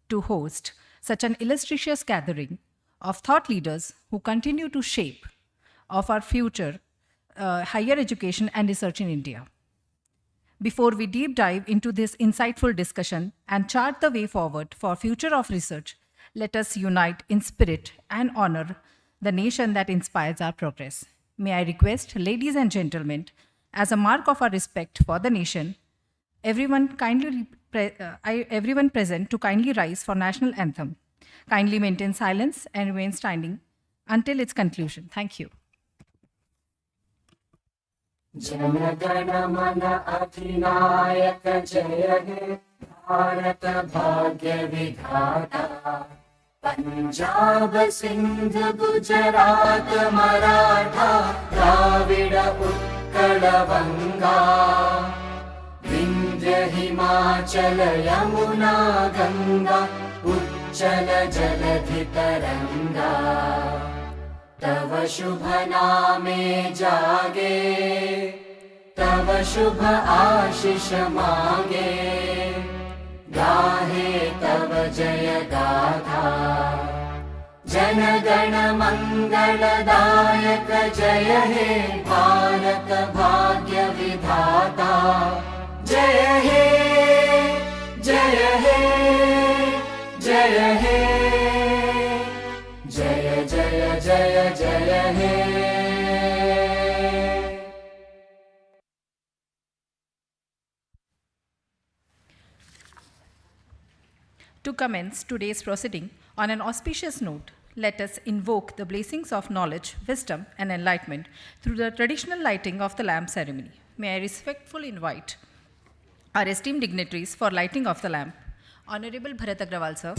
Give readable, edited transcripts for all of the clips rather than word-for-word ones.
to host such an illustrious gathering of thought leaders who continue to shape of our future higher education and research in India. Before we deep dive into this insightful discussion and chart the way forward for future of research, let us unite in spirit and honor the nation that inspires our progress. May I request, ladies and gentlemen, as a mark of our respect for the nation, everyone present to kindly rise for national anthem. Kindly maintain silence and remain standing until its conclusion. Thank you. Jana Gana मन अधिनायक जय हे भारत भाग्य विधाता पंजाब सिंध गुजरात मराठा द्राविड उत्कल बंगा विंध्य हिमाचल यमुना गंगा उच्चल जलधि तरंगा तव शुभ नामे जागे तव शुभ आशीष मांगे गाहे तव जय गाथा जन गण मंगलदायक जय हे भारत भाग्य विधाता जय हे जय हे जय हे जय जय जय जय हे To commence today's proceeding on an auspicious note, let us invoke the blessings of knowledge, wisdom, and enlightenment through the traditional lighting of the lamp ceremony. May I respectfully invite our esteemed dignitaries for lighting of the lamp. Honorable Bharat Agrawal sir,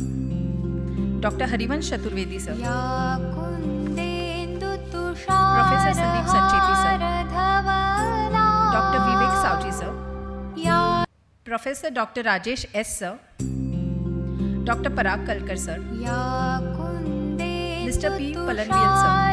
Dr. Harivansh Chaturvedi sir, Professor Sandeep Sancheti sir, Dr. Vivek Sauji sir, Professor Dr. Rajesh S sir, Dr. Parag Kalkar sir, Mr. P. Palanviyal sir,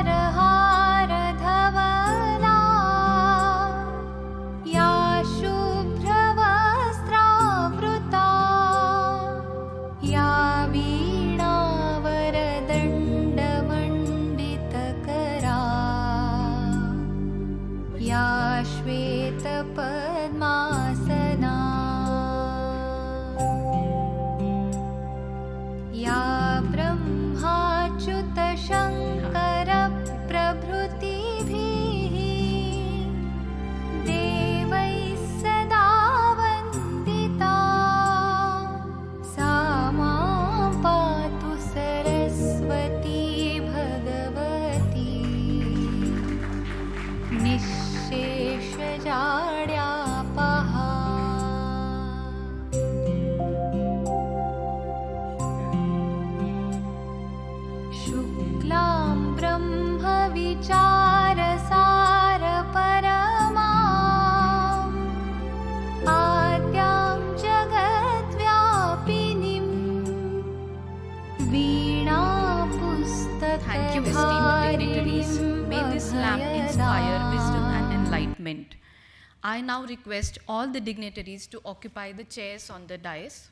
I now request all the dignitaries to occupy the chairs on the dais.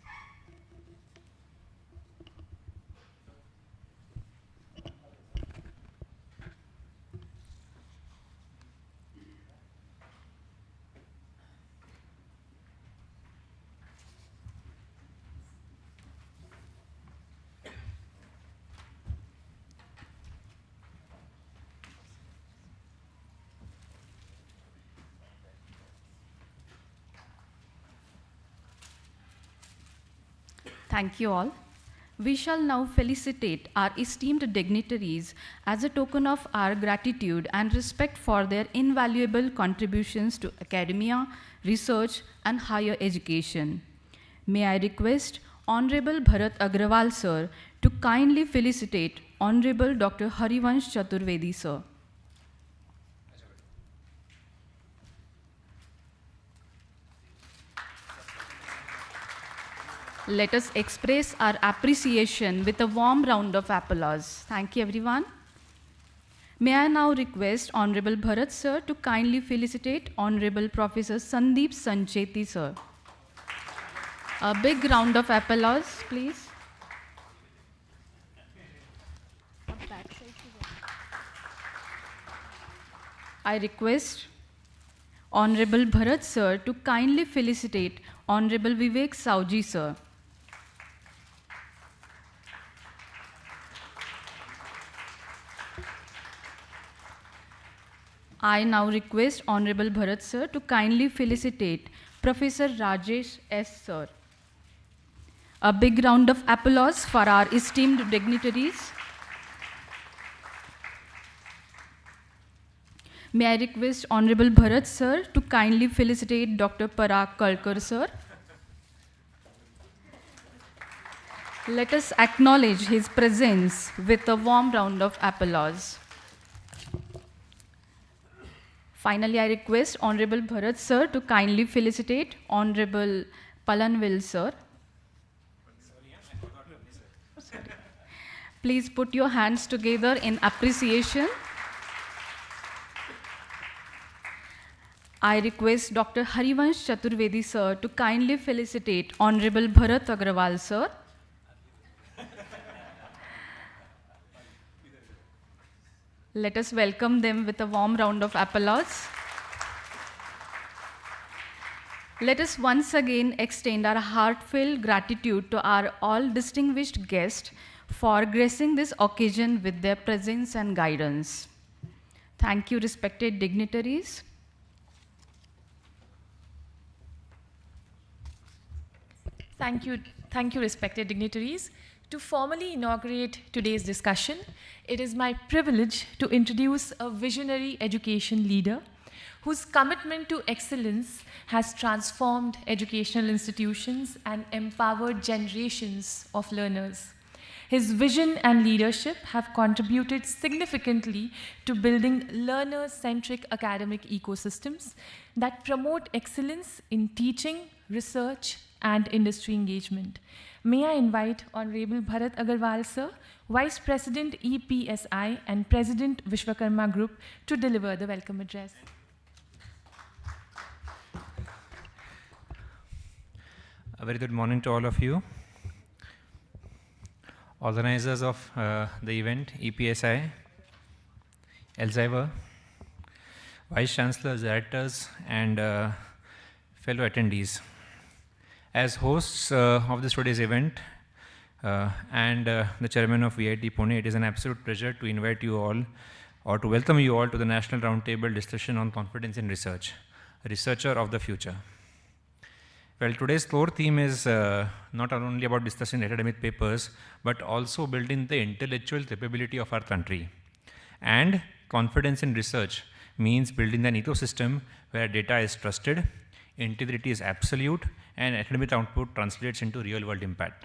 Thank you all. We shall now felicitate our esteemed dignitaries as a token of our gratitude and respect for their invaluable contributions to academia, research, and higher education. May I request Honorable Bharat Agrawal sir to kindly felicitate Honorable Dr. Harivansh Chaturvedi sir. Let us express our appreciation with a warm round of applause. Thank you, everyone. May I now request Honorable Bharat sir to kindly felicitate Honorable Professor Sandeep Sancheti sir. A big round of applause, please. I request Honorable Bharat Sir to kindly felicitate Honorable Vivek Sauji Sir. I now request Honorable Bharat Sir to kindly felicitate Professor Rajesh S. Sir. A big round of applause for our esteemed dignitaries. May I request Honorable Bharat Sir to kindly felicitate Dr. Parag Kalkar Sir. Let us acknowledge his presence with a warm round of applause. Finally, I request Honorable Bharat Sir to kindly felicitate Honorable Palanvil Sir. Please put your hands together in appreciation. I request Dr. Harivansh Chaturvedi Sir to kindly felicitate Honorable Bharat Agrawal Sir. Let us welcome them with a warm round of applause. Let us once again extend our heartfelt gratitude to our all distinguished guests for gracing this occasion with their presence and guidance. Thank you, respected dignitaries. Thank you, respected dignitaries. To formally inaugurate today's discussion, it is my privilege to introduce a visionary education leader whose commitment to excellence has transformed educational institutions and empowered generations of learners. His vision and leadership have contributed significantly to building learner-centric academic ecosystems that promote excellence in teaching, research, and industry engagement. May I invite Honorable Bharat Agarwal Sir, Vice President EPSI and President Vishwakarma Group, to deliver the welcome address. A very good morning to all of you. Organizers of the event, EPSI, Elsevier, Vice Chancellors, Directors, and fellow attendees. As hosts of this today's event and the Chairman of VIT Pune, it is an absolute pleasure to invite you all or to welcome you all to the National Roundtable discussion on confidence in research, researcher of the future. Well, today's core theme is not only about discussing academic papers, but also building the intellectual capability of our country. And confidence in research means building an ecosystem where data is trusted, integrity is absolute, and academic output translates into real-world impact.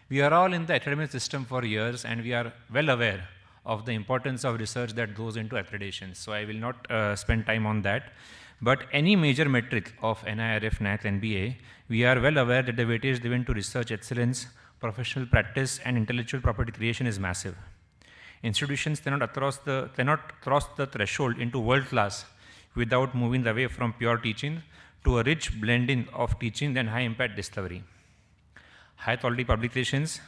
We are all in the academic system for years, and we are well aware of the importance of research that goes into accreditation. So I will not spend time on that. But any major metric of NIRF, NAC, NBA, we are well aware that the weightage given to research excellence, professional practice, and intellectual property creation is massive. Institutions cannot cross the threshold into world class without moving away from pure teaching to a rich blending of teaching and high impact discovery. High quality publications,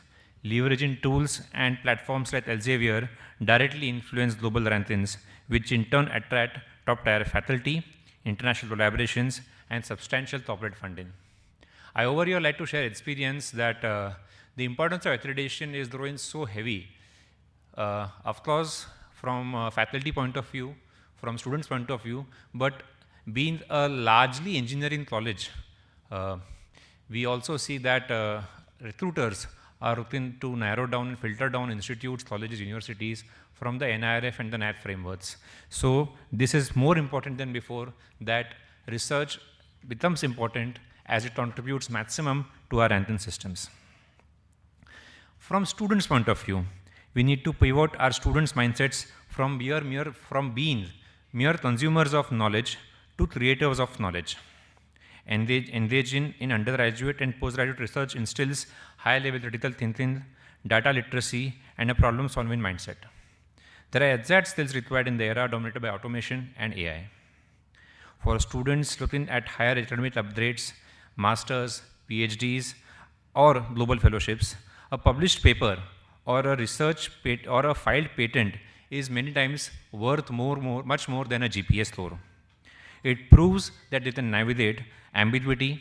leveraging tools and platforms like Elsevier directly influence global rankings, which in turn attract top tier faculty, international collaborations, and substantial corporate funding. I over here like to share experience that the importance of accreditation is growing so heavy. Of course, from a faculty point of view, from students' point of view, but being a largely engineering college, we also see that recruiters are looking to narrow down and filter down institutes, colleges, universities from the NIRF and the NAT frameworks. So this is more important than before, that research becomes important as it contributes maximum to our ranking systems. From students' point of view, we need to pivot our students' mindsets from being mere consumers of knowledge to creators of knowledge. Engaging in undergraduate and postgraduate research instills high-level critical thinking, data literacy, and a problem-solving mindset. There are exact skills required in the era dominated by automation and AI. For students looking at higher academic upgrades, masters, PhDs, or global fellowships, a published paper or a or a filed patent is many times worth much more than a GPS score. It proves that they can navigate ambiguity,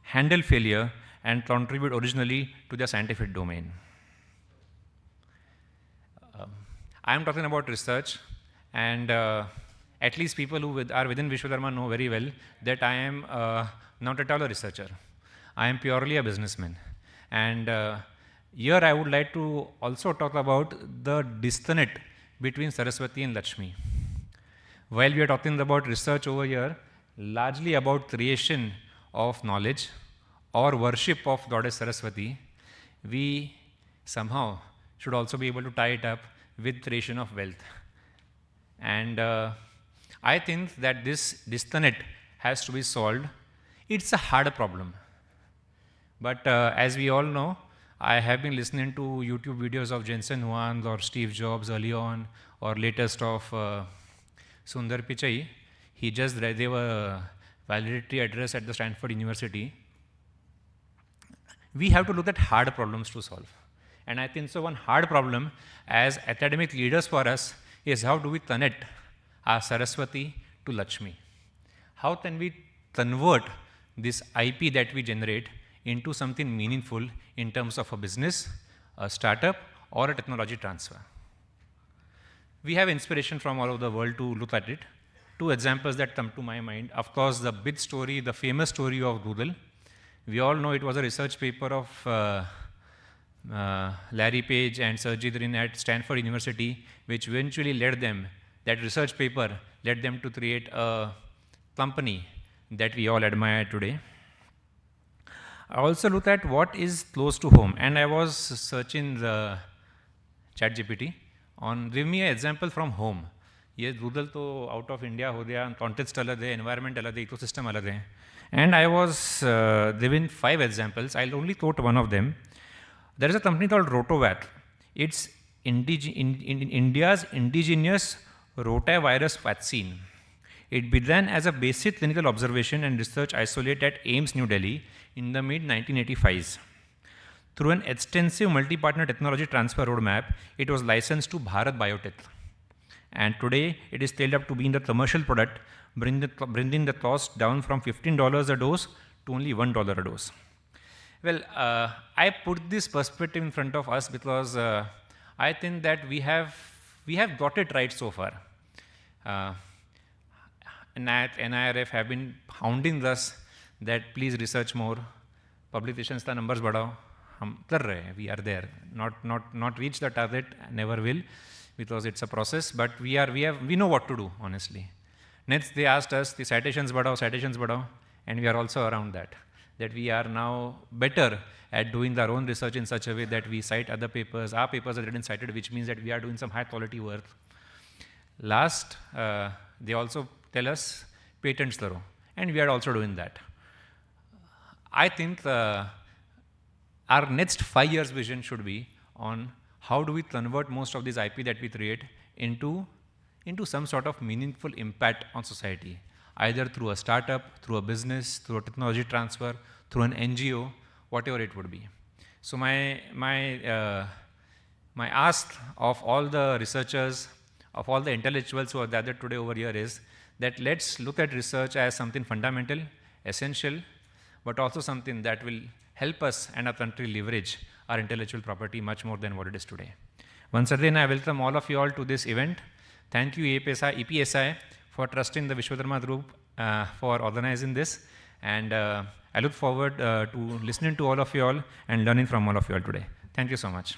handle failure, and contribute originally to the scientific domain. I am talking about research, and at least people who are within Vishwakarma know very well that I am not at all a researcher. I am purely a businessman. And here I would like to also talk about the disconnect between Saraswati and Lakshmi. While we are talking about research over here, largely about creation of knowledge or worship of Goddess Saraswati, we somehow should also be able to tie it up with creation of wealth. And I think that this disconnect has to be solved. It's a hard problem. But as we all know, I have been listening to YouTube videos of Jensen Huang or Steve Jobs early on, or latest of Sundar Pichai. He just gave a valedictory address at the Stanford University. We have to look at hard problems to solve. And I think so one hard problem as academic leaders for us is how do we connect our Saraswati to Lakshmi? How can we convert this IP that we generate into something meaningful in terms of a business, a startup, or a technology transfer? We have inspiration from all over the world to look at it. Two examples that come to my mind. Of course, the big story, the famous story of Google. We all know it was a research paper of Larry Page and Sergey Brin at Stanford University, which eventually led them, that research paper led them to create a company that we all admire today. I also look at what is close to home, and I was searching the ChatGPT on give me an example from home. ये Google तो out of India हो गया, context अलग है, environment अलग है, ecosystem अलग है. And I was given 5 examples. I'll only quote one of them. There is a company called Rotovac. It's India's indigenous rotavirus vaccine. It began as a basic clinical observation and research isolate at AIIMS, New Delhi in the mid-1985s. Through an extensive multi-partner technology transfer roadmap, it was licensed to Bharat Biotech. And today, it is scaled up to be in the commercial product, bringing the cost down from $15 a dose to only $1 a dose. Well, I put this perspective in front of us because I think that we have got it right so far. NIT, NIRF have been hounding us that please research more, publications the numbers badhao. हम कर रहे हैं, we are there. Not reach the target, never will, because it's a process. But we know what to do, honestly. Next, they asked us the citations badhao, and we are also around that. That we are now better at doing our own research in such a way that we cite other papers. Our papers are written cited, which means that we are doing some high quality work. Last, they also tell us patents thorough, and we are also doing that. I think our next 5 years vision should be on how do we convert most of this IP that we create into some sort of meaningful impact on society, either through a startup, through a business, through a technology transfer, through an NGO, whatever it would be. So my ask of all the researchers, of all the intellectuals who are gathered today over here is that let's look at research as something fundamental, essential, but also something that will help us and our country leverage our intellectual property much more than what it is today. Once again, I welcome all of you all to this event. Thank you EPSI for trusting the Vishwakarma Group for organizing this. And I look forward to listening to all of you all and learning from all of you all today. Thank you so much.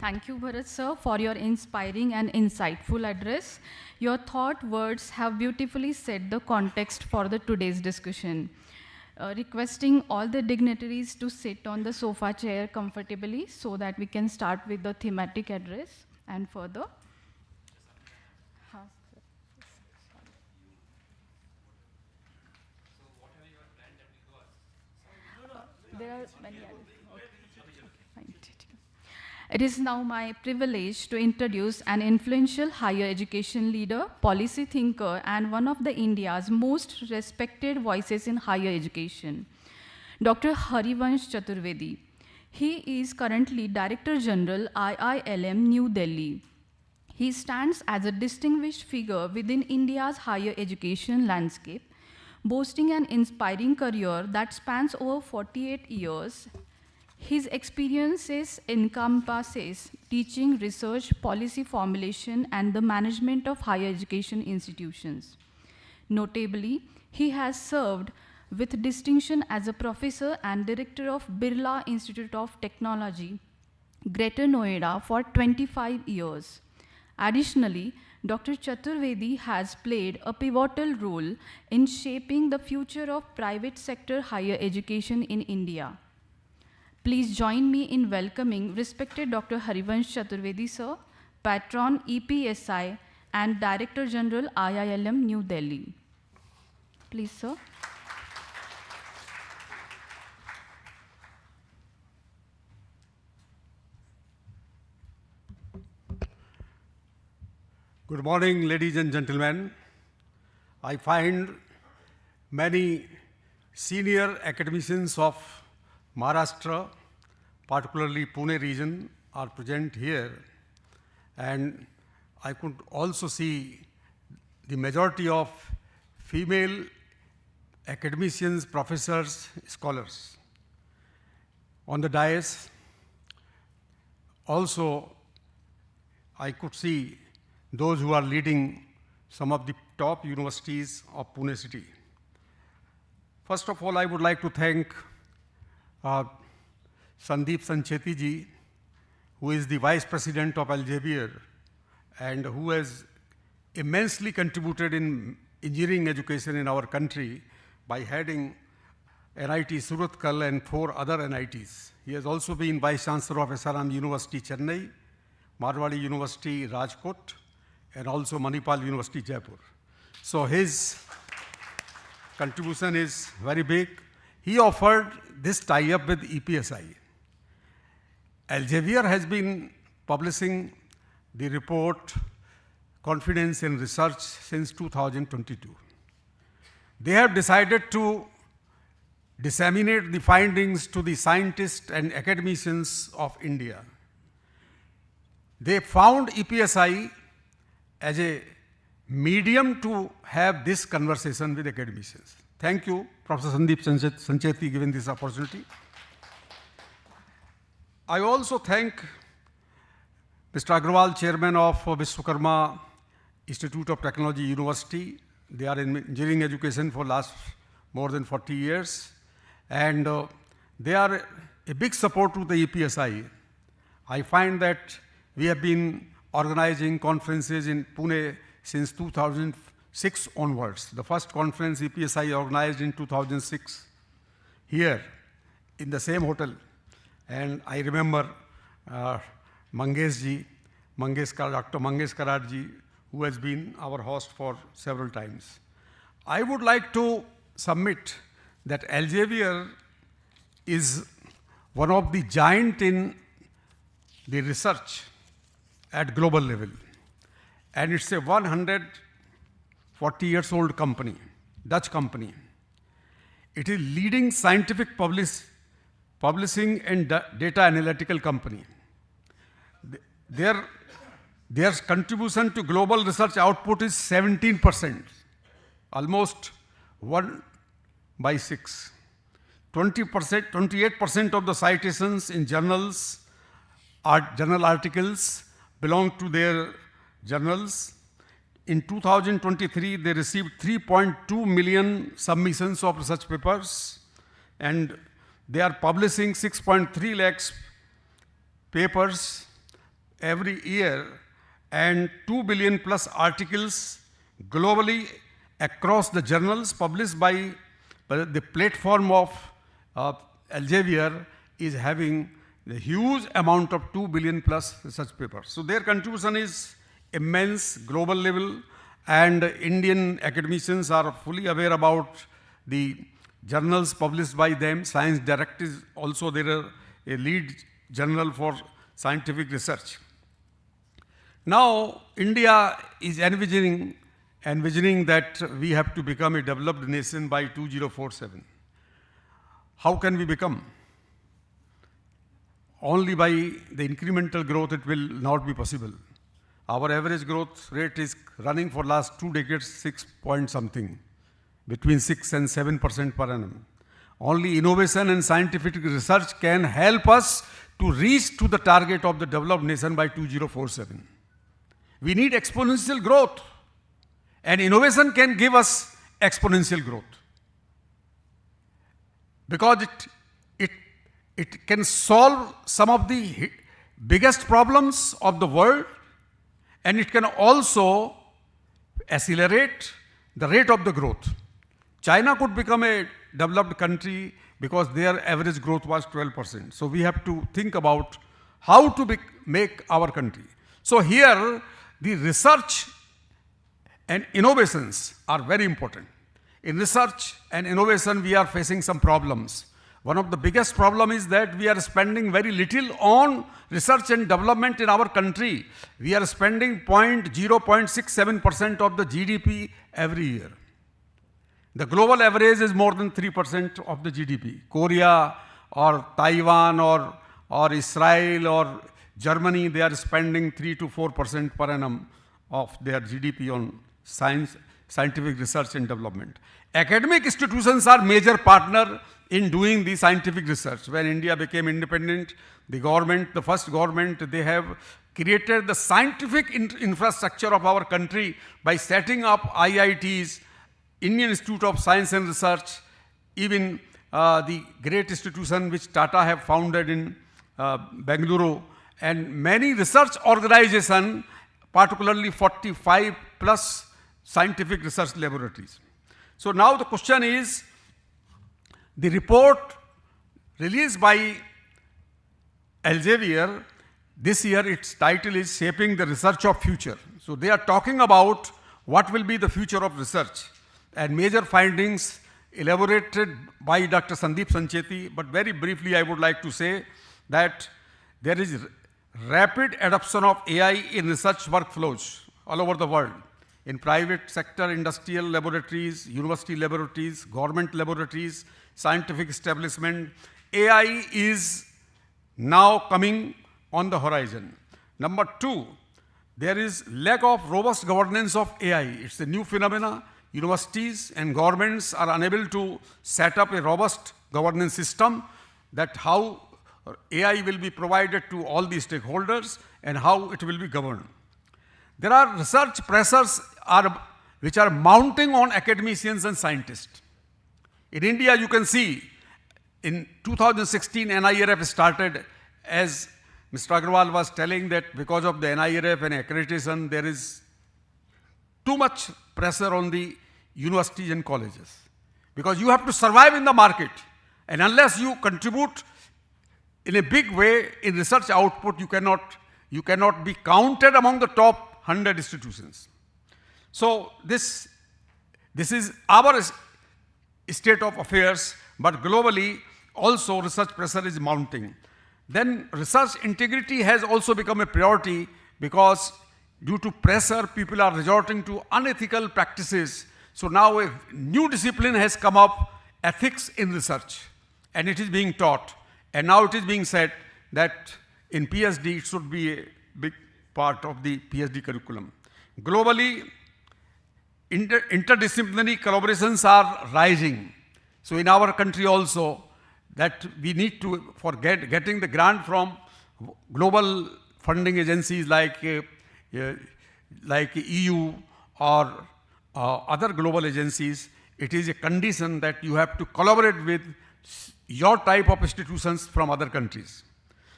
Thank you, Bharat sir, for your inspiring and insightful address. Your thought words have beautifully set the context for the today's discussion. Requesting all the dignitaries to sit on the sofa chair comfortably so that we can start with the thematic address and further. There are many others. Okay, fine. It is now my privilege to introduce an influential higher education leader, policy thinker, and one of the India's most respected voices in higher education. Dr. Harivansh Chaturvedi. He is currently Director General IILM New Delhi. He stands as a distinguished figure within India's higher education landscape, boasting an inspiring career that spans over 48 years. His experiences encompasses teaching, research, policy formulation, and the management of higher education institutions. Notably, he has served with distinction as a professor and director of Birla Institute of Technology, Greater Noida, for 25 years. Additionally, Dr. Chaturvedi has played a pivotal role in shaping the future of private sector higher education in India. Please join me in welcoming respected Dr. Harivansh Chaturvedi, sir, Patron EPSI and Director General IILM New Delhi. Please, sir. Good morning, ladies and gentlemen. I find many senior academicians of Maharashtra, particularly Pune region, are present here. And I could also see the majority of female academicians, professors, scholars. On the dais, also, I could see those who are leading some of the top universities of Pune city. First of all, I would like to thank Sandeep Sancheti ji, who is the Vice President of Elsevier and who has immensely contributed in engineering education in our country by heading NIT Surathkal and 4 other NITs. He has also been Vice Chancellor of SRM University, Chennai, Marwadi University, Rajkot, and also Manipal University, Jaipur. So his contribution is very big. He offered this tie-up with EPSI. Elsevier has been publishing the report Confidence in Research since 2022. They have decided to disseminate the findings to the scientists and academicians of India. They found EPSI as a medium to have this conversation with academicians. Thank you, Professor Sandeep Sancheti, giving this opportunity. I also thank Mr. Agrawal, Chairman of Vishwakarma Institute of Technology University. They are in engineering education for last more than 40 years. And they are a big support to the EPSI. I find that we have been organizing conferences in Pune since 2006 onwards. The first conference EPSI organized in 2006 here in the same hotel. And I remember Dr. Mangesh Karad, who has been our host for several times. I would like to submit that Elsevier is one of the giant in the research at global level. And it's a 140 years old company, Dutch company. It is leading scientific publishing and data analytical company. Their contribution to global research output is 17%, almost 1/6. 28% of the citations in journal articles belong to their journals. In 2023, they received 3.2 million submissions of research papers, and they are publishing 6.3 lakhs papers every year and 2 billion plus articles globally across the journals published by the platform of Elsevier is having the huge amount of 2 billion plus research papers. So their contribution is immense, global level, and Indian academicians are fully aware about the journals published by them. Science Direct is also there, a lead journal for scientific research. Now, India is envisioning that we have to become a developed nation by 2047. how can we become? Only by the incremental growth it will not be possible. Our average growth rate is running for last 2 decades 6 point something, between 6 and 7% per annum. Only innovation and scientific research can help us to reach to the target of the developed nation by 2047. We need exponential growth, and innovation can give us exponential growth. Because it can solve some of the biggest problems of the world, and it can also accelerate the rate of the growth. China could become a developed country because their average growth was 12%. So we have to think about how to make our country. So here, the research and innovations are very important. In research and innovation, we are facing some problems. One of the biggest problems is that we are spending very little on research and development in our country. We are spending 0.67% of the GDP every year. The global average is more than 3% of the GDP. Korea or Taiwan or Israel or Germany, they are spending 3 to 4% per annum of their GDP on scientific research and development. Academic institutions are major partner in doing the scientific research. When India became independent, the first government, they have created the scientific infrastructure of our country by setting up IITs, Indian Institute of Science and Research, even the great institution which Tata have founded in Bengaluru, and many research organizations, particularly 45 plus scientific research laboratories. So now the question is, the report released by Elsevier this year, its title is Shaping the Research of Future. So they are talking about what will be the future of research, and major findings elaborated by Dr. Sandeep Sancheti. But very briefly, I would like to say that there is rapid adoption of AI in research workflows all over the world. In private sector, industrial laboratories, university laboratories, government laboratories, scientific establishment, AI is now coming on the horizon. Number two, there is lack of robust governance of AI. It's a new phenomena. Universities and governments are unable to set up a robust governance system, that how AI will be provided to all the stakeholders and how it will be governed. There are research pressures which are mounting on academicians and scientists. In India, you can see in 2016, NIRF started, as Mr. Agarwal was telling, that because of the NIRF and accreditation, there is too much pressure on the universities and colleges. Because you have to survive in the market. And unless you contribute in a big way in research output, you cannot be counted among the top 100 institutions. So this is our state of affairs, but globally also research pressure is mounting. Then research integrity has also become a priority, because due to pressure, people are resorting to unethical practices. So now a new discipline has come up, ethics in research, and it is being taught. And now it is being said that in PhD, it should be a big part of the PhD curriculum. Globally, interdisciplinary collaborations are rising. So in our country also, that we need to, for getting the grant from global funding agencies like EU or other global agencies, it is a condition that you have to collaborate with your type of institutions from other countries.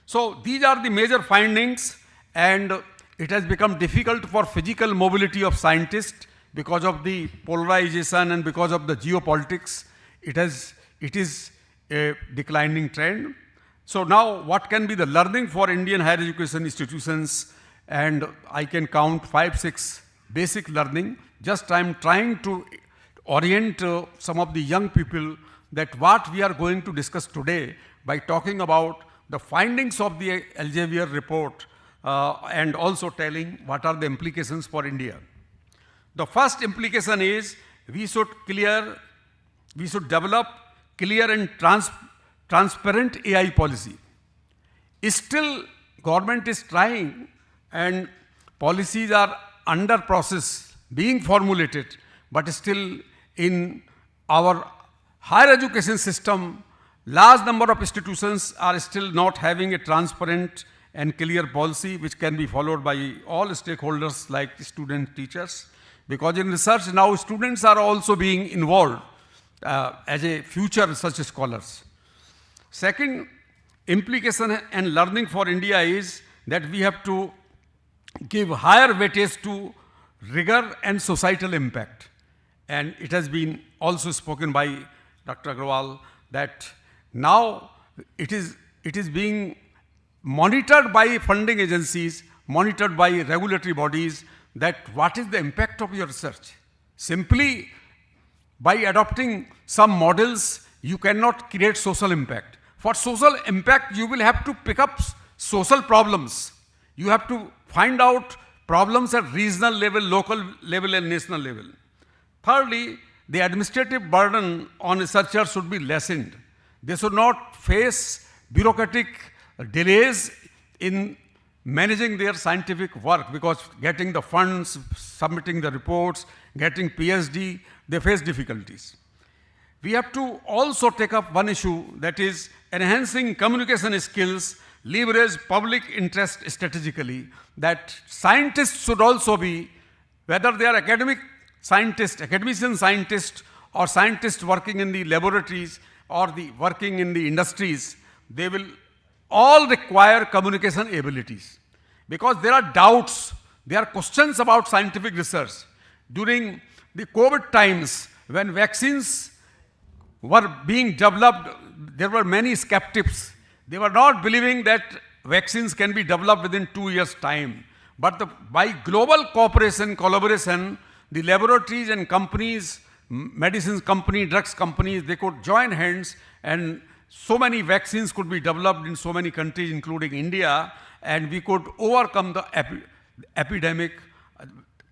So these are the major findings, and it has become difficult for physical mobility of scientists because of the polarization and because of the geopolitics. It is a declining trend. So now what can be the learning for Indian higher education institutions? And I can count 5, 6 basic learning. Just I'm trying to orient some of the young people that what we are going to discuss today by talking about the findings of the Elsevier report and also telling what are the implications for India. The first implication is we should develop clear and transparent AI policy. Still, government is trying and policies are under process, being formulated, but still in our higher education system, large number of institutions are still not having a transparent and clear policy which can be followed by all stakeholders like students, teachers. Because in research now students are also being involved as a future research scholars. Second implication and learning for India is that we have to give higher weightage to rigor and societal impact. And it has been also spoken by Dr. Agrawal that now it is being monitored by funding agencies, monitored by regulatory bodies, that what is the impact of your research. Simply by adopting some models, you cannot create social impact. For social impact, you will have to pick up social problems. You have to find out problems at regional level, local level, and national level. Thirdly, the administrative burden on researchers should be lessened. They should not face bureaucratic delays in managing their scientific work, because getting the funds, submitting the reports, getting PhD, they face difficulties. We have to also take up one issue, that is enhancing communication skills, leverage public interest strategically, that scientists should also be, whether they are academic scientists, academician scientists, or scientists working in the laboratories or working in the industries, they will all require communication abilities. Because there are doubts, there are questions about scientific research. During the COVID times, when vaccines were being developed, there were many skeptics. They were not believing that vaccines can be developed within 2 years' time. But by global cooperation, collaboration, the laboratories and companies, medicines companies, drugs companies, they could join hands, and so many vaccines could be developed in so many countries, including India, and we could overcome the epidemic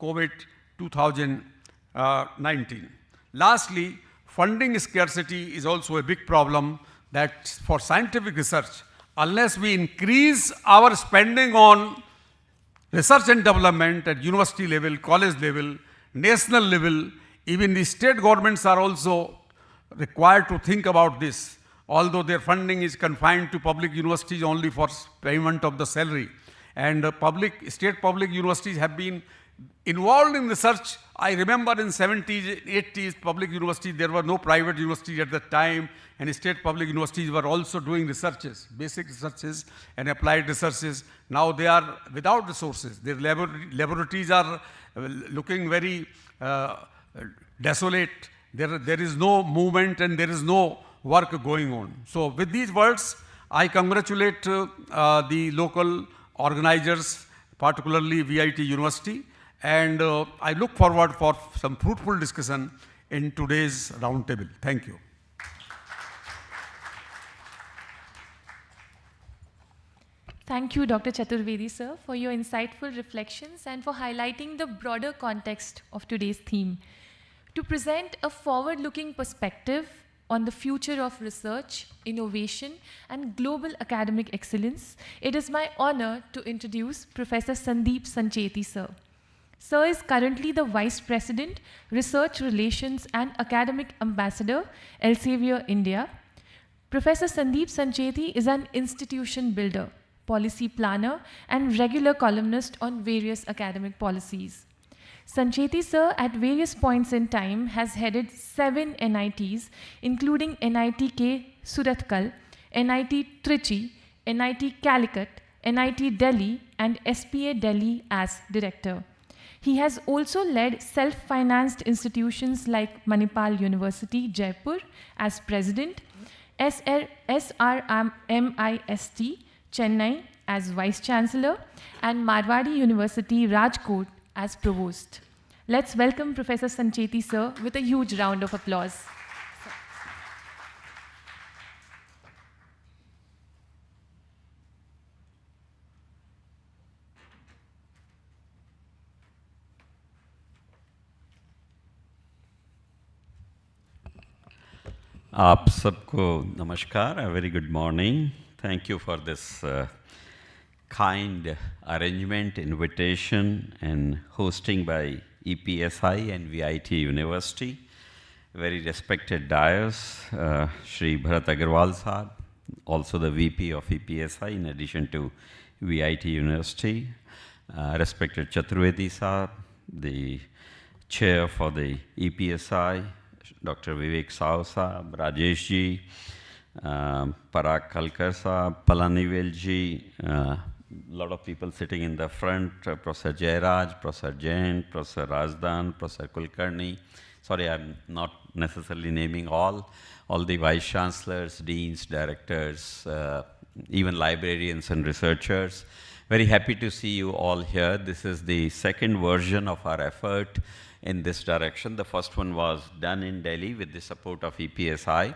COVID 2019. Lastly, funding scarcity is also a big problem, that for scientific research, unless we increase our spending on research and development at university level, college level, national level, even the state governments are also required to think about this, although their funding is confined to public universities only for payment of the salary. And state public universities have been involved in research. I remember in 70s, 80s, public universities, there were no private universities at that time, and state public universities were also doing researches, basic researches and applied researches. Now they are without resources. Their laboratories are looking very desolate. There is no movement and there is no work going on. So with these words, I congratulate the local organizers, particularly VIT University, and I look forward for some fruitful discussion in today's roundtable. Thank you. Thank you, Dr. Chaturvedi, sir, for your insightful reflections and for highlighting the broader context of today's theme. To present a forward-looking perspective on the future of research, innovation, and global academic excellence, it is my honor to introduce Professor Sandeep Sancheti, sir. Sir is currently the Vice President, Research Relations and Academic Ambassador, Elsevier, India. Professor Sandeep Sancheti is an institution builder, policy planner, and regular columnist on various academic policies. Sancheti sir, at various points in time, has headed 7 NITs, including NIT-K Surathkal, NIT Trichy, NIT Calicut, NIT Delhi, and SPA Delhi as director. He has also led self-financed institutions like Manipal University, Jaipur, as president, SRMIST, Chennai, as vice chancellor, and Marwadi University, Rajkot, as provost. Let's welcome Professor Sancheti, sir, with a huge round of applause. आप सबको नमस्कार, a very good morning. Thank you for this kind arrangement, invitation, and hosting by EPSI and VIT University. Very respected dais, Shri Bharat Agarwal Sahab, also the VP of EPSI in addition to VIT University. Respected Chaturvedi Sahab, the chair for the EPSI, Dr. Vivek Sao Sahab, Rajesh ji, Parag Kalkar Sahab, Palanivel ji, lot of people sitting in the front, Professor Jairaj, Professor Jain, Professor Razdan, Professor Kulkarni. Sorry, I'm not necessarily naming all the vice chancellors, deans, directors, even librarians and researchers. Very happy to see you all here. This is the second version of our effort in this direction. The first one was done in Delhi with the support of EPSI.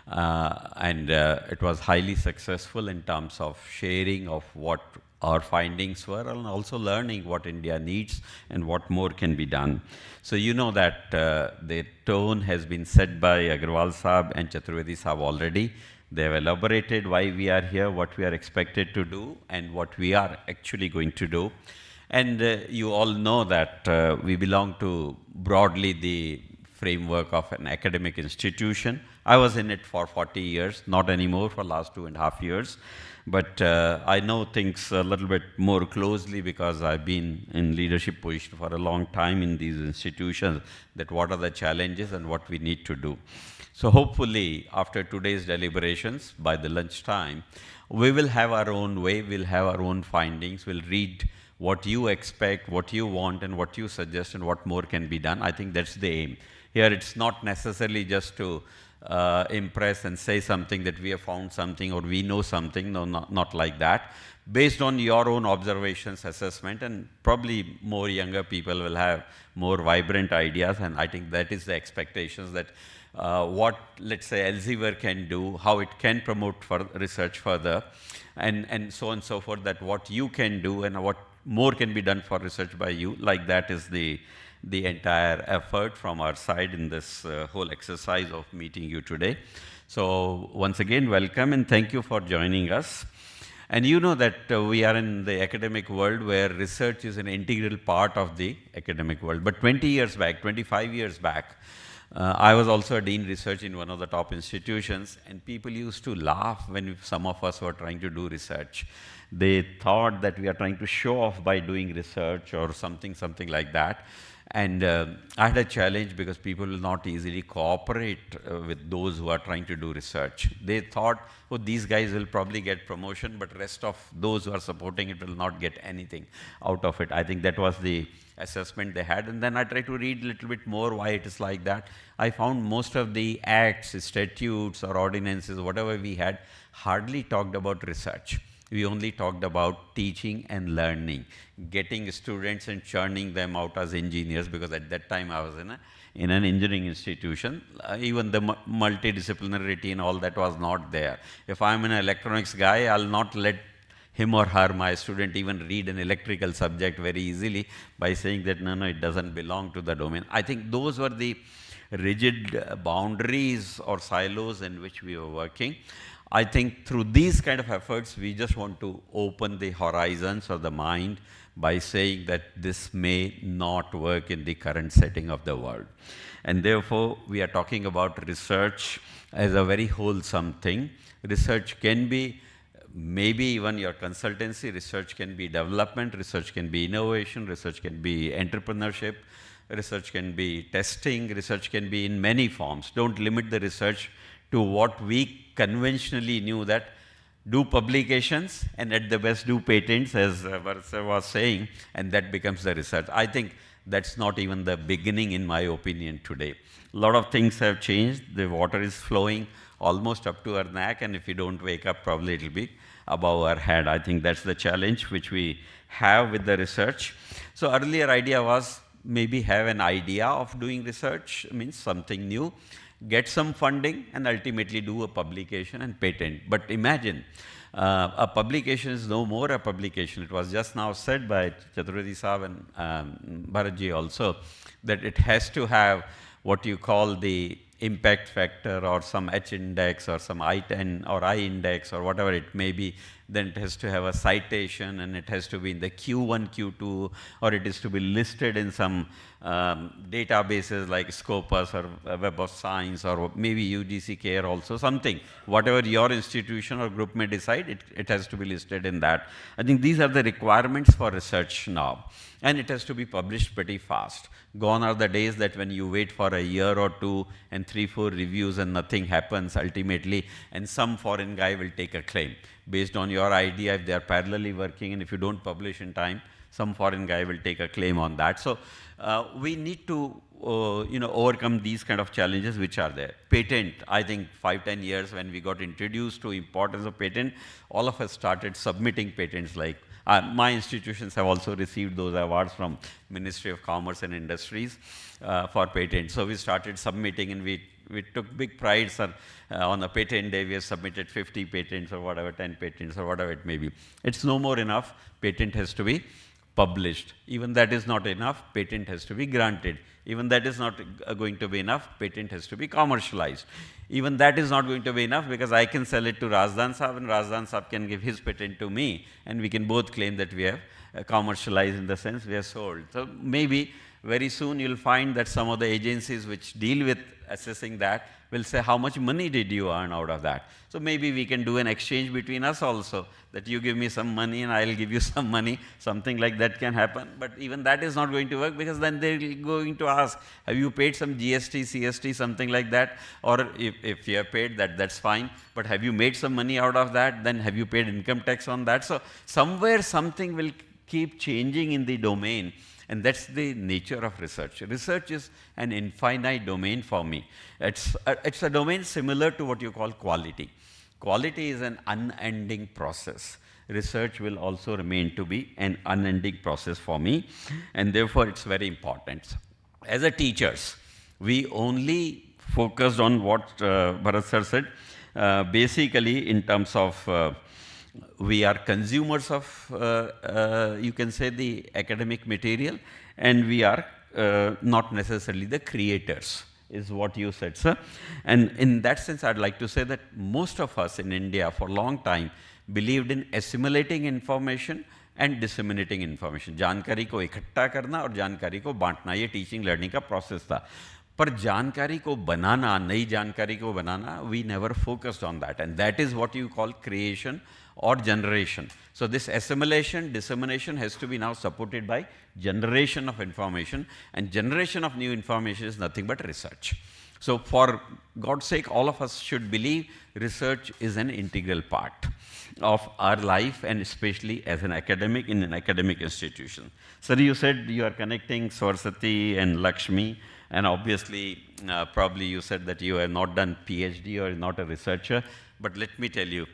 And it was highly successful in terms of sharing of what our findings were and also learning what India needs and what more can be done. So you know that the tone has been set by Agarwal Sahab and Chaturvedi Sahab already. They have elaborated why we are here, what we are expected to do, and what we are actually going to do. And you all know that we belong to broadly the framework of an academic institution. I was in it for 40 years, not anymore for last 2.5 years. But I know things a little bit more closely because I've been in leadership position for a long time in these institutions, that what are the challenges and what we need to do. So hopefully, after today's deliberations, by the lunchtime, we will have our own way, we'll have our own findings, we'll read what you expect, what you want, and what you suggest, and what more can be done. I think that's the aim. Here, it's not necessarily just to impress and say something that we have found something or we know something. No, not like that. Based on your own observations, assessment, and probably more younger people will have more vibrant ideas, and I think that is the expectations that what, let's say, Elsevier can do, how it can promote for research further, and so on and so forth, that what you can do and what more can be done for research by you. Like that is the entire effort from our side in this whole exercise of meeting you today. So once again, welcome and thank you for joining us. And you know that we are in the academic world where research is an integral part of the academic world. But 20 years back, 25 years back, I was also a dean research in one of the top institutions, and people used to laugh when some of us were trying to do research. They thought that we are trying to show off by doing research or something like that. And I had a challenge because people will not easily cooperate with those who are trying to do research. They thought, oh, these guys will probably get promotion, but rest of those who are supporting it will not get anything out of it. I think that was the assessment they had. And then I tried to read a little bit more why it is like that. I found most of the acts, statutes, or ordinances, whatever we had, hardly talked about research. We only talked about teaching and learning, getting students and churning them out as engineers, because at that time I was in an engineering institution. Even the multidisciplinarity and all that was not there. If I'm an electronics guy, I'll not let him or her, my student, even read an electrical subject very easily by saying that, no, it doesn't belong to the domain. I think those were the rigid boundaries or silos in which we were working. I think through these kind of efforts, we just want to open the horizons of the mind by saying that this may not work in the current setting of the world. And therefore, we are talking about research as a very wholesome thing. Research can be maybe even your consultancy, research can be development, research can be innovation, research can be entrepreneurship, research can be testing, research can be in many forms. Don't limit the research to what we conventionally knew, that do publications and at the best do patents, as Varsa was saying, and that becomes the research. I think that's not even the beginning, in my opinion, today. A lot of things have changed. The water is flowing almost up to our neck, and if we don't wake up, probably it'll be above our head. I think that's the challenge which we have with the research. So earlier idea was maybe have an idea of doing research, means something new, get some funding, and ultimately do a publication and patent. But imagine, a publication is no more a publication. It was just now said by Chaturvedi Sahab and Bharatji also, that it has to have what you call the impact factor or some H index or some I10 or I index or whatever it may be, then it has to have a citation and it has to be in the Q1, Q2, or it is to be listed in some databases like Scopus or Web of Science or maybe UGC Care also, something. Whatever your institution or group may decide, it has to be listed in that. I think these are the requirements for research now. And it has to be published pretty fast. Gone are the days that when you wait for a year or two and 3-4 reviews and nothing happens ultimately, and some foreign guy will take a claim. Based on your idea, if they are parallelly working and if you don't publish in time, some foreign guy will take a claim on that. So we need to overcome these kind of challenges which are there. Patent, I think 5-10 years when we got introduced to importance of patent, all of us started submitting patents like my institutions have also received those awards from Ministry of Commerce and Industries for patents. So we started submitting and we took big prides on a patent day. We have submitted 50 patents or whatever, 10 patents or whatever it may be. It's no more enough. Patent has to be published. Even that is not enough. Patent has to be granted. Even that is not going to be enough. Patent has to be commercialized. Even that is not going to be enough because I can sell it to Razdan Saab and Razdan Saab can give his patent to me and we can both claim that we have commercialized in the sense we have sold. So maybe very soon you'll find that some of the agencies which deal with assessing that will say how much money did you earn out of that. So maybe we can do an exchange between us also, that you give me some money and I'll give you some money, something like that can happen. But even that is not going to work because then they're going to ask, have you paid some GST, CST, something like that? Or if you have paid that, that's fine. But have you made some money out of that? Then have you paid income tax on that? So somewhere something will keep changing in the domain. And that's the nature of research. Research is an infinite domain for me. It's a domain similar to what you call quality. Quality is an unending process. Research will also remain to be an unending process for me, and therefore it's very important. As a teachers, we only focused on what Bharat sir said, basically in terms of we are consumers of, you can say, the academic material, and we are not necessarily the creators, is what you said, sir. And in that sense, I'd like to say that most of us in India for a long time believed in assimilating information and disseminating information. जानकारी को इकट्ठा करना और जानकारी को बांटना, ये teaching learning का प्रोसेस था. पर जानकारी को बनाना, नई जानकारी को बनाना, we never focused on that, and that is what you call creation or generation. So this assimilation, dissemination has to be now supported by generation of information, and generation of new information is nothing but research. So for God's sake, all of us should believe research is an integral part of our life, and especially as an academic in an academic institution. Sir, you said you are connecting Saraswati and Lakshmi, and obviously, probably you said that you have not done PhD or not a researcher, but let me tell you,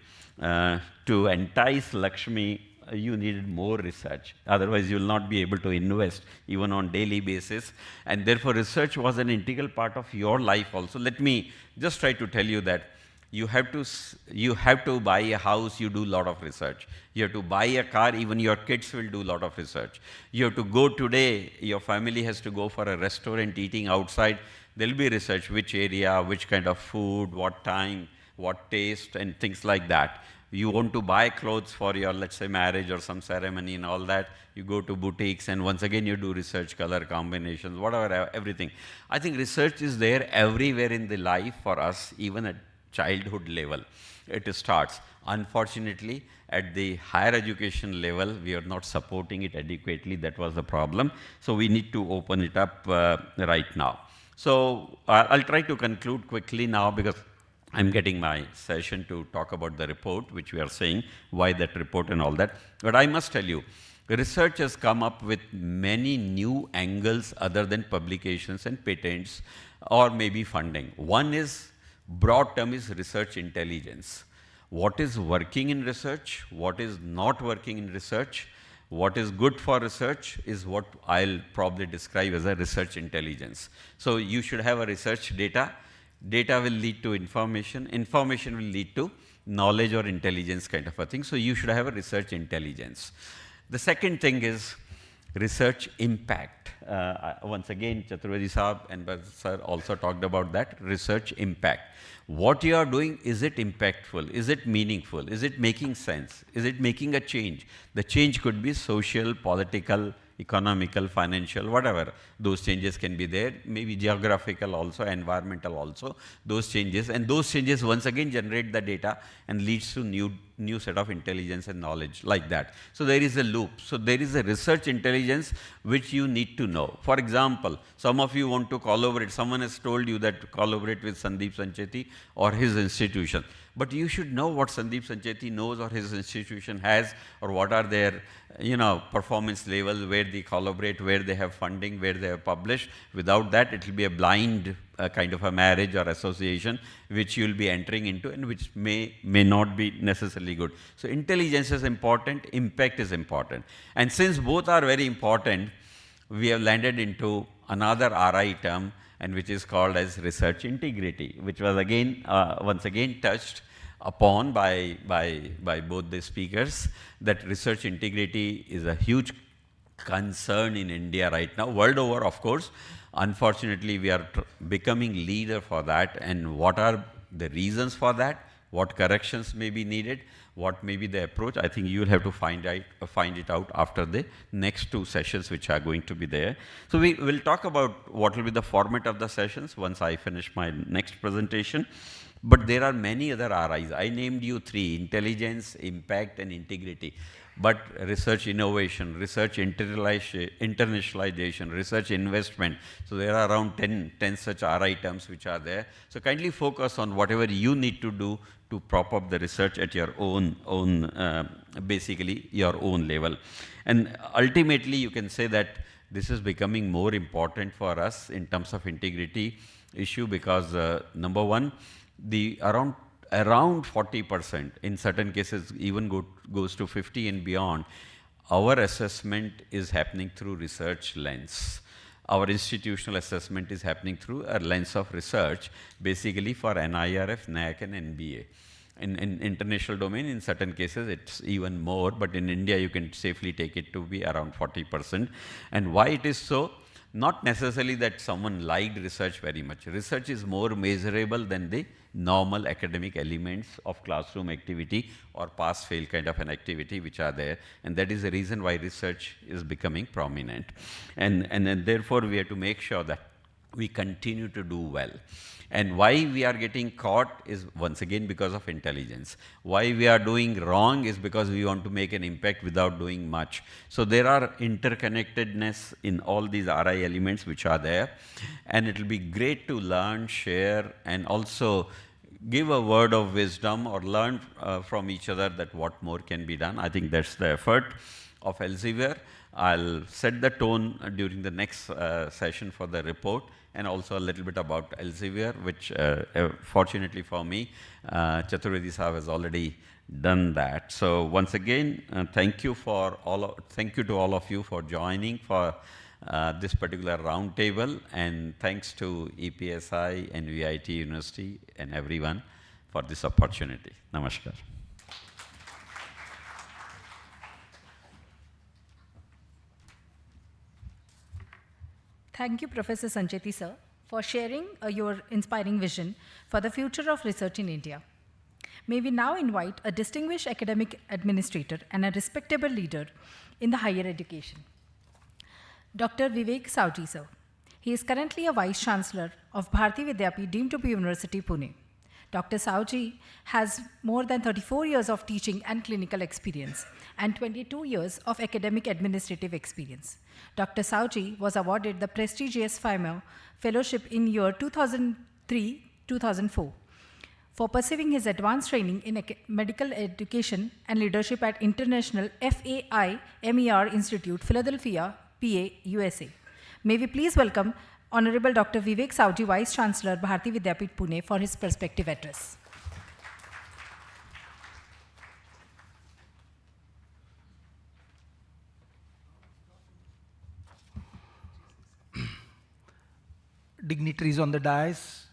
to entice Lakshmi, you needed more research. Otherwise, you will not be able to invest even on daily basis. And therefore, research was an integral part of your life also. Let me just try to tell you that you have to buy a house, you do a lot of research. You have to buy a car, even your kids will do a lot of research. You have to go today, your family has to go for a restaurant eating outside. There will be research, which area, which kind of food, what time, what taste, and things like that. You want to buy clothes for your, let's say, marriage or some ceremony and all that. You go to boutiques and once again you do research, color combinations, whatever, everything. I think research is there everywhere in the life for us, even at childhood level. It starts. Unfortunately, at the higher education level, we are not supporting it adequately. That was the problem. So we need to open it up right now. So I'll try to conclude quickly now because I'm getting my session to talk about the report, which we are saying, why that report and all that. But I must tell you, research has come up with many new angles other than publications and patents or maybe funding. One is, broad term is research intelligence. What is working in research? What is not working in research? What is good for research is what I'll probably describe as a research intelligence. So you should have a research data. Data will lead to information. Information will lead to knowledge or intelligence kind of a thing. So you should have a research intelligence. The second thing is research impact. Once again, Chaturvedi Saab and Bharat Sir also talked about that, research impact. What you are doing, is it impactful? Is it meaningful? Is it making sense? Is it making a change? The change could be social, political, economical, financial, whatever. Those changes can be there, maybe geographical also, environmental also, those changes. And those changes once again generate the data and leads to new set of intelligence and knowledge like that. So there is a loop. So there is a research intelligence which you need to know. For example, some of you want to collaborate. Someone has told you that to collaborate with Sandeep Sancheti or his institution. But you should know what Sandeep Sancheti knows or his institution has, or what are their performance levels, where they collaborate, where they have funding, where they have published. Without that, it will be a blind kind of a marriage or association which you will be entering into, and which may not be necessarily good. So intelligence is important, impact is important. And since both are very important, we have landed into another RI term, and which is called as research integrity, which was again, once again touched upon by both the speakers, that research integrity is a huge concern in India right now, world over of course. Unfortunately, we are becoming leader for that, and what are the reasons for that, what corrections may be needed, what may be the approach, I think you will have to find it out after the next two sessions which are going to be there. So we will talk about what will be the format of the sessions once I finish my next presentation. But there are many other RIs. I named you three: intelligence, impact, and integrity. But research innovation, research internationalization, research investment. So there are around 10 such RI terms which are there. So kindly focus on whatever you need to do to prop up the research at your basically your own level. And ultimately, you can say that this is becoming more important for us in terms of integrity issue, because number one, the around 40%, in certain cases even goes to 50 and beyond, our assessment is happening through research lens. Our institutional assessment is happening through a lens of research, basically for NIRF, NAC, and NBA. In international domain, in certain cases, it's even more, but in India, you can safely take it to be around 40%. And why it is so? Not necessarily that someone liked research very much. Research is more measurable than the normal academic elements of classroom activity or pass-fail kind of an activity which are there. And that is the reason why research is becoming prominent. And therefore, we have to make sure that we continue to do well. And why we are getting caught is once again because of intelligence. Why we are doing wrong is because we want to make an impact without doing much. So there are interconnectedness in all these RI elements which are there. And it will be great to learn, share, and also give a word of wisdom or learn from each other that what more can be done. I think that's the effort of Elsevier. I'll set the tone during the next session for the report, and also a little bit about Elsevier, which fortunately for me, Chaturvedi Saab has already done that. So once again, thank you to all of you for joining for this particular roundtable, and thanks to EPSI and MIT University and everyone for this opportunity. Namaskar. Thank you, Professor Sancheti sir, for sharing your inspiring vision for the future of research in India. May we now invite a distinguished academic administrator and a respectable leader in the higher education, Dr. Vivek Saoji sir. He is currently a Vice Chancellor of MIT-ADT University, Pune. Dr. Saoji has more than 34 years of teaching and clinical experience and 22 years of academic administrative experience. Dr. Saoji was awarded the prestigious FIMA Fellowship in year 2003-2004 for pursuing his advanced training in medical education and leadership at International FAI-MER Institute, Philadelphia, PA, USA. May we please welcome Honorable Dr. Vivek Saoji, Vice Chancellor, MIT-ADT Pune, for his perspective address. Dignitaries on the dais,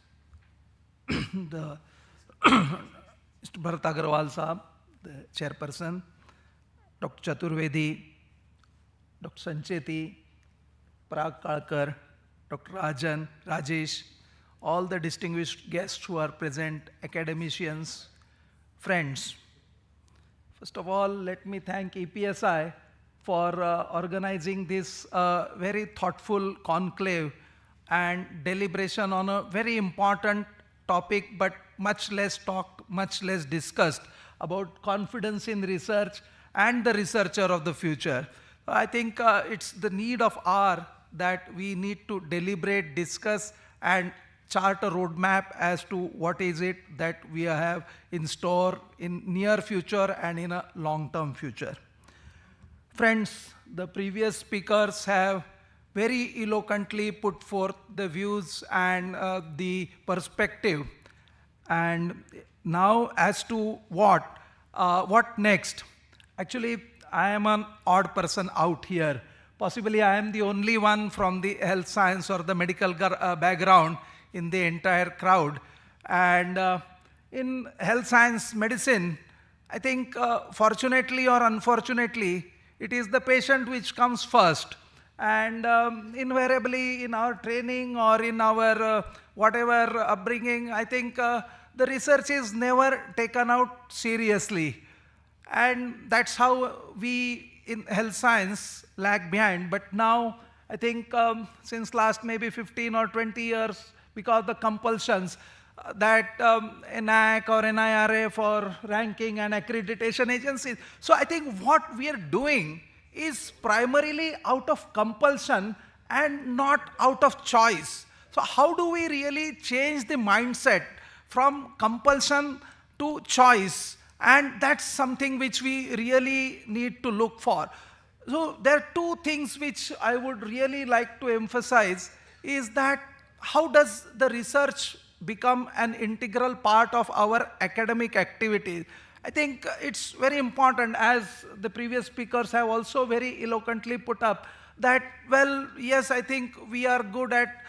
Mr. Bharat Agarwal Saab, the chairperson, Dr. Chaturvedi, Dr. Sancheti, Parag Kalkar, Dr. Rajan, Rajesh, all the distinguished guests who are present, academicians, friends. First of all, let me thank EPSI for organizing this very thoughtful conclave and deliberation on a very important topic, but much less talked, much less discussed, about confidence in research and the researcher of the future. I think it's the need of hour that we need to deliberate, discuss, and chart a roadmap as to what is it that we have in store in near future and in a long-term future. Friends, the previous speakers have very eloquently put forth the views and the perspective. And now as to what next? Actually, I am an odd person out here. Possibly I am the only one from the health science or the medical background in the entire crowd. And in health science medicine, I think fortunately or unfortunately, it is the patient which comes first. And invariably in our training or in our whatever upbringing, I think the research is never taken out seriously. And that's how we in health science lag behind. But now, I think since last maybe 15 or 20 years, because the compulsions that NAC or NIRF or ranking and accreditation agencies. So I think what we are doing is primarily out of compulsion and not out of choice. So how do we really change the mindset from compulsion to choice? And that's something which we really need to look for. So there are two things which I would really like to emphasize is that how does the research become an integral part of our academic activities? I think it's very important, as the previous speakers have also very eloquently put up, that, well, yes, I think we are good at,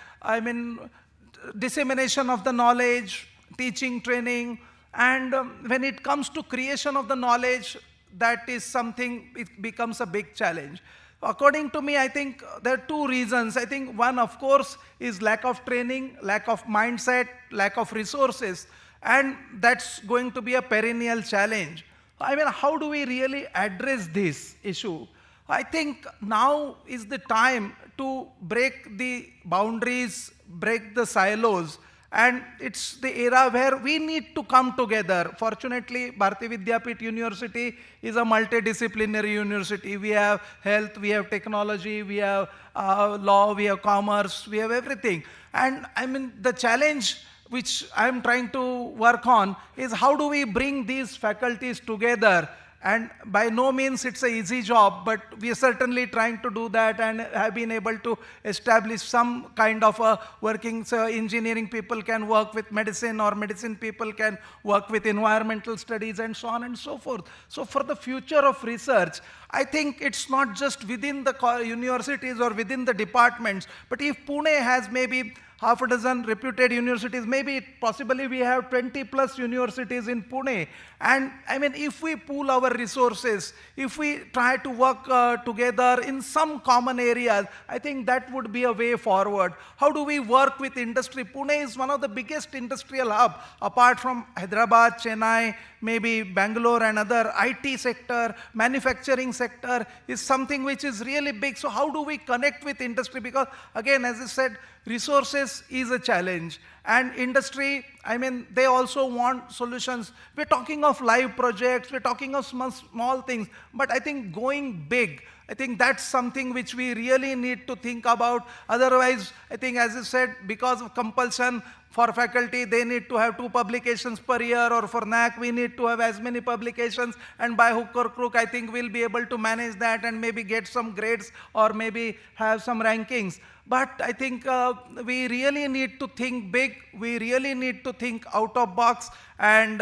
dissemination of the knowledge, teaching, training, and when it comes to creation of the knowledge, that is something, it becomes a big challenge. According to me, I think there are two reasons. I think one, of course, is lack of training, lack of mindset, lack of resources, and that's going to be a perennial challenge. How do we really address this issue? I think now is the time to break the boundaries, break the silos, and it's the era where we need to come together. Fortunately, Bharati Vidyapeeth University is a multidisciplinary university. We have health, we have technology, we have law, we have commerce, we have everything. And the challenge which I'm trying to work on is how do we bring these faculties together. And by no means it's an easy job, but we are certainly trying to do that and have been able to establish some kind of a working, so engineering people can work with medicine, or medicine people can work with environmental studies, and so on and so forth. So for the future of research, I think it's not just within the universities or within the departments, but if Pune has maybe half a dozen reputed universities, maybe possibly we have 20 plus universities in Pune. And if we pool our resources, if we try to work together in some common areas, I think that would be a way forward. How do we work with industry? Pune is one of the biggest industrial hub, apart from Hyderabad, Chennai, maybe Bangalore and other. IT sector, manufacturing sector is something which is really big. So how do we connect with industry? Because again, as I said, resources is a challenge, and industry, they also want solutions. We're talking of live projects, we're talking of small things, but I think going big, I think that's something which we really need to think about. Otherwise, I think, as I said, because of compulsion, for faculty, they need to have 2 publications per year, or for NAC, we need to have as many publications, and by hook or crook, I think we'll be able to manage that and maybe get some grades or maybe have some rankings. But I think we really need to think big, we really need to think out of box, and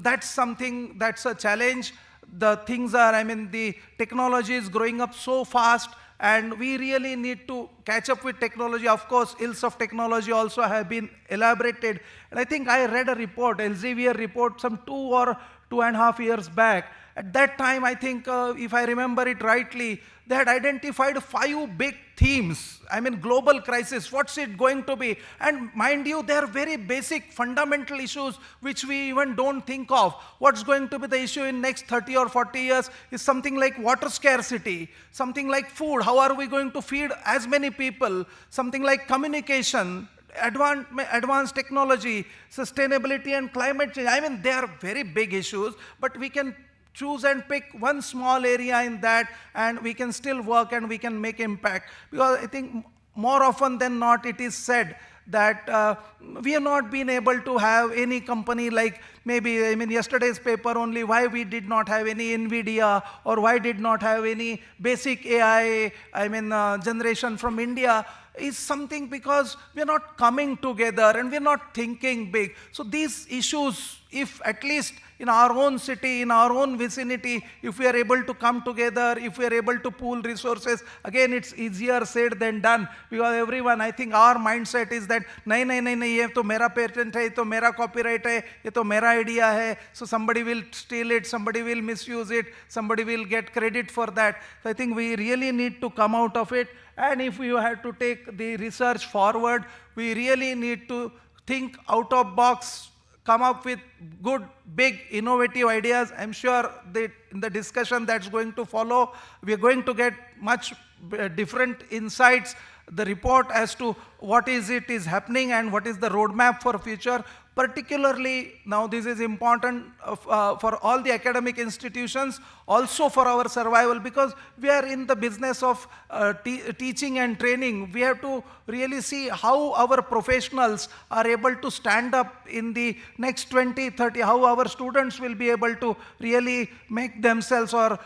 that's something that's a challenge. The things are, the technology is growing up so fast, and we really need to catch up with technology. Of course, ills of technology also have been elaborated. And I think I read a report, Elsevier report, some 2.5 years back. At that time, I think, if I remember it rightly, they had identified 5 big themes. I mean, global crisis, what's it going to be? And mind you, they are very basic, fundamental issues which we even don't think of. What's going to be the issue in next 30 or 40 years is something like water scarcity, something like food. How are we going to feed as many people? Something like communication, advanced technology, sustainability and climate change. I mean, they are very big issues, but we can choose and pick one small area in that, and we can still work and we can make impact. Because I think more often than not, it is said that we have not been able to have any company like maybe, I mean, yesterday's paper only, why we did not have any NVIDIA, or why did not have any basic AI, I mean, generation from India, is something because we're not coming together and we're not thinking big. So these issues, if at least in our own city, in our own vicinity, if we are able to come together, if we are able to pool resources, again, it's easier said than done, because everyone, I think our mindset is that, nahi, ye to mera patent hai, ye to mera copyright hai, ye to mera idea hai, so somebody will steal it, somebody will misuse it, somebody will get credit for that. So I think we really need to come out of it. And if we have to take the research forward, we really need to think out of box, come up with good, big, innovative ideas. I'm sure that in the discussion that's going to follow, we're going to get much different insights, the report as to what is happening and what is the roadmap for future. Particularly, now this is important for all the academic institutions, also for our survival, because we are in the business of teaching and training. We have to really see how our professionals are able to stand up in the next 20, 30, how our students will be able to really make themselves, or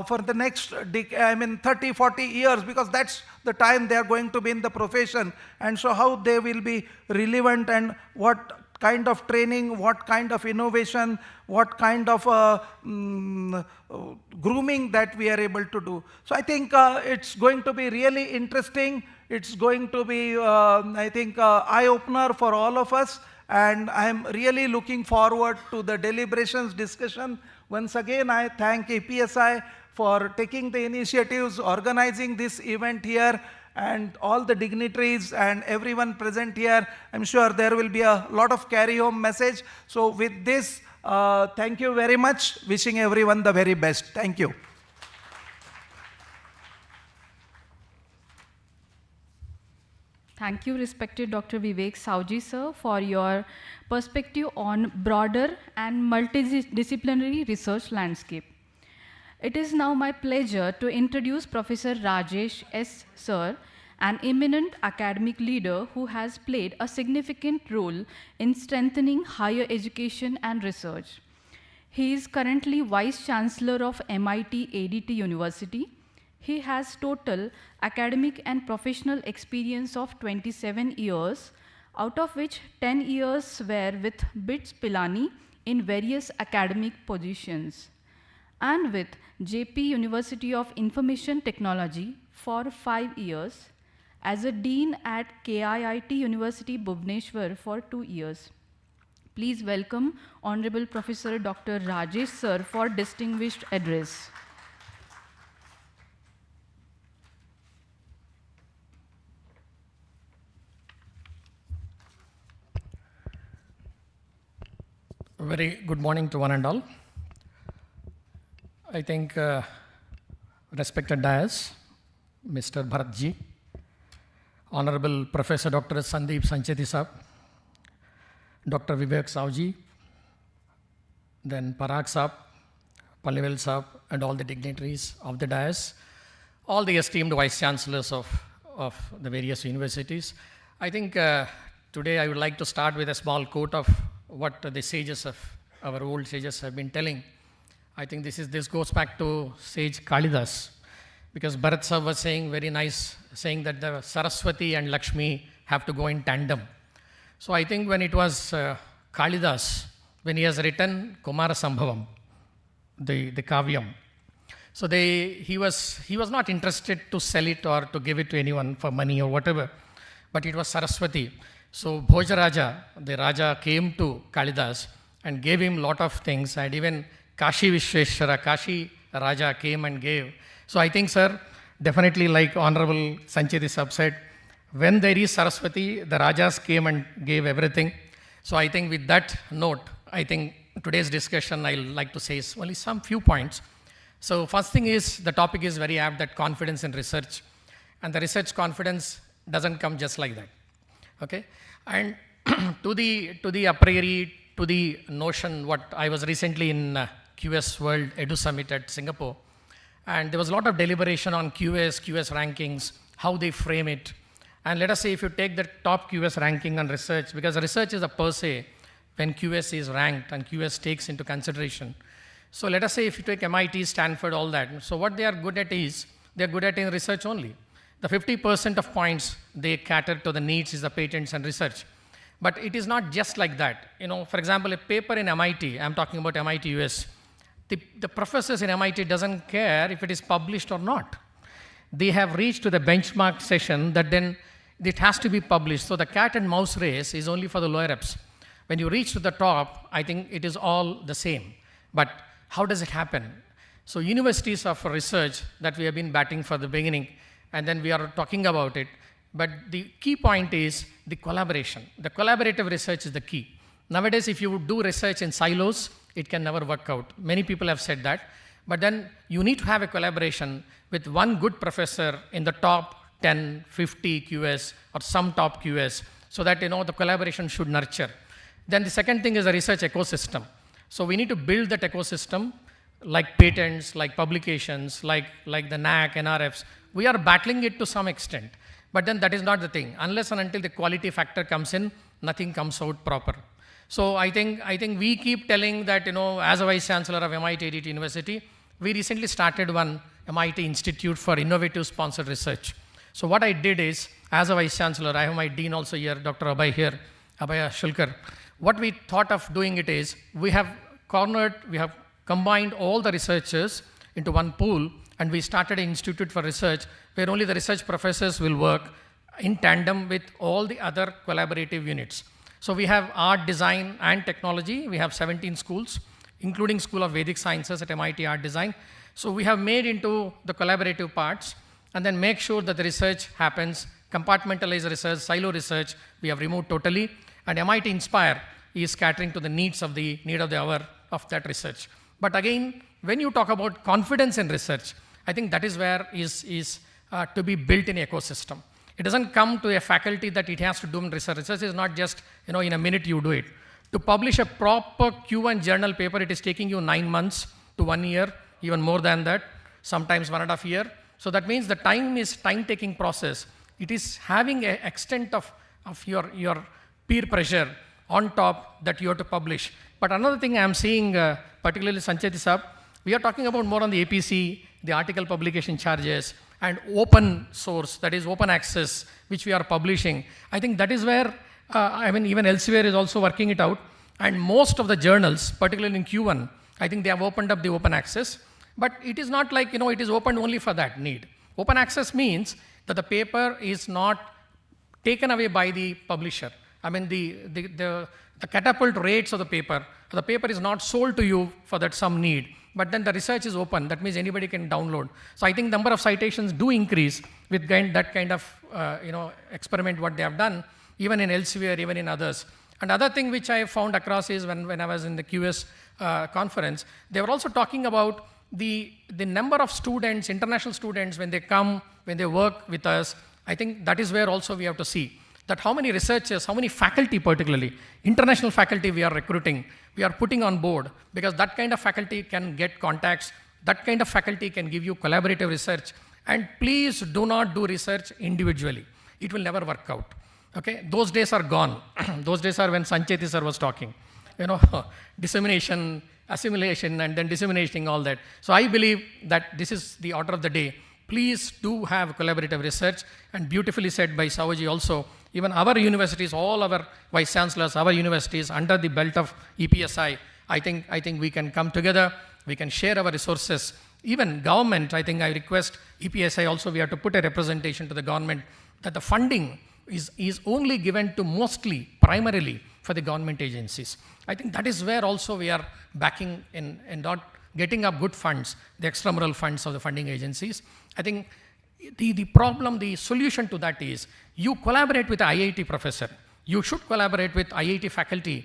for the next 30, 40 years, because that's the time they are going to be in the profession. And so how they will be relevant, and what kind of training, what kind of innovation, what kind of grooming that we are able to do. So I think it's going to be really interesting. It's going to be, I think, eye-opener for all of us. And I'm really looking forward to the deliberations, discussion. Once again, I thank EPSI for taking the initiatives, organizing this event here, and all the dignitaries and everyone present here. I'm sure there will be a lot of carry-home message. So with this, thank you very much. Wishing everyone the very best. Thank you. Thank you, respected Dr. Vivek Sauji, sir, for your perspective on broader and multidisciplinary research landscape. It is now my pleasure to introduce Professor Rajesh S. Sir, an eminent academic leader who has played a significant role in strengthening higher education and research. He is currently Vice Chancellor of MIT-ADT University. He has total academic and professional experience of 27 years, out of which 10 years were with BITS Pilani in various academic positions, and with JP University of Information Technology for 5 years, as a Dean at KIIT University Bhubaneswar for 2 years. Please welcome Honorable Professor Dr. Rajesh Sir for distinguished address. Very good morning to one and all. I think respected Dais, Mr. Bharatji, Honorable Professor Dr. Sandeep Sancheti Saab, Dr. Vivek Sauji, then Parag Saab, Palnivel Saab, and all the dignitaries of the Dais, all the esteemed Vice Chancellors of the various universities. I think today I would like to start with a small quote of what the sages of our old sages have been telling. I think this goes back to sage Kalidas, because Bharat Sahib was saying very nice, saying that the Saraswati and Lakshmi have to go in tandem. So I think when it was Kalidas, when he has written Kumara Sambhavam, the Kavyam, So he was not interested to sell it or to give it to anyone for money or whatever, but it was Saraswati. So Bhojaraja, the Raja, came to Kalidas and gave him lot of things, and even Kashi Vishweshwara, Kashi Raja came and gave. So I think, sir, definitely like Honorable Sancheti Sab said, when there is Saraswati, the Rajas came and gave everything. So I think with that note, I think today's discussion I'll like to say is only some few points. So first thing is, the topic is very apt, that confidence in research. And the research confidence doesn't come just like that. Okay? And to the a priori, to the notion, what I was recently in QS World Edu Summit at Singapore, and there was a lot of deliberation on QS rankings, how they frame it. And let us say if you take the top QS ranking on research, because research is a per se when QS is ranked and QS takes into consideration. So let us say if you take MIT, Stanford, all that. So what they are good at is, they are good at in research only. The 50% of points they cater to the needs is the patents and research. But it is not just like that. You know, for example, a paper in MIT, I'm talking about MIT US, the professors in MIT doesn't care if it is published or not. They have reached to the benchmark session that then it has to be published. So the cat and mouse race is only for the lower reps. When you reach to the top, I think it is all the same. But how does it happen? So universities of research that we have been batting for the beginning, and then we are talking about it. But the key point is the collaboration. The collaborative research is the key. Nowadays, if you do research in silos, it can never work out. Many people have said that. But then you need to have a collaboration with one good professor in the top 10, 50 QS or some top QS, so that the collaboration should nurture. Then the second thing is the research ecosystem. So we need to build that ecosystem, like patents, like publications, like the NAC, NRFs. We are battling it to some extent. But then that is not the thing. Unless and until the quality factor comes in, nothing comes out proper. So I think we keep telling that, as a Vice Chancellor of MIT-ADT University, we recently started one MIT Institute for Innovative Sponsored Research. So what I did is, as a Vice Chancellor, I have my Dean also here, Dr. Abhay here, Abhay Shulkar. What we thought of doing it is, we have combined all the researchers into one pool, and we started an institute for research where only the research professors will work in tandem with all the other collaborative units. So we have art, design, and technology. We have 17 schools, including School of Vedic Sciences at MIT Art Design. So we have made into the collaborative parts, and then make sure that the research happens, compartmentalized research, silo research, we have removed totally. And MIT Inspire is catering to the needs of the need of the hour of that research. But again, when you talk about confidence in research, I think that is where is to be built in ecosystem. It doesn't come to a faculty that it has to do research. Research is not just, in a minute you do it. To publish a proper Q1 journal paper, it is taking you 9 months to 1 year, even more than that, sometimes 1.5 years. So that means the time is time-taking process. It is having an extent of your peer pressure on top that you have to publish. But another thing I am seeing, particularly Sancheti Sab, we are talking about more on the APC, the article publication charges, and open source, that is open access, which we are publishing. I think that is where, even Elsevier is also working it out. And most of the journals, particularly in Q1, I think they have opened up the open access. But it is not like, it is opened only for that need. Open access means that the paper is not taken away by the publisher. I mean, the catapult rates of the paper is not sold to you for that some need. But then the research is open. That means anybody can download. So I think number of citations do increase with that kind of experiment what they have done, even in Elsevier, even in others. And other thing which I found across is when I was in the QS conference, they were also talking about the number of students, international students, when they come, when they work with us. I think that is where also we have to see that how many researchers, how many faculty particularly, international faculty we are recruiting, we are putting on board, because that kind of faculty can get contacts, that kind of faculty can give you collaborative research. And please do not do research individually. It will never work out. Okay? Those days are gone. Those days are when Sancheti sir was talking. Dissemination, assimilation, and then disseminating, all that. So I believe that this is the order of the day. Please do have collaborative research, and beautifully said by Savaji also, even our universities, all our vice chancellors, our universities under the belt of EPSI, I think we can come together, we can share our resources Even government, I think I request EPSI also, we have to put a representation to the government that the funding is only given to mostly, primarily for the government agencies. I think that is where also we are backing in and not getting up good funds, the extramural funds of the funding agencies. I think the problem, the solution to that is you collaborate with the IIT professor. You should collaborate with IIT faculty.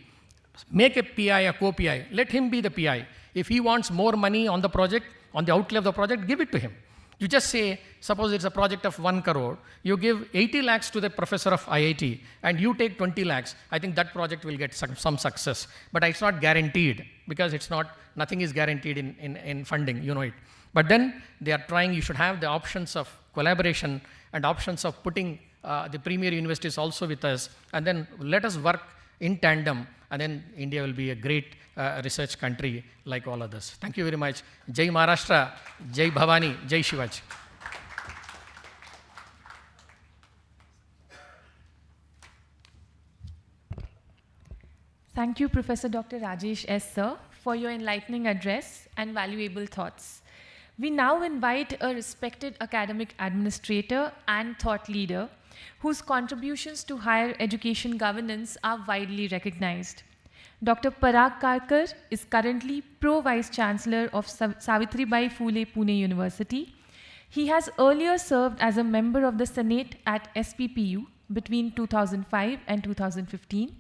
Make a PI, a co-PI. Let him be the PI. If he wants more money on the project, on the outlay of the project, give it to him. You just say, suppose it's a project of 1 crore, you give 80 lakhs to the professor of IIT, and you take 20 lakhs. I think that project will get some success. But it's not guaranteed, because it's not, nothing is guaranteed in funding, you know it. But then they are trying, you should have the options of collaboration and options of putting the premier universities also with us, and then let us work in tandem, and then India will be a great research country like all others. Thank you very much. Jai Maharashtra, Jai Bhavani, Jai Shivaji. Thank you, Professor Dr. Rajesh S. Sir, for your enlightening address and valuable thoughts. We now invite a respected academic administrator and thought leader whose contributions to higher education governance are widely recognized. Dr. Parag Karkar is currently Pro-Vice Chancellor of Savitribai Phule Pune University. He has earlier served as a member of the Senate at SPPU between 2005 and 2015.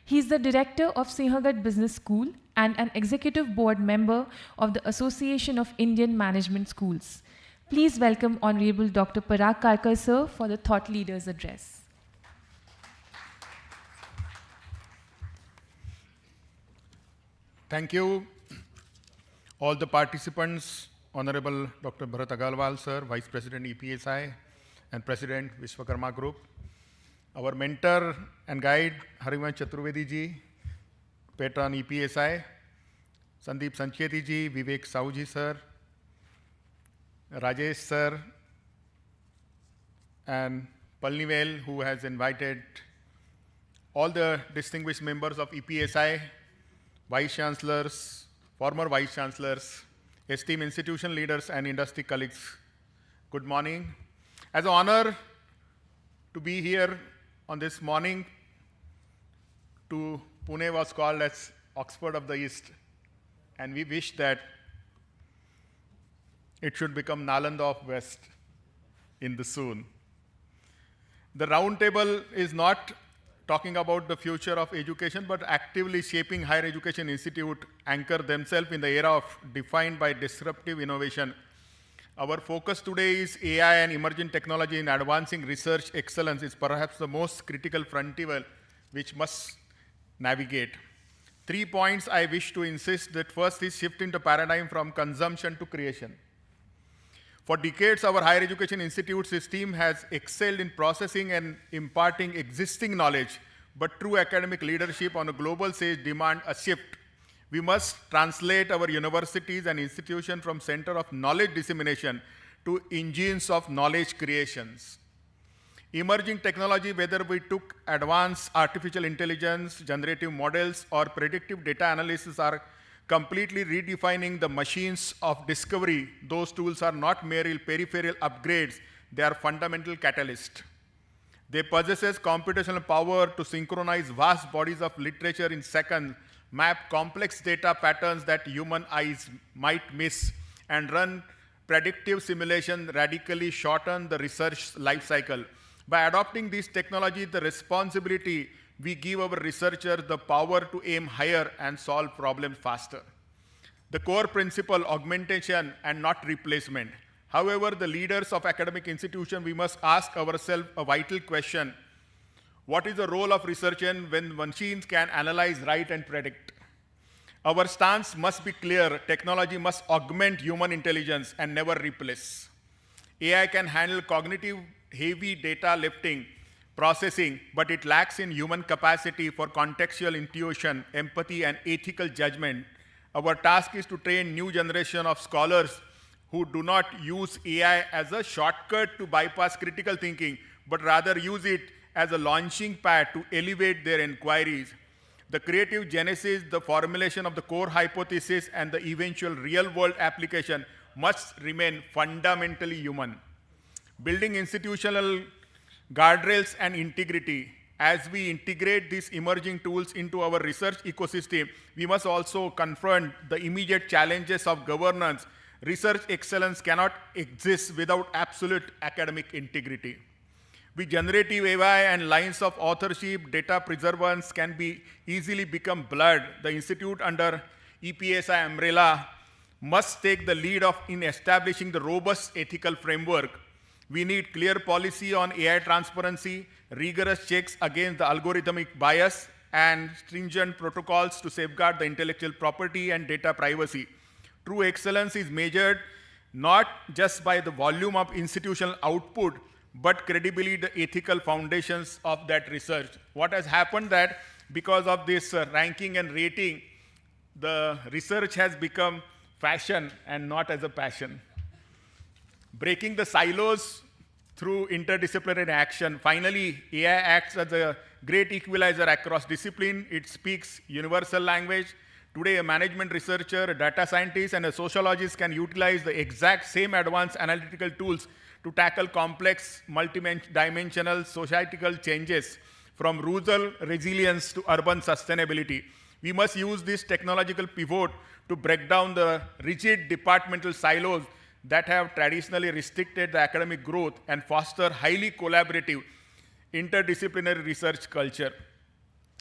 He is the director of Sinhagad Business School and an executive board member of the Association of Indian Management Schools. Please welcome Honorable Dr. Parag Karkar, sir, for the Thought Leaders Address. Thank you, all the participants, Honorable Dr. Bharat Agarwal, sir, Vice President EPSI and President Vishwakarma Group, our mentor and guide Harivansh Chaturvedi ji, patron EPSI, Sandeep Sancheti ji, Vivek Sauji sir, Rajesh sir, and Palnivel, who has invited all the distinguished members of EPSI, Vice Chancellors, former Vice Chancellors, esteemed institution leaders and industry colleagues. Good morning. As an honor to be here on this morning, Pune was called as Oxford of the East, and we wish that it should become Nalanda of West in the soon. The roundtable is not talking about the future of education, but actively shaping higher education institute anchor themselves in the era defined by disruptive innovation. Our focus today is AI and emerging technology in advancing research excellence is perhaps the most critical frontier which must navigate. 3 points I wish to insist that first is shifting the paradigm from consumption to creation. For decades, our higher education institute system has excelled in processing and imparting existing knowledge, but true academic leadership on a global stage demand a shift. We must translate our universities and institutions from center of knowledge dissemination to engines of knowledge creations. Emerging technology, whether we took advanced artificial intelligence, generative models, or predictive data analysis, are completely redefining the machines of discovery. Those tools are not merely peripheral upgrades, they are fundamental catalysts. They possess computational power to synchronize vast bodies of literature in seconds, map complex data patterns that human eyes might miss, and run predictive simulation radically shorten the research life cycle. By adopting these technologies, the responsibility we give our researchers the power to aim higher and solve problems faster. The core principle, augmentation and not replacement. However, the leaders of academic institutions, we must ask ourselves a vital question. What is the role of research when machines can analyze, write, and predict? Our stance must be clear. Technology must augment human intelligence and never replace. AI can handle cognitive, heavy data lifting, processing, but it lacks in human capacity for contextual intuition, empathy, and ethical judgment. Our task is to train new generation of scholars who do not use AI as a shortcut to bypass critical thinking, but rather use it as a launching pad to elevate their inquiries. The creative genesis, the formulation of the core hypothesis, and the eventual real-world application must remain fundamentally human. Building institutional guardrails and integrity. As we integrate these emerging tools into our research ecosystem, we must also confront the immediate challenges of governance. Research excellence cannot exist without absolute academic integrity. With generative AI and lines of authorship, data preservance can be easily become blurred. The institute under EPSI umbrella must take the lead in establishing the robust ethical framework. We need clear policy on AI transparency, rigorous checks against the algorithmic bias, and stringent protocols to safeguard the intellectual property and data privacy. True excellence is measured not just by the volume of institutional output, but credibility, the ethical foundations of that research. What has happened that because of this ranking and rating, the research has become fashion and not as a passion. Breaking the silos through interdisciplinary action. Finally, AI acts as a great equalizer across discipline. It speaks universal language. Today, a management researcher, a data scientist, and a sociologist can utilize the exact same advanced analytical tools to tackle complex, multi-dimensional societal changes from rural resilience to urban sustainability. We must use this technological pivot to break down the rigid departmental silos that have traditionally restricted the academic growth and foster highly collaborative, interdisciplinary research culture.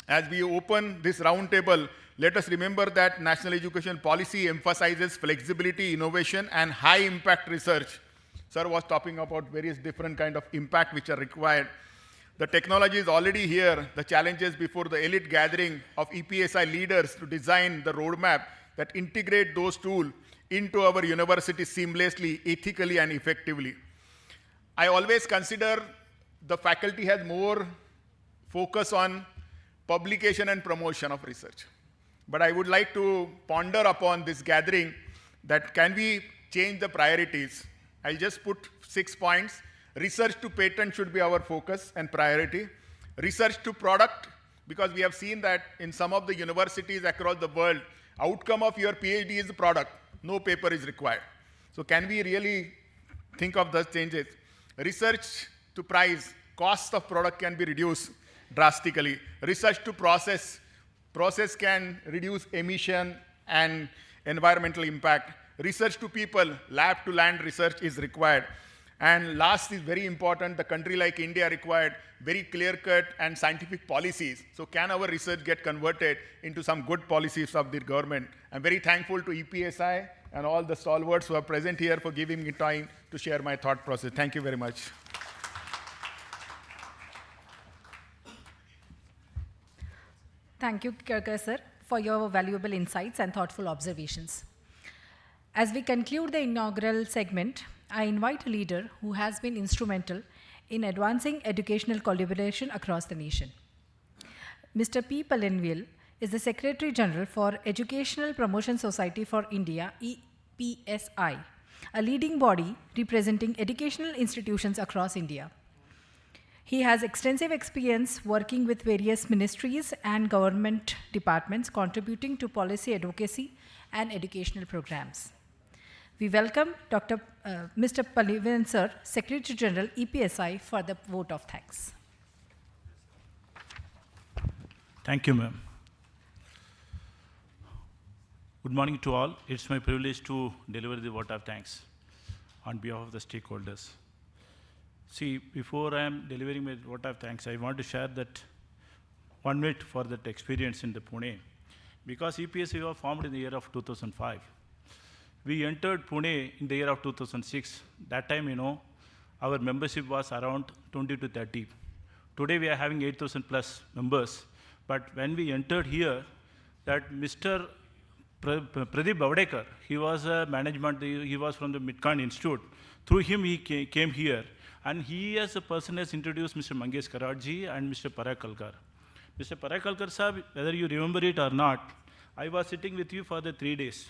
As we open this roundtable, let us remember that national education policy emphasizes flexibility, innovation, and high-impact research. Sir was talking about various different kinds of impact which are required. The technology is already here. The challenges before the elite gathering of EPSI leaders to design the roadmap that integrate those tools into our university seamlessly, ethically, and effectively. I always consider the faculty has more focus on publication and promotion of research. But I would like to ponder upon this gathering that can we change the priorities. I'll just put 6 points. Research to patent should be our focus and priority. Research to product, because we have seen that in some of the universities across the world, outcome of your PhD is the product. No paper is required. So can we really think of those changes? Research to price, cost of product can be reduced drastically. Research to process, process can reduce emission and environmental impact. Research to people, lab to land research is required. And last is very important, the country like India required very clear-cut and scientific policies. So can our research get converted into some good policies of the government? I'm very thankful to EPSI and all the stalwarts who are present here for giving me time to share my thought process. Thank you very much. Thank you, Kirkar sir, for your valuable insights and thoughtful observations. As we conclude the inaugural segment, I invite a leader who has been instrumental in advancing educational collaboration across the nation. Mr. P. Palenville is the Secretary General for Educational Promotion Society for India, EPSI, a leading body representing educational institutions across India. He has extensive experience working with various ministries and government departments contributing to policy advocacy and educational programs. We welcome Mr. Palenville sir, Secretary General, EPSI, for the vote of thanks. Thank you, ma'am. Good morning to all. It's my privilege to deliver the vote of thanks on behalf of the stakeholders. See, before I am delivering my vote of thanks, I want to share that 1 minute for that experience in the Pune. Because EPSI was formed in the year of 2005. We entered Pune in the year of 2006. That time, our membership was around 20 to 30. Today, we are having 8,000 plus members. But when we entered here, that Mr. Pradeep Bavdekar, he was a management, he was from the MIT-ADT Institute. Through him, he came here. And he as a person has introduced Mr. Mangesh Karatji and Mr. Parakalkar. Mr. Parakalkar sir, whether you remember it or not, I was sitting with you for the 3 days.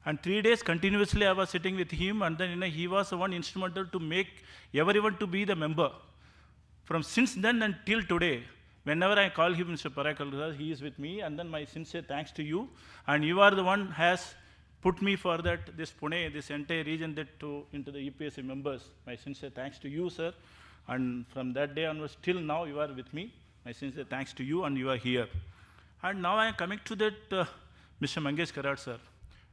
And 3 days continuously I was sitting with him, and then he was the one instrumental to make everyone to be the member. From since then until today, whenever I call him Mr. Parakalkar, he is with me, and then my sincere thanks to you. And you are the one has put me for that, this Pune, this entire region into the EPSI members. My sincere thanks to you, sir. And from that day onwards, till now, you are with me. My sincere thanks to you, and you are here. And now I am coming to that Mr. Mangesh Karat, sir.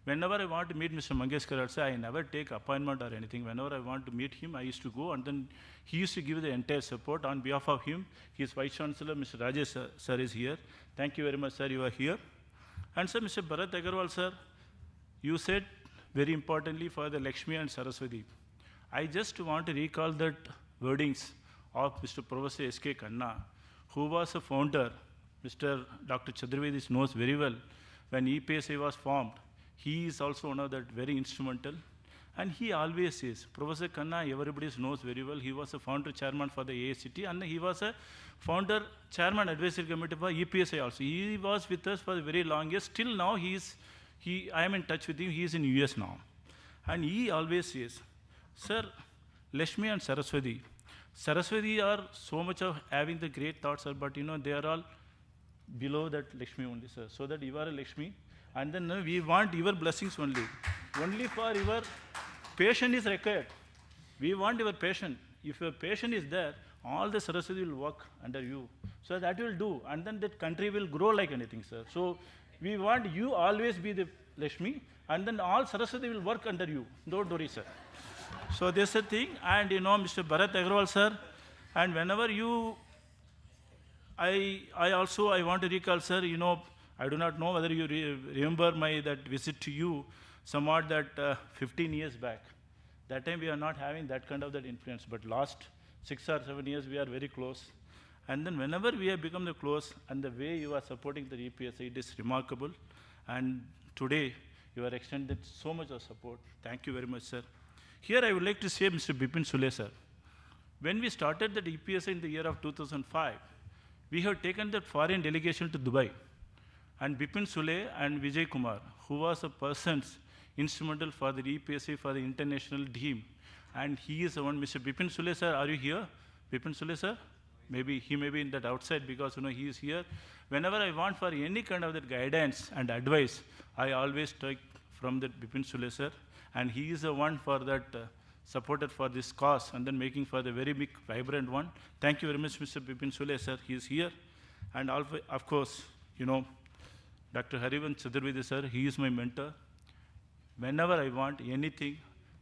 Whenever I want to meet Mr. Mangesh Karat, sir, I never take appointment or anything. Whenever I want to meet him, I used to go, and then he used to give the entire support on behalf of him. His Vice Chancellor, Mr. Rajesh, sir, is here. Thank you very much, sir, you are here. And sir, Mr. Bharat Agarwal, sir, you said very importantly for the Lakshmi and Saraswati. I just want to recall that wordings of Mr. Professor S.K. Khanna, who was a founder. Mr. Dr. Chaturvedi knows very well when EPSI was formed. He is also one of that very instrumental. And he always says, Professor Khanna, everybody knows very well, he was a founder chairman for the AICT, and he was a founder chairman advisory committee for EPSI also. He was with us for a very long years. Till now, I am in touch with him. He is in US now. And he always says, sir, Lakshmi and Saraswati. Saraswati are so much of having the great thoughts, sir, but they are all below that Lakshmi only, sir. So that you are a Lakshmi. And then we want your blessings only. Only for your patience is required. We want your patience. If your patience is there, all the Saraswati will work under you. So that will do. And then that country will grow like anything, sir. So we want you always be the Lakshmi, and then all Saraswati will work under you. Don't worry, sir. So there's a thing, and Mr. Bharat Agarwal, sir, and whenever I want to recall, sir, I do not know whether you remember that visit to you somewhat that 15 years back. That time we are not having that kind of that influence, but last 6 or 7 years we are very close. And then whenever we have become the close, and the way you are supporting the EPSI, it is remarkable. And today you are extended so much of support. Thank you very much, sir. Here I would like to say, Mr. Bipin Sule, sir, when we started the EPSI in the year of 2005, we have taken that foreign delegation to Dubai. And Bipin Sule and Vijay Kumar, who was a person instrumental for the EPSI, for the international team. And he is the one, Mr. Bipin Sule, sir, are you here? Bipin Sule, sir? Maybe he may be in that outside because he is here. Whenever I want for any kind of that guidance and advice, I always take from that Bipin Sule, sir. And he is the one for that supported for this cause and then making for the very big, vibrant one. Thank you very much, Mr. Bipin Sule, sir. He is here. And of course, Dr. Harivan Chaturvedi, sir, he is my mentor. Whenever I want anything,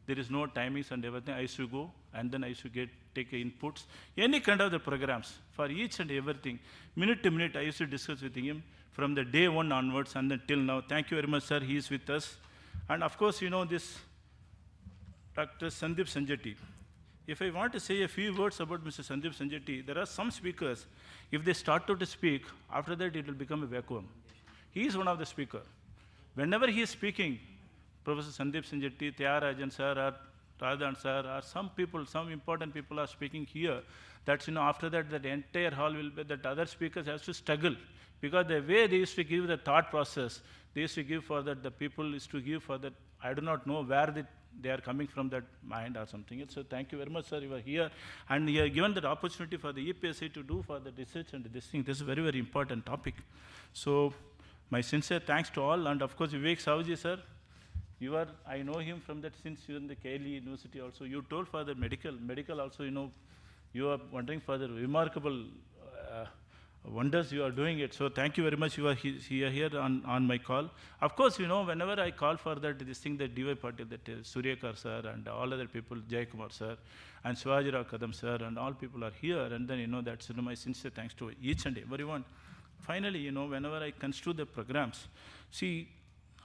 there is no timings and everything. I used to go, and then I used to take inputs, any kind of the programs for each and everything. Minute to minute, I used to discuss with him from the day one onwards and then till now. Thank you very much, sir. He is with us. And of course, this Dr. Sandeep Sanjeti. If I want to say a few words about Mr. Sandeep Sanjeti, there are some speakers, if they start to speak, after that it will become a vacuum. He is one of the speakers. Whenever he is speaking, Professor Sandeep Sanjeti, Tyagarajan sir, or Radhan sir, or some important people are speaking here, that's, after that, the entire hall will be, that other speakers have to struggle. Because the way they used to give the thought process, they used to give for that, the people used to give for that, I do not know where they are coming from that mind or something. So thank you very much, sir, you are here. And you have given that opportunity for the EPSI to do for the research and this thing. This is a very, very important topic. So my sincere thanks to all. And of course, Vivek Savji, sir, I know him from that since you were in the KLE University also. You told for the medical also, you are wondering for the remarkable wonders you are doing it. So thank you very much. You are here on my call. Of course, whenever I call for that, this thing, that DY Patil, that Suryakar sir, and all other people, Jay Kumar sir, and Swajirao Kadam sir, and all people are here. And then, that's my sincere thanks to each and everyone. Finally, whenever I construe the programs, see,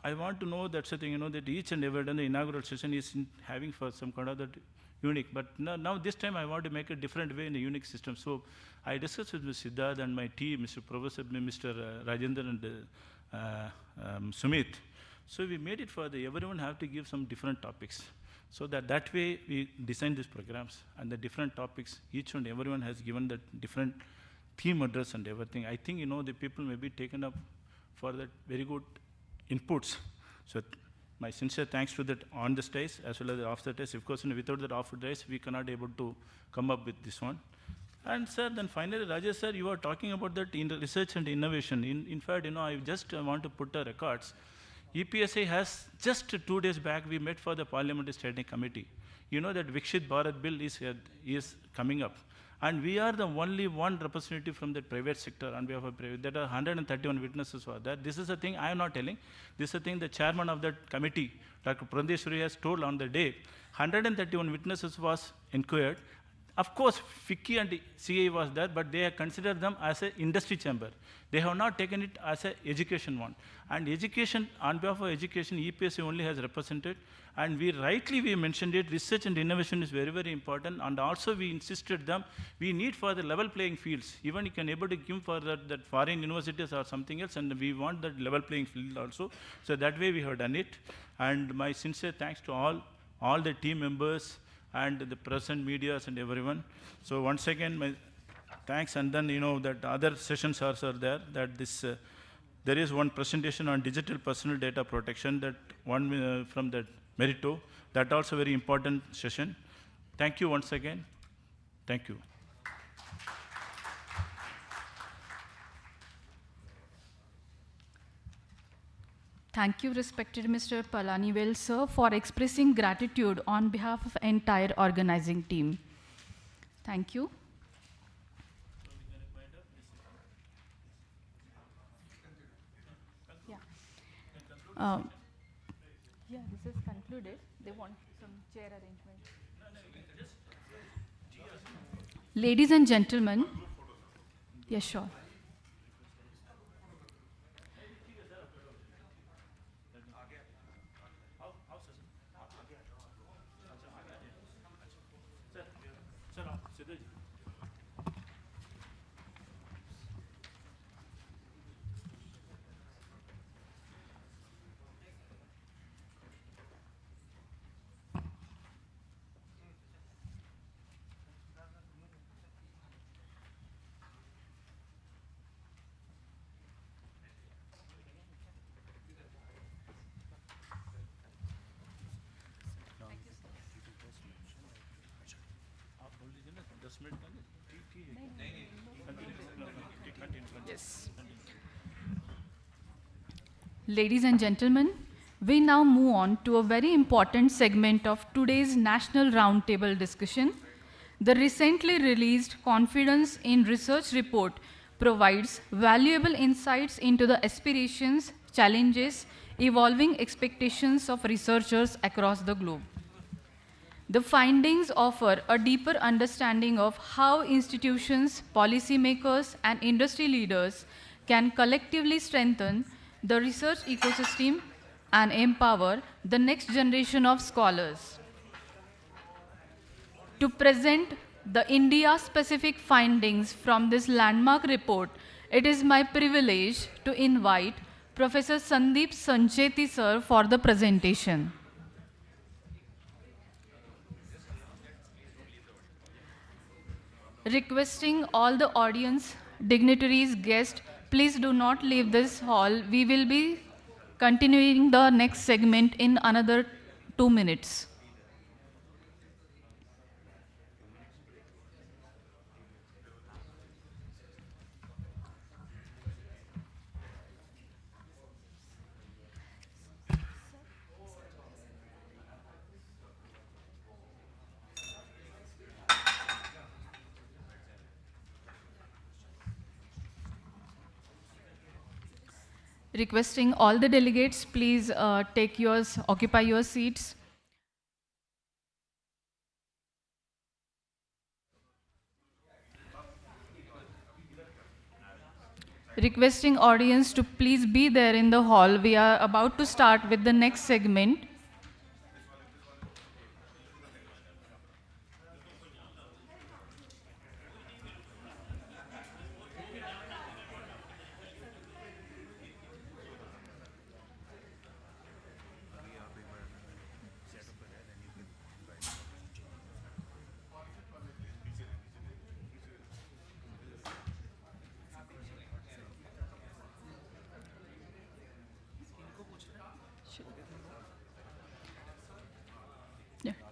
I want to know that's the thing, that each and every day the inaugural session is having for some kind of that unique. But now this time I want to make a different way in the unique system. So I discussed with Mr. Siddharth and my team, Mr. Professor, Mr. Rajendra and Sumit. So we made it for everyone have to give some different topics. So that way we designed these programs and the different topics, each and everyone has given that different theme address and everything. I think, the people may be taken up for that very good inputs. So my sincere thanks to that on the stage as well as off the stage. Of course, without that off the stage, we cannot able to come up with this one. And sir, then finally, Rajesh sir, you are talking about that in research and innovation. In fact, I just want to put the records. EPSI has just 2 days back, we met for the Parliamentary Standing Committee. You know that Vikshit Bharat Bill is coming up. And we are the only one representative from the private sector on behalf of private. There are 131 witnesses for that. This is a thing I am not telling. This is a thing the chairman of that committee, Dr. Prandeshwari, has told on the day. 131 witnesses was inquired. Of course, FICCI and CA was there, but they have considered them as an industry chamber. They have not taken it as an education one. And education, on behalf of education, EPSI only has represented. And we mentioned it, research and innovation is very, very important. And also we insisted them, we need for the level playing fields. Even you can able to give for that foreign universities or something else, and we want that level playing field also. So that way we have done it. And my sincere thanks to all the team members, and the present medias and everyone. So once again, my thanks. And then, that other sessions also are there, that there is one presentation on digital personal data protection, that one from the Merito, that also very important session. Thank you once again. Thank you. Thank you, respected Mr. Palanivel, sir, for expressing gratitude on behalf of entire organizing team. Thank you. Yeah. Yeah, this is concluded. They want some chair arrangement. Ladies and gentlemen, yes, sure. Yes. Ladies and gentlemen, we now move on to a very important segment of today's National Roundtable discussion. The recently released Confidence in Research report provides valuable insights into the aspirations, challenges, evolving expectations of researchers across the globe. The findings offer a deeper understanding of how institutions, policymakers, and industry leaders can collectively strengthen the research ecosystem and empower the next generation of scholars. To present the India-specific findings from this landmark report, it is my privilege to invite Professor Sandeep Sancheti sir for the presentation. Requesting all the audience, dignitaries, guests, please do not leave this hall. We will be continuing the next segment in another 2 minutes. Requesting all the delegates, please occupy your seats. Requesting audience to please be there in the hall. We are about to start with the next segment.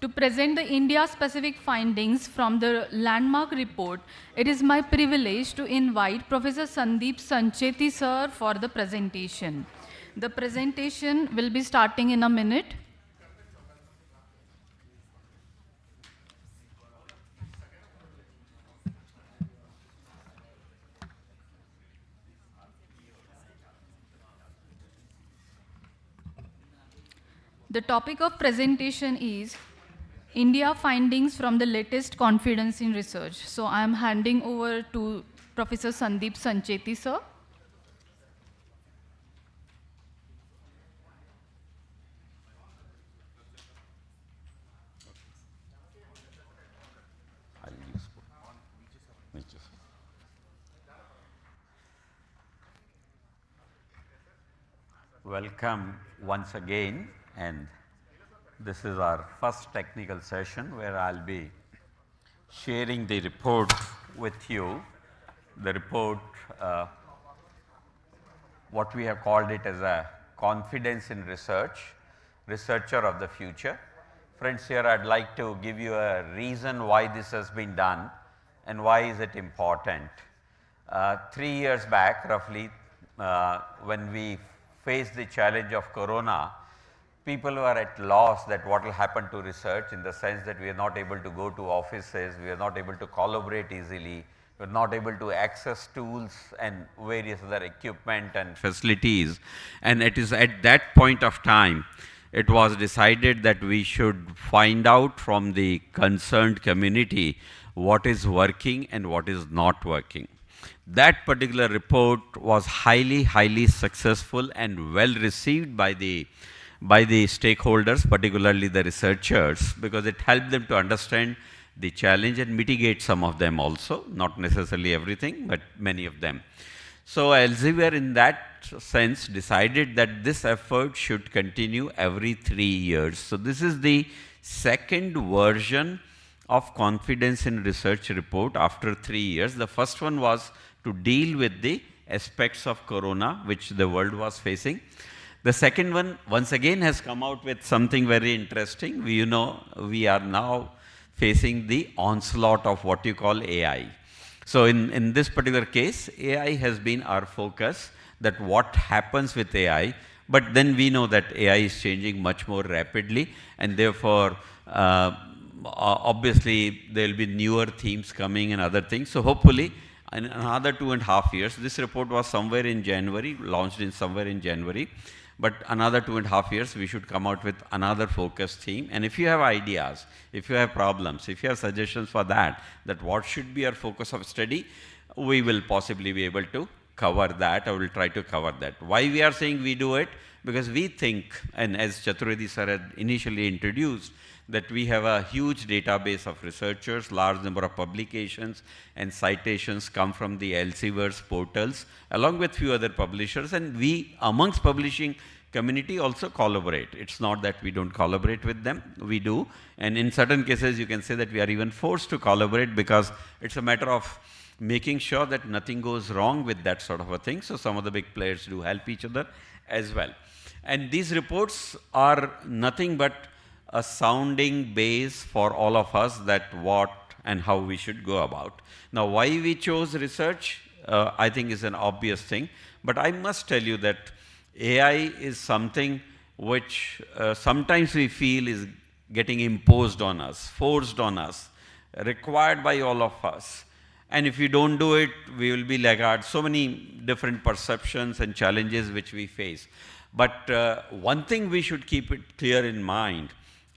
To present the India-specific findings from the landmark report, it is my privilege to invite Professor Sandeep Sancheti sir for the presentation. The presentation will be starting in a minute. The topic of presentation is India findings from the latest confidence in research. So I am handing over to Professor Sandeep Sancheti, sir. Welcome once again, and this is our first technical session where I'll be sharing the report with you. The report, what we have called it as a confidence in research, researcher of the future. Friends, here I'd like to give you a reason why this has been done and why is it important. 3 years back roughly, when we faced the challenge of corona, people were at loss that what will happen to research, in the sense that we are not able to go to offices, we are not able to collaborate easily, we are not able to access tools and various other equipment and facilities. And it is at that point of time, it was decided that we should find out from the concerned community what is working and what is not working. That particular report was highly successful and well received by the stakeholders, particularly the researchers, because it helped them to understand the challenge and mitigate some of them also, not necessarily everything, but many of them. So Elsevier in that sense decided that this effort should continue every 3 years. So this is the second version of confidence in research report after 3 years. The first one was to deal with the aspects of corona which the world was facing. The second one once again has come out with something very interesting. We are now facing the onslaught of what you call AI. So in this particular case, AI has been our focus, that what happens with AI, but then we know that AI is changing much more rapidly, and therefore obviously there will be newer themes coming and other things. So hopefully in another 2.5 years, this report was somewhere in January, launched in somewhere in January, but another 2.5 years we should come out with another focus theme. And if you have ideas, if you have problems, if you have suggestions for that what should be our focus of study, we will possibly be able to cover that, or will try to cover that. Why we are saying we do it? Because we think, and as Chaturvedi sir had initially introduced, that we have a huge database of researchers, large number of publications and citations come from the Elsevier's portals, along with few other publishers, and we amongst publishing community also collaborate. It's not that we don't collaborate with them, we do, and in certain cases you can say that we are even forced to collaborate, because it's a matter of making sure that nothing goes wrong with that sort of a thing. So some of the big players do help each other as well. And these reports are nothing but a sounding base for all of us, that what and how we should go about. Now, why we chose research, I think is an obvious thing, but I must tell you that AI is something which sometimes we feel is getting imposed on us, forced on us, required by all of us. And if we don't do it, we will be laggards. So many different perceptions and challenges which we face. But one thing we should keep it clear in mind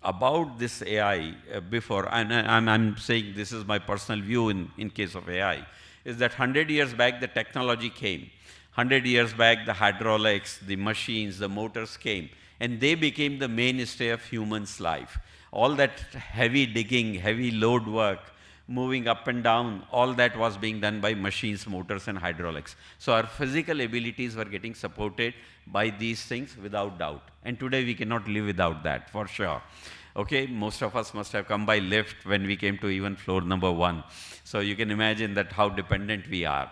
about this AI before, and I'm saying this is my personal view in case of AI, is that 100 years back the technology came. 100 years back the hydraulics, the machines, the motors came, and they became the mainstay of human's life. All that heavy digging, heavy load work, moving up and down, all that was being done by machines, motors and hydraulics. So our physical abilities were getting supported by these things without doubt. And today we cannot live without that, for sure. Okay, most of us must have come by lift when we came to even floor number 1. So you can imagine that how dependent we are.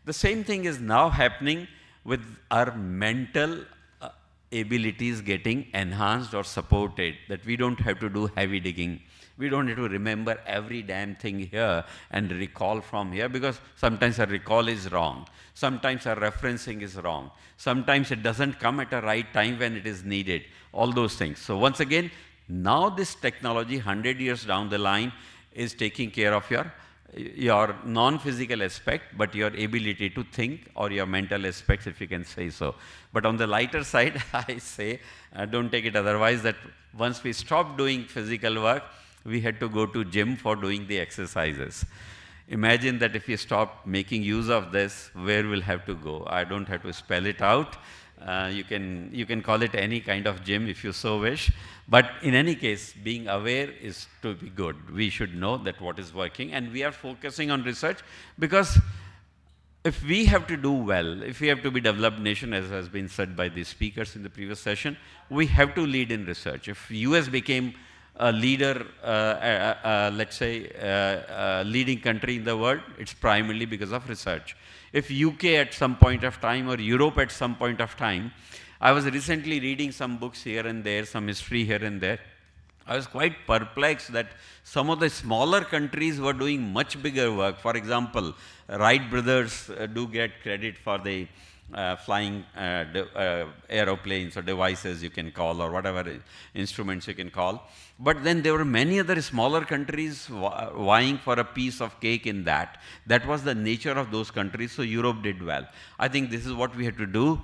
The same thing is now happening with our mental abilities getting enhanced or supported, that we don't have to do heavy digging. We don't have to remember every damn thing here and recall from here, because sometimes our recall is wrong. Sometimes our referencing is wrong. Sometimes it doesn't come at a right time when it is needed. All those things. So once again, now this technology 100 years down the line is taking care of your non-physical aspect, but your ability to think, or your mental aspects, if you can say so. But on the lighter side, I say, don't take it otherwise, that once we stopped doing physical work, we had to go to gym for doing the exercises. Imagine that if you stop making use of this, where we'll have to go? I don't have to spell it out. You can call it any kind of gym if you so wish. But in any case, being aware is to be good. We should know that what is working, and we are focusing on research, because if we have to do well, if we have to be developed nation, as has been said by the speakers in the previous session, we have to lead in research. If US became a leader, let's say, leading country in the world, it's primarily because of research. If UK at some point of time, or Europe at some point of time, I was recently reading some books here and there, some history here and there. I was quite perplexed that some of the smaller countries were doing much bigger work. For example, Wright brothers do get credit for the flying aeroplanes or devices you can call, or whatever instruments you can call. But then there were many other smaller countries vying for a piece of cake in that. That was the nature of those countries, so Europe did well. I think this is what we have to do.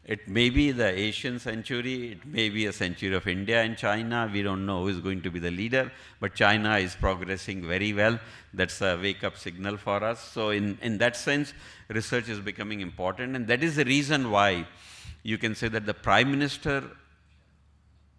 It may be the Asian century, it may be a century of India and China. We don't know who is going to be the leader, but China is progressing very well. That's a wake-up signal for us. So in that sense, research is becoming important, and that is the reason why you can say that the Prime Minister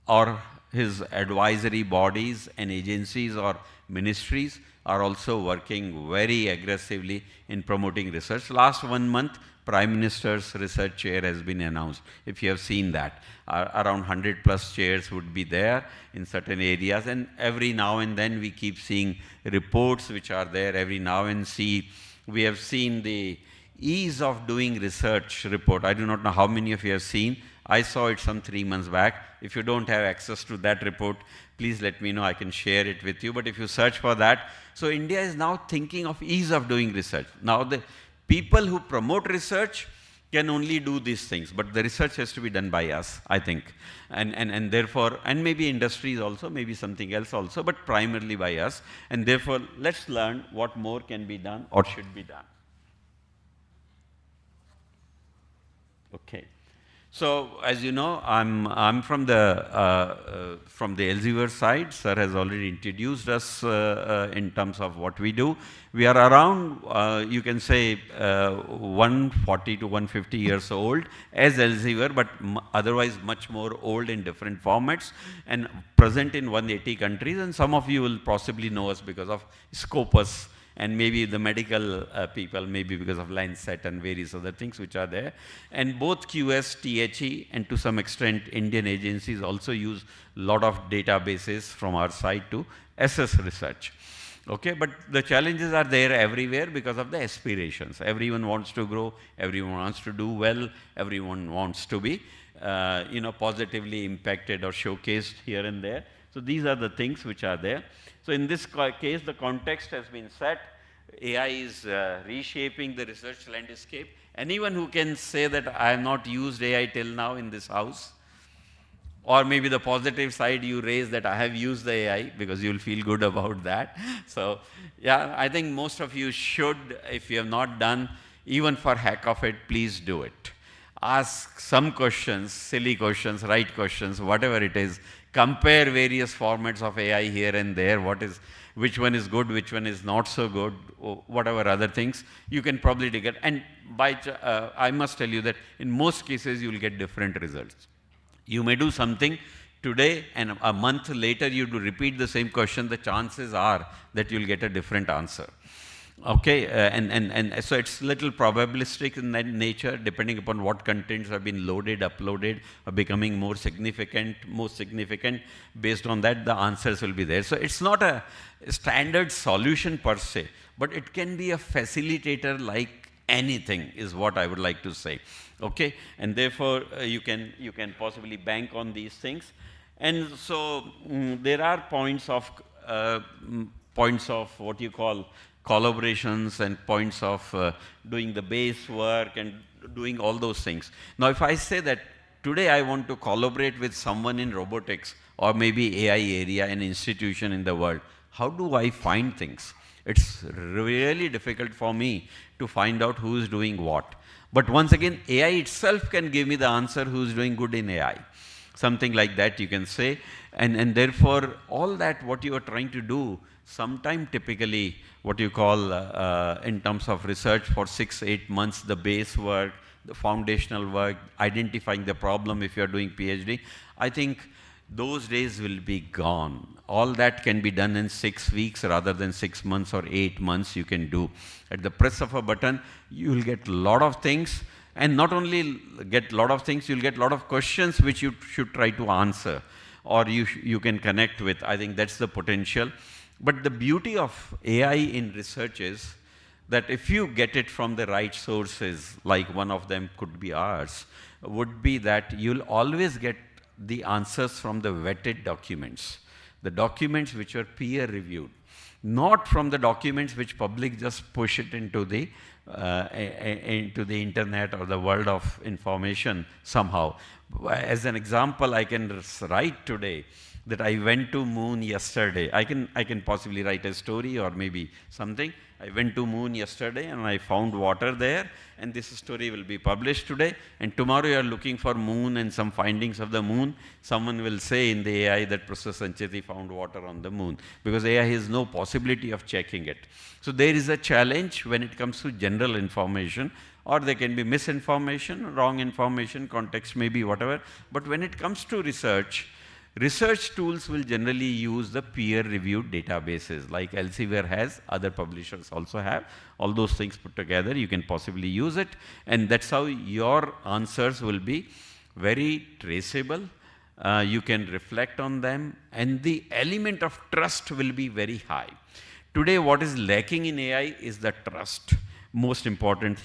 or his advisory bodies and agencies or ministries are also working very aggressively in promoting research. Last 1 month, Prime Minister's research chair has been announced. If you have seen that, around 100+ chairs would be there in certain areas, and every now and then we keep seeing reports which are there. Every now and we have seen the ease of doing research report. I do not know how many of you have seen. I saw it some 3 months back. If you don't have access to that report, please let me know. I can share it with you. But if you search for that, so India is now thinking of ease of doing research. Now the people who promote research can only do these things, but the research has to be done by us, I think. And therefore, and maybe industries also, maybe something else also, but primarily by us. And therefore, let's learn what more can be done or should be done. Okay. So, as you know, I'm from the Elsevier side. Sir has already introduced us in terms of what we do. We are around, you can say, 140 to 150 years old as Elsevier, but otherwise much more old in different formats and present in 180 countries. And some of you will possibly know us because of Scopus, and maybe the medical people, maybe because of Lancet and various other things which are there. And both QS, THE, and to some extent Indian agencies also use a lot of databases from our side to assess research. Okay, but the challenges are there everywhere because of the aspirations. Everyone wants to grow, everyone wants to do well, everyone wants to be positively impacted or showcased here and there. So these are the things which are there. So in this case, the context has been set. AI is reshaping the research landscape. Anyone who can say that I have not used AI till now in this house, or maybe the positive side you raise that I have used the AI, because you'll feel good about that. So yeah, I think most of you should, if you have not done, even for heck of it, please do it. Ask some questions, silly questions, right questions, whatever it is. Compare various formats of AI here and there, which one is good, which one is not so good, or whatever other things, you can probably get. And I must tell you that in most cases, you will get different results. You may do something today, and a month later, you do repeat the same question, the chances are that you'll get a different answer. Okay, and so it's little probabilistic in that nature, depending upon what contents have been loaded, uploaded, or becoming more significant based on that, the answers will be there. So it's not a standard solution per se, but it can be a facilitator like anything is what I would like to say. Okay, and therefore you can possibly bank on these things. And so there are points of what you call collaborations and points of doing the base work and doing all those things. Now, if I say that today I want to collaborate with someone in robotics or maybe AI area, an institution in the world, how do I find things? It's really difficult for me to find out who is doing what. But once again, AI itself can give me the answer who is doing good in AI. Something like that you can say. And therefore, all that what you are trying to do, sometime typically what you call in terms of research for 6-8 months, the base work, the foundational work, identifying the problem if you are doing PhD, I think those days will be gone. All that can be done in 6 weeks rather than 6 months or 8 months you can do. At the press of a button, you will get a lot of things, and not only get a lot of things, you'll get a lot of questions which you should try to answer, or you can connect with. I think that's the potential. But the beauty of AI in research is that if you get it from the right sources, like one of them could be ours, would be that you'll always get the answers from the vetted documents, the documents which are peer reviewed, not from the documents which public just push it into the internet or the world of information somehow. As an example, I can write today that I went to moon yesterday. I can possibly write a story or maybe something. I went to moon yesterday and I found water there, and this story will be published today. And tomorrow you are looking for moon and some findings of the moon. Someone will say in the AI that Professor Sancheti found water on the moon, because AI has no possibility of checking it. So there is a challenge when it comes to general information, or there can be misinformation, wrong information, context maybe whatever. But when it comes to research tools will generally use the peer-reviewed databases like Elsevier has, other publishers also have. All those things put together, you can possibly use it, and that's how your answers will be very traceable. You can reflect on them, and the element of trust will be very high. Today, what is lacking in AI is the trust. Most important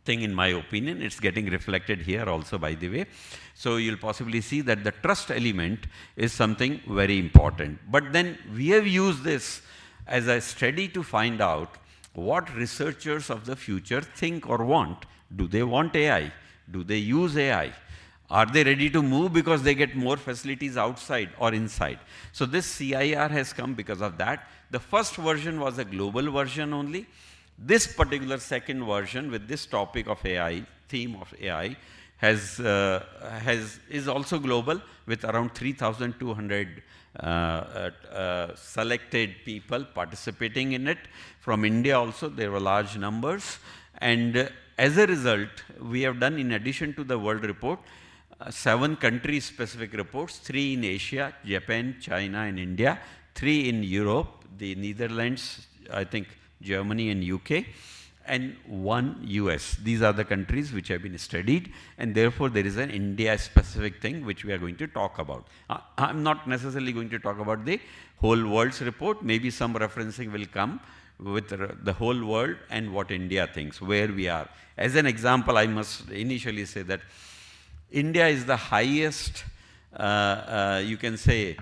thing in my opinion. It's getting reflected here also, by the way. So you'll possibly see that the trust element is something very important. But then we have used this as a study to find out what researchers of the future think or want. Do they want AI? Do they use AI? Are they ready to move because they get more facilities outside or inside? So this CIR has come because of that. The first version was a global version only. This particular second version with this topic of AI, theme of AI, is also global with around 3,200 selected people participating in it. From India also, there were large numbers. And as a result, we have done, in addition to the world report, 7 country-specific reports, 3 in Asia, Japan, China, and India, 3 in Europe, the Netherlands, I think Germany and UK, and 1 US. These are the countries which have been studied, and therefore there is an India-specific thing which we are going to talk about. I'm not necessarily going to talk about the whole world's report. Maybe some referencing will come with the whole world and what India thinks, where we are. As an example, I must initially say that India is the highest, you can say,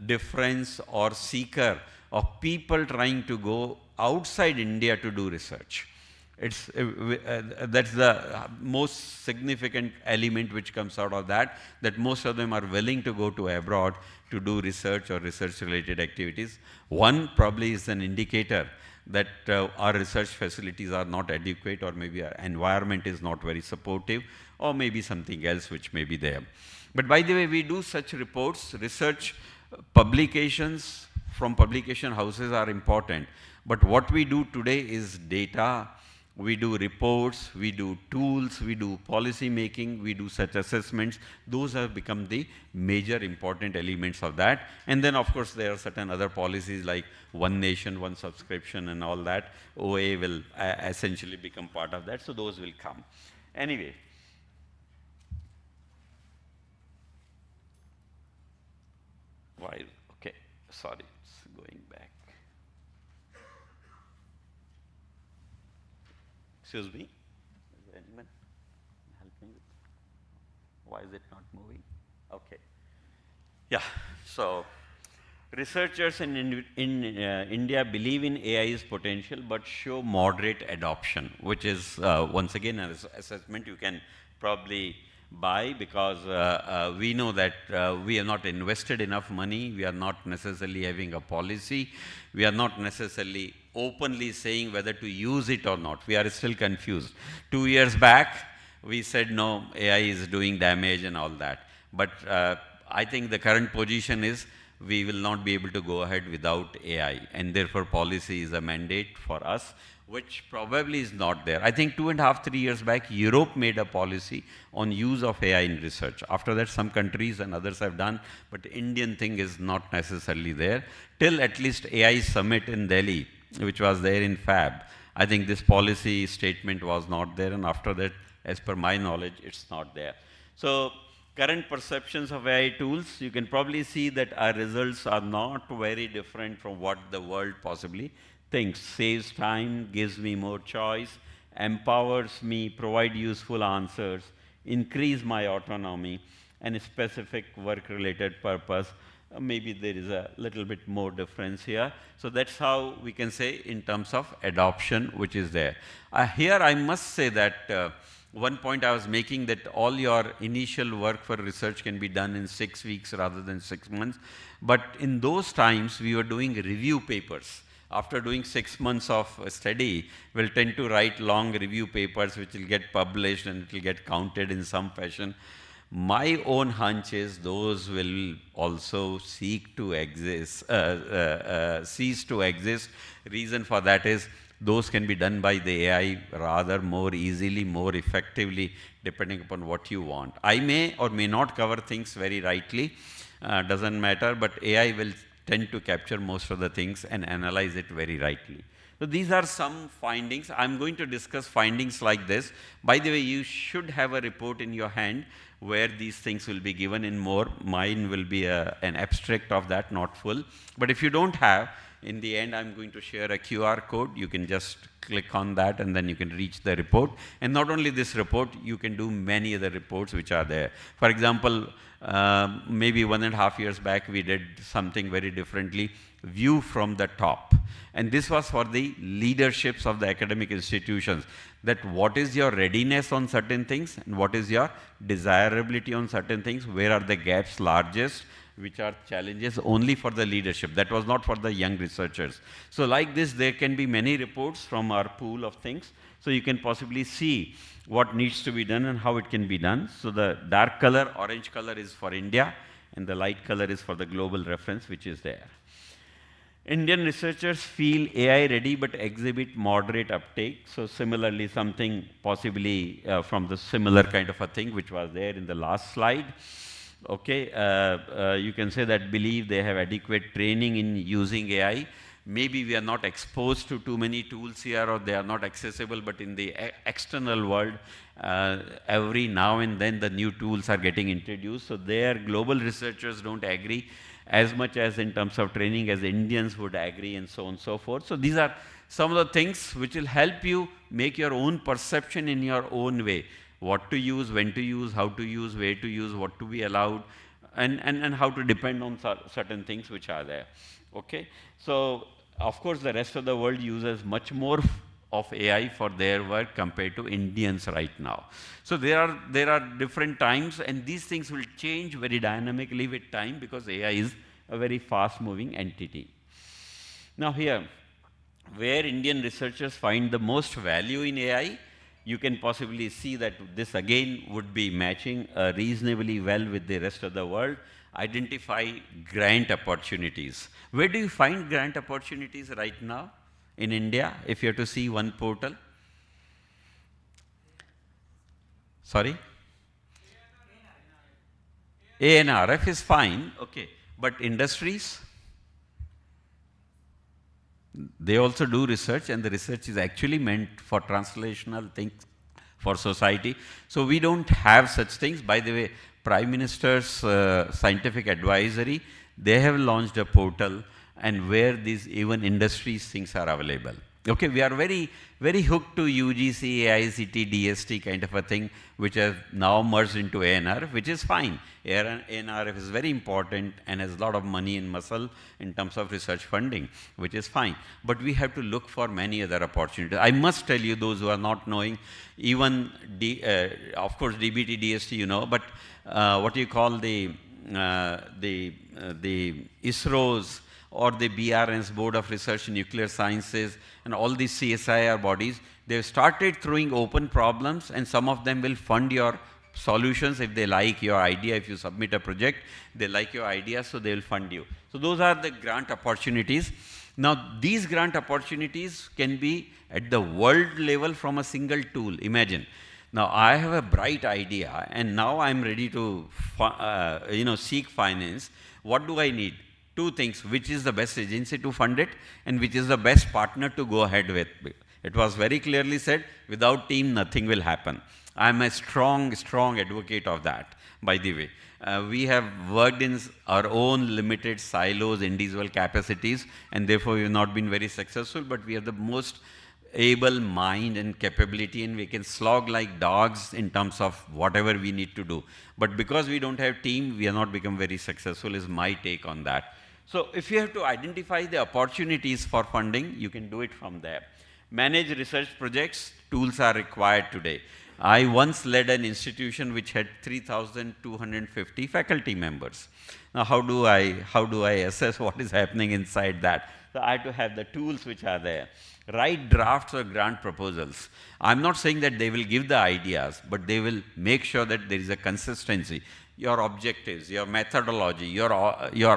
difference or seeker of people trying to go outside India to do research. That's the most significant element which comes out of that, that most of them are willing to go to abroad to do research or research-related activities. One probably is an indicator that our research facilities are not adequate, or maybe our environment is not very supportive, or maybe something else which may be there. But by the way, we do such reports. Research publications from publication houses are important. But what we do today is data, we do reports, we do tools, we do policy making, we do such assessments. Those have become the major important elements of that. And then of course there are certain other policies like one nation, one subscription and all that. OA will essentially become part of that, so those will come. Anyway. Okay, sorry, it's going back. Excuse me. Is there anyone help me with? Why is it not moving? Okay. Yeah. So researchers in India believe in AI's potential but show moderate adoption, which is once again an assessment you can probably buy, because we know that we have not invested enough money, we are not necessarily having a policy, we are not necessarily openly saying whether to use it or not. We are still confused. 2 years back, we said no, AI is doing damage and all that. But I think the current position is we will not be able to go ahead without AI, and therefore policy is a mandate for us, which probably is not there. I think 2.5, 3 years back, Europe made a policy on use of AI in research. After that, some countries and others have done, but the Indian thing is not necessarily there. Till at least AI summit in Delhi, which was there in Fab, I think this policy statement was not there, and after that, as per my knowledge, it's not there. So current perceptions of AI tools, you can probably see that our results are not very different from what the world possibly thinks. Saves time, gives me more choice, empowers me, provide useful answers, increase my autonomy, and a specific work-related purpose. Maybe there is a little bit more difference here. So that's how we can say in terms of adoption, which is there. Here I must say that one point I was making, that all your initial work for research can be done in 6 weeks rather than 6 months. But in those times, we were doing review papers. After doing 6 months of study, we'll tend to write long review papers which will get published and it will get counted in some fashion. My own hunch is those will also seek to exist, cease to exist. Reason for that is those can be done by the AI rather more easily, more effectively, depending upon what you want. I may or may not cover things very rightly, doesn't matter, but AI will tend to capture most of the things and analyze it very rightly. So these are some findings. I'm going to discuss findings like this. By the way, you should have a report in your hand where these things will be given in more. Mine will be an abstract of that, not full. But if you don't have, in the end, I'm going to share a QR code. You can just click on that and then you can reach the report. And not only this report, you can do many other reports which are there. For example, maybe 1.5 years back, we did something very differently, view from the top. And this was for the leaderships of the academic institutions, that what is your readiness on certain things and what is your desirability on certain things, where are the gaps largest, which are challenges only for the leadership. That was not for the young researchers. So like this, there can be many reports from our pool of things. So you can possibly see what needs to be done and how it can be done. So the dark color, orange color is for India, and the light color is for the global reference, which is there. Indian researchers feel AI ready but exhibit moderate uptake. So similarly, something possibly from the similar kind of a thing which was there in the last slide. Okay, you can say that believe they have adequate training in using AI. Maybe we are not exposed to too many tools here, or they are not accessible, but in the external world, every now and then the new tools are getting introduced. So their global researchers don't agree as much as in terms of training as Indians would agree, and so on and so forth. So these are some of the things which will help you make your own perception in your own way. What to use, when to use, how to use, where to use, what to be allowed, and how to depend on certain things which are there. Okay? So, of course, the rest of the world uses much more of AI for their work compared to Indians right now. So there are different times, and these things will change very dynamically with time, because AI is a very fast-moving entity. Now here, where Indian researchers find the most value in AI, you can possibly see that this again would be matching reasonably well with the rest of the world. Identify grant opportunities. Where do you find grant opportunities right now in India, if you have to see one portal? Sorry? ANRF is fine, okay. But industries? They also do research, and the research is actually meant for translational things for society. So we don't have such things. By the way, Prime Minister's scientific advisory, they have launched a portal, and where these even industries things are available. Okay, we are very, very hooked to UGC, AICT, DST kind of a thing, which has now merged into ANRF, which is fine. ANRF is very important and has a lot of money and muscle in terms of research funding, which is fine. But we have to look for many other opportunities. I must tell you, those who are not knowing, even, of course, DBT, DST, you know, but what you call the ISROs, or the BRN's, Board of Research in Nuclear Sciences, and all these CSIR bodies, they've started throwing open problems, and some of them will fund your solutions if they like your idea. If you submit a project, they like your idea, so they will fund you. So those are the grant opportunities. Now, these grant opportunities can be at the world level from a single tool. Imagine. Now, I have a bright idea, and now I'm ready to seek finance. What do I need? Two things: which is the best agency to fund it, and which is the best partner to go ahead with. It was very clearly said, without team, nothing will happen. I'm a strong, strong advocate of that, by the way. We have worked in our own limited silos, individual capacities, and therefore we have not been very successful, but we have the most able mind and capability, and we can slog like dogs in terms of whatever we need to do. But because we don't have team, we have not become very successful, is my take on that. So if you have to identify the opportunities for funding, you can do it from there. Manage research projects, tools are required today. I once led an institution which had 3,250 faculty members. Now how do I assess what is happening inside that? So I had to have the tools which are there. Write drafts or grant proposals. I'm not saying that they will give the ideas, but they will make sure that there is a consistency. Your objectives, your methodology, your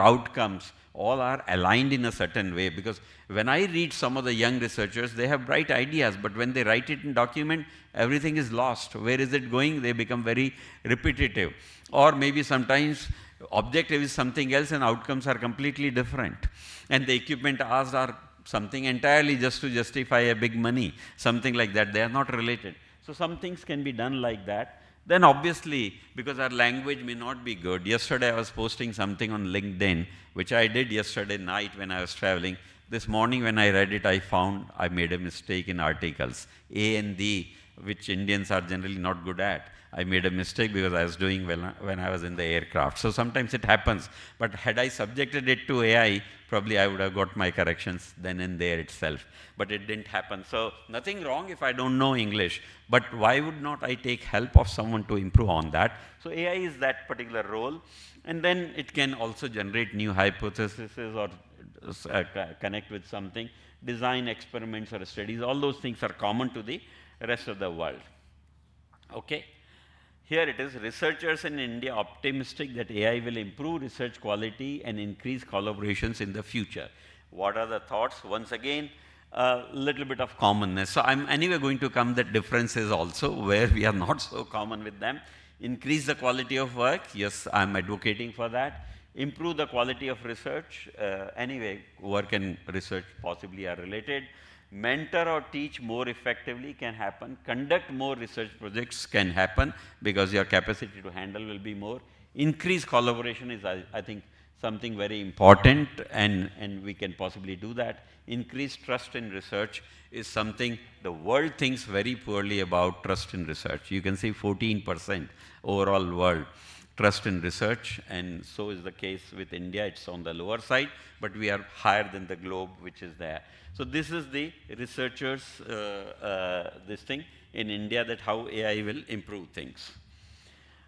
outcomes, all are aligned in a certain way, because when I read some of the young researchers, they have bright ideas, but when they write it in document, everything is lost. Where is it going? They become very repetitive. Or maybe sometimes objective is something else and outcomes are completely different. And the equipment asked are something entirely just to justify a big money, something like that. They are not related. So some things can be done like that. Then obviously, because our language may not be good, yesterday I was posting something on LinkedIn, which I did yesterday night when I was traveling. This morning when I read it, I found I made a mistake in articles. A and D, which Indians are generally not good at. I made a mistake because I was doing well when I was in the aircraft. So sometimes it happens. But had I subjected it to AI, probably I would have got my corrections then and there itself. But it didn't happen. So nothing wrong if I don't know English. But why would not I take help of someone to improve on that? So AI is that particular role. And then it can also generate new hypotheses or connect with something. Design experiments or studies. All those things are common to the rest of the world. Okay. Here it is, researchers in India optimistic that AI will improve research quality and increase collaborations in the future. What are the thoughts? Once again, a little bit of commonness. So I'm anyway going to come the differences also where we are not so common with them. Increase the quality of work. Yes, I'm advocating for that. Improve the quality of research. Anyway, work and research possibly are related. Mentor or teach more effectively can happen. Conduct more research projects can happen because your capacity to handle will be more. Increase collaboration is, I think, something very important, and we can possibly do that. Increase trust in research is something the world thinks very poorly about trust in research. You can see 14% overall world trust in research, and so is the case with India. It's on the lower side, but we are higher than the globe, which is there. So this is the researchers, this thing in India, that how AI will improve things.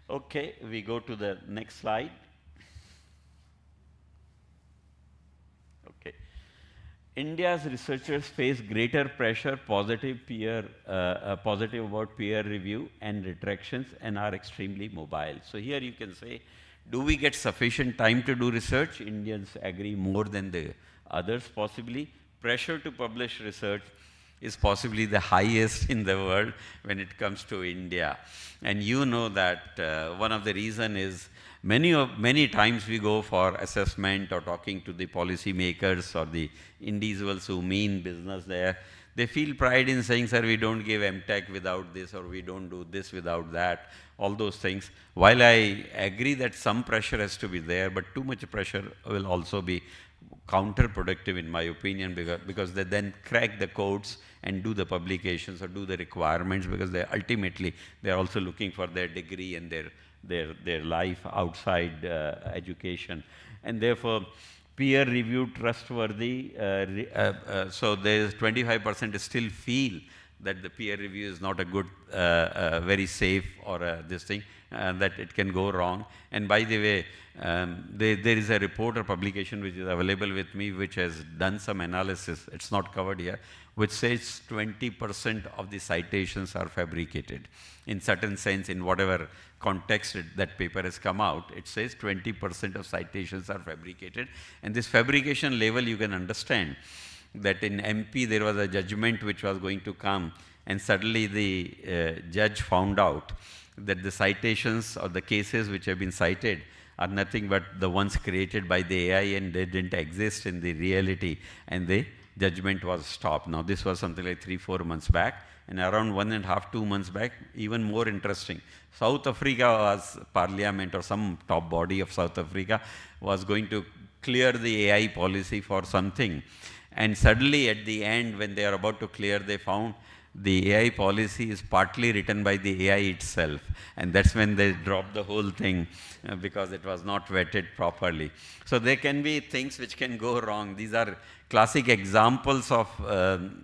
Okay, we go to the next slide. Okay. India's researchers face greater pressure, positive about peer review and retractions, and are extremely mobile. So here you can say, do we get sufficient time to do research? Indians agree more than the others possibly. Pressure to publish research is possibly the highest in the world when it comes to India. And you know that one of the reasons is many times we go for assessment or talking to the policy makers or the individuals who mean business there. They feel pride in saying, sir, we don't give MTech without this, or we don't do this without that, all those things. While I agree that some pressure has to be there, but too much pressure will also be counterproductive in my opinion, because they then crack the codes and do the publications or do the requirements, because they ultimately they're also looking for their degree and their life outside education. And therefore, peer-reviewed, trustworthy, so there's 25% still feel that the peer review is not a good, very safe or this thing, that it can go wrong. And by the way, there is a report or publication which is available with me, which has done some analysis, it's not covered here, which says 20% of the citations are fabricated. In certain sense, in whatever context that paper has come out, it says 20% of citations are fabricated. And this fabrication level, you can understand that in MP there was a judgment which was going to come, and suddenly the judge found out that the citations or the cases which have been cited are nothing but the ones created by the AI, and they didn't exist in the reality, and the judgment was stopped. Now this was something like 3-4 months back, and around 1.5-2 months back, even more interesting, South Africa was parliament or some top body of South Africa was going to clear the AI policy for something. And suddenly at the end, when they are about to clear, they found the AI policy is partly written by the AI itself. And that's when they dropped the whole thing because it was not vetted properly. So there can be things which can go wrong. These are classic examples of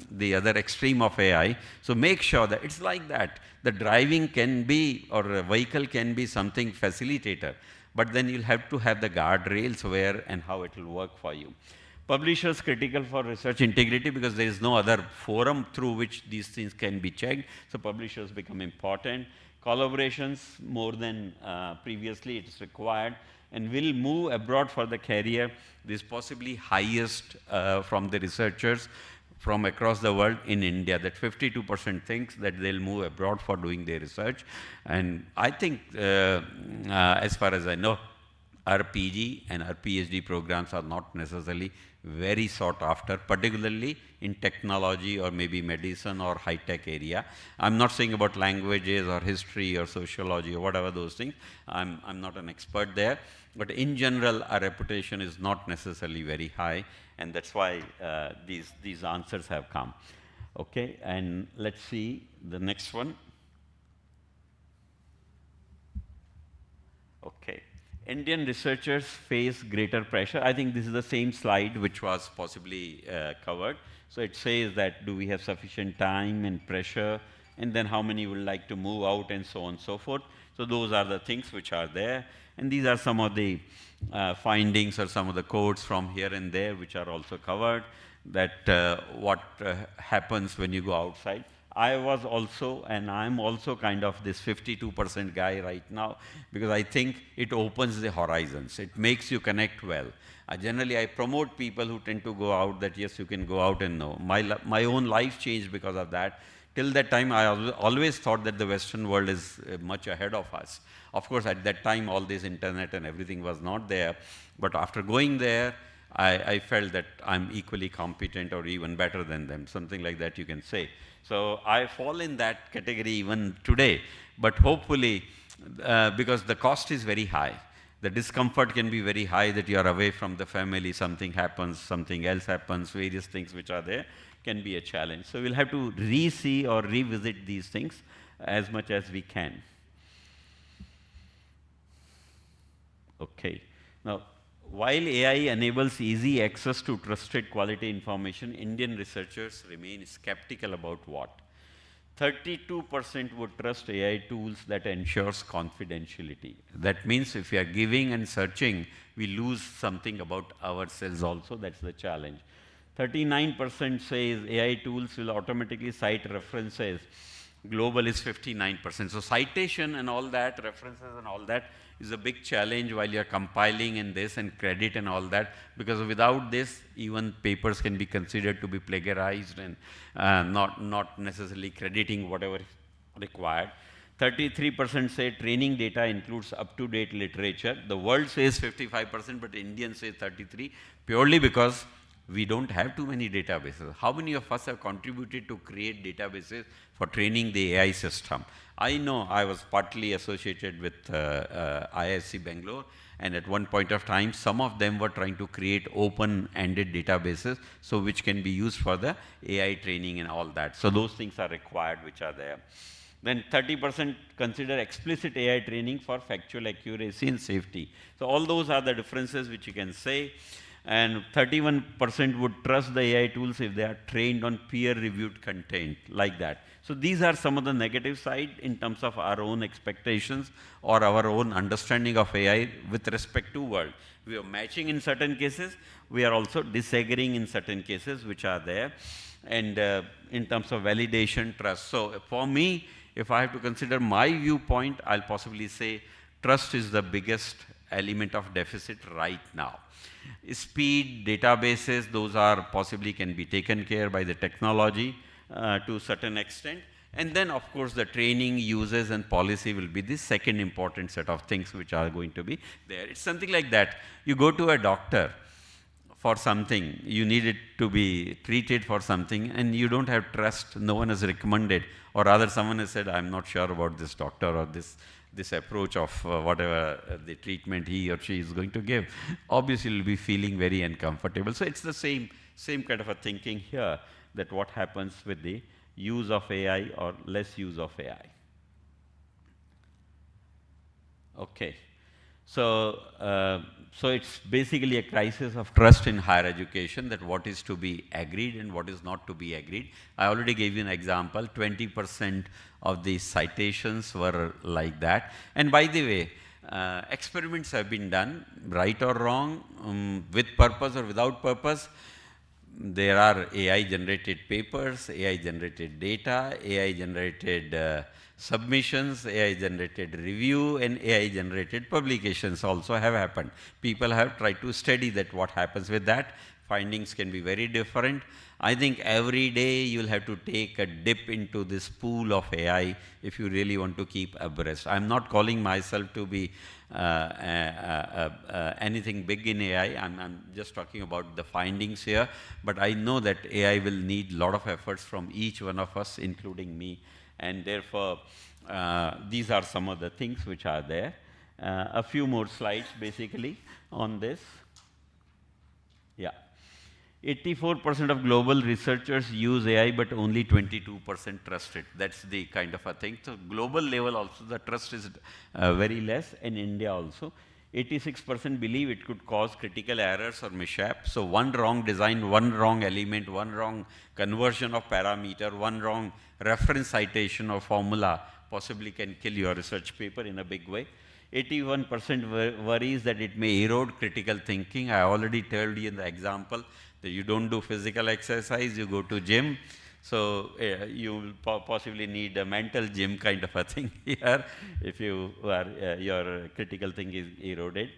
the other extreme of AI. So make sure that it's like that. The driving can be, or a vehicle can be something facilitator, but then you'll have to have the guardrails where and how it will work for you. Publishers critical for research integrity because there is no other forum through which these things can be checked. So publishers become important. Collaborations more than previously it is required, and will move abroad for the career. This possibly highest from the researchers from across the world in India, that 52% thinks that they'll move abroad for doing their research. And I think as far as I know, our PG and our PhD programs are not necessarily very sought after, particularly in technology or maybe medicine or high-tech area. I'm not saying about languages or history or sociology or whatever those things. I'm not an expert there. But in general, our reputation is not necessarily very high, and that's why these answers have come. Okay, and let's see the next one. Okay. Indian researchers face greater pressure. I think this is the same slide which was possibly covered. So it says that do we have sufficient time and pressure, and then how many would like to move out, and so on and so forth. So those are the things which are there. And these are some of the findings or some of the quotes from here and there which are also covered, that what happens when you go outside. I was also, and I'm also kind of this 52% guy right now, because I think it opens the horizons. It makes you connect well. Generally, I promote people who tend to go out, that yes, you can go out and know. My own life changed because of that. Till that time, I always thought that the Western world is much ahead of us. Of course, at that time, all this internet and everything was not there. But after going there, I felt that I'm equally competent or even better than them, something like that you can say. So I fall in that category even today, but hopefully, because the cost is very high, the discomfort can be very high, that you are away from the family, something happens, something else happens, various things which are there can be a challenge. So we'll have to re-see or revisit these things as much as we can. Okay. Now, while AI enables easy access to trusted quality information, Indian researchers remain skeptical about what? 32% would trust AI tools that ensures confidentiality. That means if we are giving and searching, we lose something about ourselves also. That's the challenge. 39% says AI tools will automatically cite references. Global is 59%. So citation and all that, references and all that, is a big challenge while you're compiling in this and credit and all that, because without this, even papers can be considered to be plagiarized and not necessarily crediting whatever required. 33% say training data includes up-to-date literature. The world says 55%, but Indians say 33%, purely because we don't have too many databases. How many of us have contributed to create databases for training the AI system? I know I was partly associated with IISc Bangalore, And at one point of time, some of them were trying to create open-ended databases, so which can be used for the AI training and all that. So those things are required, which are there. Then 30% consider explicit AI training for factual accuracy and safety. So all those are the differences which you can say. And 31% would trust the AI tools if they are trained on peer-reviewed content, like that. So these are some of the negative side in terms of our own expectations or our own understanding of AI with respect to world. We are matching in certain cases, we are also disagreeing in certain cases which are there. And in terms of validation, trust. So for me, if I have to consider my viewpoint, I'll possibly say trust is the biggest element of deficit right now. Speed, databases, those are possibly can be taken care by the technology to a certain extent. And then, of course, the training, uses, and policy will be the second important set of things which are going to be there. It's something like that. You go to a doctor for something, you need it to be treated for something, and you don't have trust, no one has recommended, or rather someone has said, I'm not sure about this doctor or this approach of whatever the treatment he or she is going to give. Obviously, you'll be feeling very uncomfortable. So it's the same kind of a thinking here, that what happens with the use of AI or less use of AI. Okay. So it's basically a crisis of trust in higher education, that what is to be agreed and what is not to be agreed. I already gave you an example, 20% of the citations were like that. And by the way, experiments have been done, right or wrong, with purpose or without purpose. There are AI-generated papers, AI-generated data, AI-generated submissions, AI-generated review, and AI-generated publications also have happened. People have tried to study that what happens with that. Findings can be very different. I think every day you'll have to take a dip into this pool of AI if you really want to keep abreast. I'm not calling myself to be anything big in AI. I'm just talking about the findings here. But I know that AI will need a lot of efforts from each one of us, including me. And therefore, these are some of the things which are there. A few more slides, basically, on this. Yeah. 84% of global researchers use AI, but only 22% trust it. That's the kind of a thing. So global level also, the trust is very less, and India also. 86% believe it could cause critical errors or mishaps. So one wrong design, one wrong element, one wrong conversion of parameter, one wrong reference citation or formula possibly can kill your research paper in a big way. 81% worries that it may erode critical thinking. I already told you in the example that you don't do physical exercise, you go to gym. So you will possibly need a mental gym kind of a thing here if you are, your critical thinking is eroded.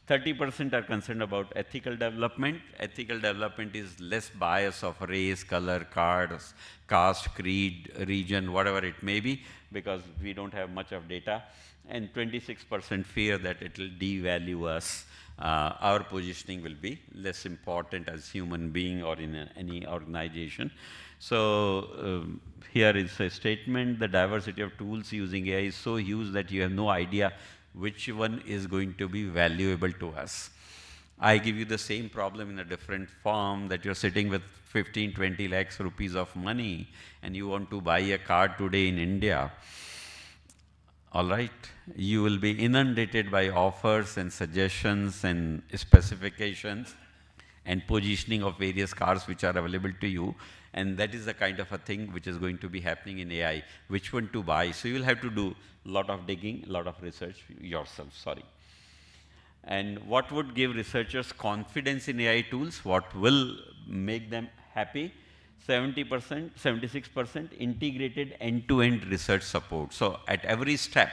30% are concerned about ethical development. Ethical development is less bias of race, color, caste, creed, region, whatever it may be, because we don't have much of data. And 26% fear that it will devalue us. Our positioning will be less important as human being or in any organization. So here is a statement: the diversity of tools using AI is so huge that you have no idea which one is going to be valuable to us. I give you the same problem in a different form, that you're sitting with 15, 20 lakhs rupees of money and you want to buy a car today in India. All right, you will be inundated by offers and suggestions and specifications and positioning of various cars which are available to you. And that is the kind of a thing which is going to be happening in AI, which one to buy. So you will have to do a lot of digging, a lot of research yourself, sorry. And what would give researchers confidence in AI tools? What will make them happy? 70%, 76% integrated end-to-end research support. So at every step,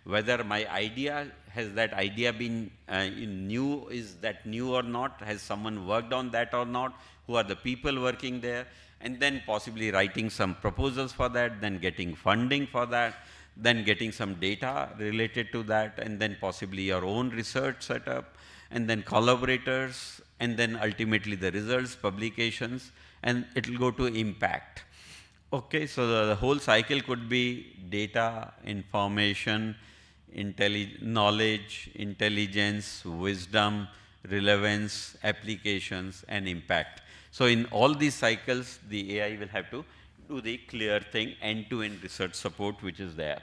whether my idea, has that idea been new, is that new or not, has someone worked on that or not, who are the people working there, and then possibly writing some proposals for that, then getting funding for that, then getting some data related to that, and then possibly your own research setup, and then collaborators, and then ultimately the results, publications, and it will go to impact. Okay, so the whole cycle could be data, information, knowledge, intelligence, wisdom, relevance, applications, and impact. So in all these cycles, the AI will have to do the clear thing, end-to-end research support, which is there.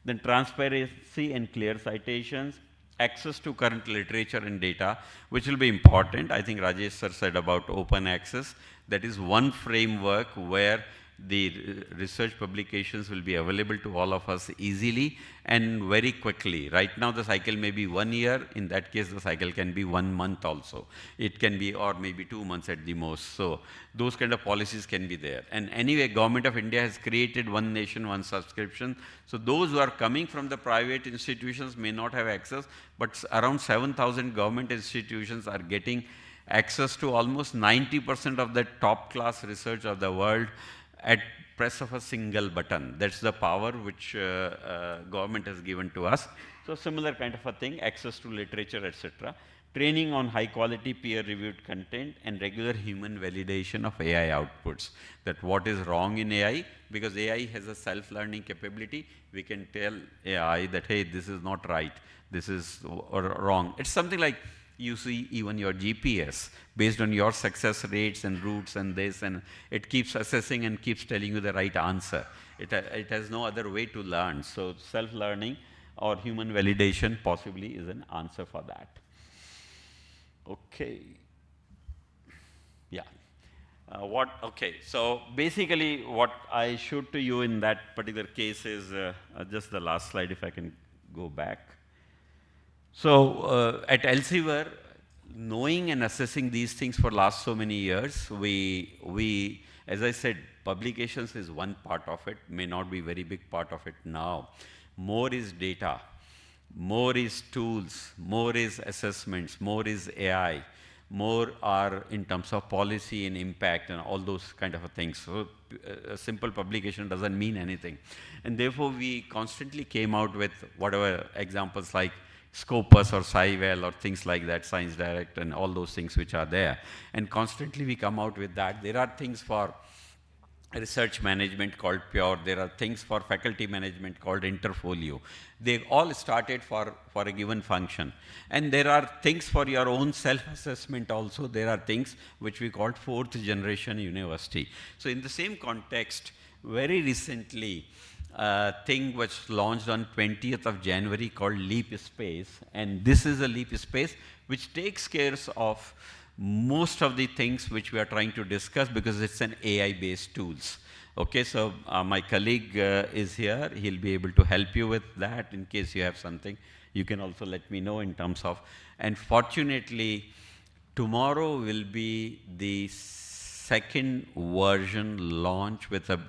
Then transparency and clear citations, access to current literature and data, which will be important. I think Rajesh sir said about open access. That is one framework where the research publications will be available to all of us easily and very quickly. Right now the cycle may be 1 year. In that case, the cycle can be 1 month also. It can be, or maybe 2 months at the most. So those kind of policies can be there. And anyway, Government of India has created one nation, one subscription. So those who are coming from the private institutions may not have access, but around 7,000 government institutions are getting access to almost 90% of the top class research of the world at press of a single button. That's the power which government has given to us. So similar kind of a thing, access to literature, etc. Training on high quality peer-reviewed content and regular human validation of AI outputs. That what is wrong in AI, because AI has a self-learning capability, we can tell AI that, hey, this is not right, this is wrong. It's something like you see even your GPS, based on your success rates and routes and this, and it keeps assessing and keeps telling you the right answer. It has no other way to learn. So self-learning or human validation possibly is an answer for that. Okay. Yeah. Okay, so basically what I showed to you in that particular case is just the last slide, if I can go back. So at Elsevier, knowing and assessing these things for last so many years, we, as I said, publications is one part of it, may not be very big part of it now. More is data, more is tools, more is assessments, more is AI, more are in terms of policy and impact and all those kind of things. So a simple publication doesn't mean anything. And therefore we constantly came out with whatever examples like Scopus or SciVal or things like that, Science Direct and all those things which are there. And constantly we come out with that. There are things for research management called Pure. There are things for faculty management called Interfolio. They all started for a given function. And there are things for your own self-assessment also. There are things which we call fourth generation university. So in the same context, very recently, thing was launched on 20th of January called Leap Space. And this is a Leap Space which takes care of most of the things which we are trying to discuss because it's an AI-based tools. Okay, so my colleague is here. He'll be able to help you with that in case you have something. You can also let me know in terms of, and fortunately, tomorrow will be the second version launch with a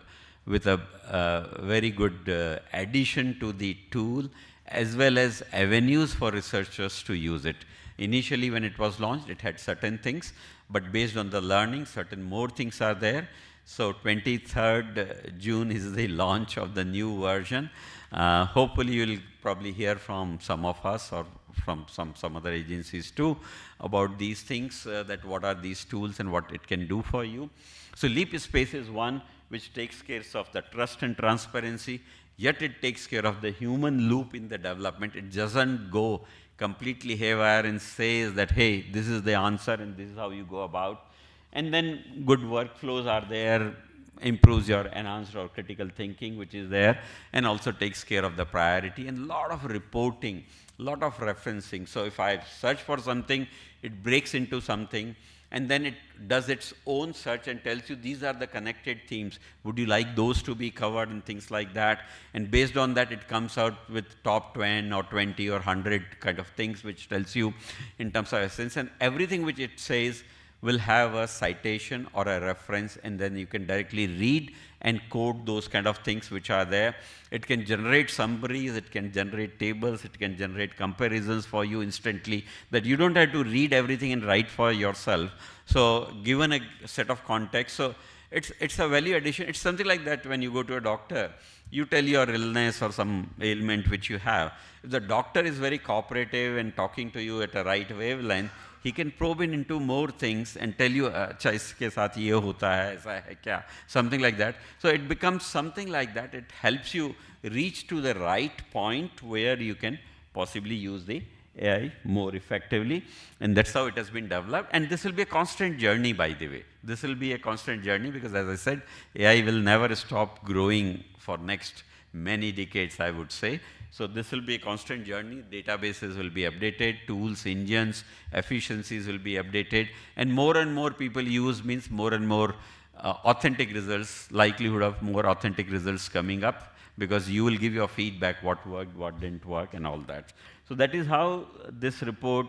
very good addition to the tool as well as avenues for researchers to use it. Initially when it was launched, it had certain things, but based on the learning, certain more things are there. So 23rd June is the launch of the new version. Hopefully you'll probably hear from some of us or from some other agencies too about these things, that what are these tools and what it can do for you. So Leap Space is one which takes care of the trust and transparency, yet it takes care of the human loop in the development. It doesn't go completely haywire and says that, hey, this is the answer and this is how you go about. And then good workflows are there, improves your enhanced or critical thinking, which is there, and also takes care of the priority and a lot of reporting, lot of referencing. So if I search for something, it breaks into something, and then it does its own search and tells you these are the connected themes. Would you like those to be covered and things like that? And based on that, it comes out with top 10 or 20 or 100 kind of things, which tells you in terms of essence. And everything which it says will have a citation or a reference, and then you can directly read and code those kind of things which are there. It can generate summaries, it can generate tables, it can generate comparisons for you instantly, that you don't have to read everything and write for yourself. So given a set of context, so it's a value addition. It's something like that when you go to a doctor, you tell your illness or some ailment which you have. If the doctor is very cooperative and talking to you at a right wavelength, he can probe in into more things and tell you, अच्छा इसके साथ ये होता है, ऐसा है क्या, something like that. So it becomes something like that. It helps you reach to the right point where you can possibly use the AI more effectively, and that's how it has been developed. And this will be a constant journey, by the way. This will be a constant journey because, as I said, AI will never stop growing for next many decades, I would say. So this will be a constant journey. Databases will be updated, tools, engines, efficiencies will be updated, and more people use means more and more authentic results, likelihood of more authentic results coming up, because you will give your feedback, what worked, what didn't work, and all that. So that is how this report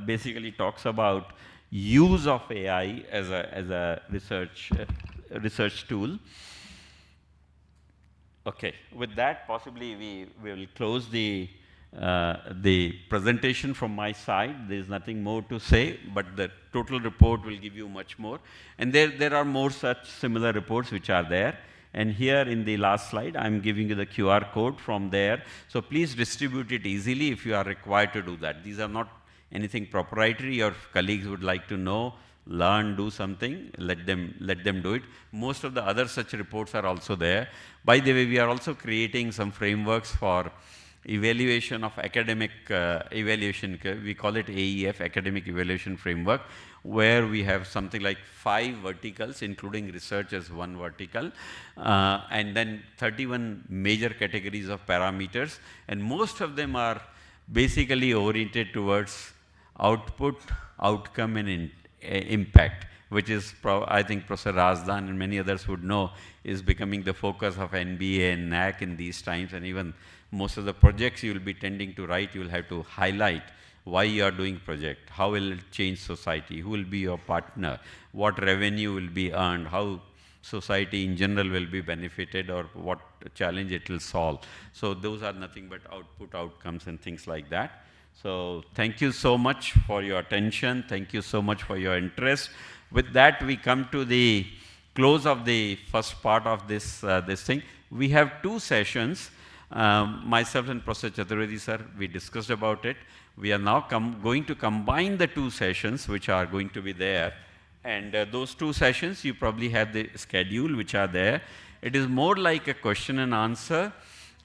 basically talks about use of AI as a research tool. Okay, with that, possibly we will close the presentation from my side. There is nothing more to say, but the total report will give you much more. And there are more such similar reports which are there. And here in the last slide, I'm giving you the QR code from there. So please distribute it easily if you are required to do that. These are not anything proprietary. Your colleagues would like to know, learn, do something, let them do it. Most of the other such reports are also there. By the way, we are also creating some frameworks for evaluation of academic evaluation. We call it AEF, Academic Evaluation Framework, where we have something like 5 verticals, including research as one vertical, and then 31 major categories of parameters, and most of them are basically oriented towards output, outcome, and impact, which is, I think Professor Razdan and many others would know, is becoming the focus of NBA and NAC in these times. And even most of the projects you will be tending to write, you will have to highlight why you are doing project, how will it change society, who will be your partner, what revenue will be earned, how society in general will be benefited, or what challenge it will solve. So those are nothing but output, outcomes, and things like that. So thank you so much for your attention. Thank you so much for your interest. With that, we come to the close of the first part of this thing. We have 2 sessions. Myself and Professor Chaturvedi sir, we discussed about it. We are now going to combine the 2 sessions which are going to be there. And those 2 sessions, you probably have the schedule which are there. It is more like a question and answer.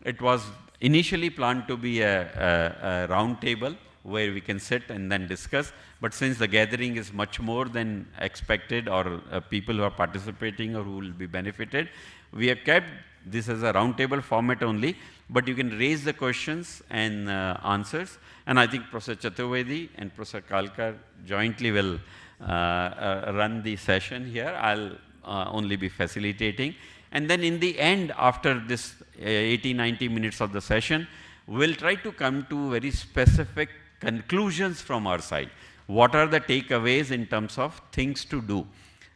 It was initially planned to be a round table where we can sit and then discuss. But since the gathering is much more than expected, or people who are participating or who will be benefited, we have kept this as a round table format only. But you can raise the questions and answers. And I think Professor Chaturvedi and Professor Kalkar jointly will run the session here. I'll only be facilitating. And then in the end, after this 80-90 minutes of the session, we'll try to come to very specific conclusions from our side. What are the takeaways in terms of things to do?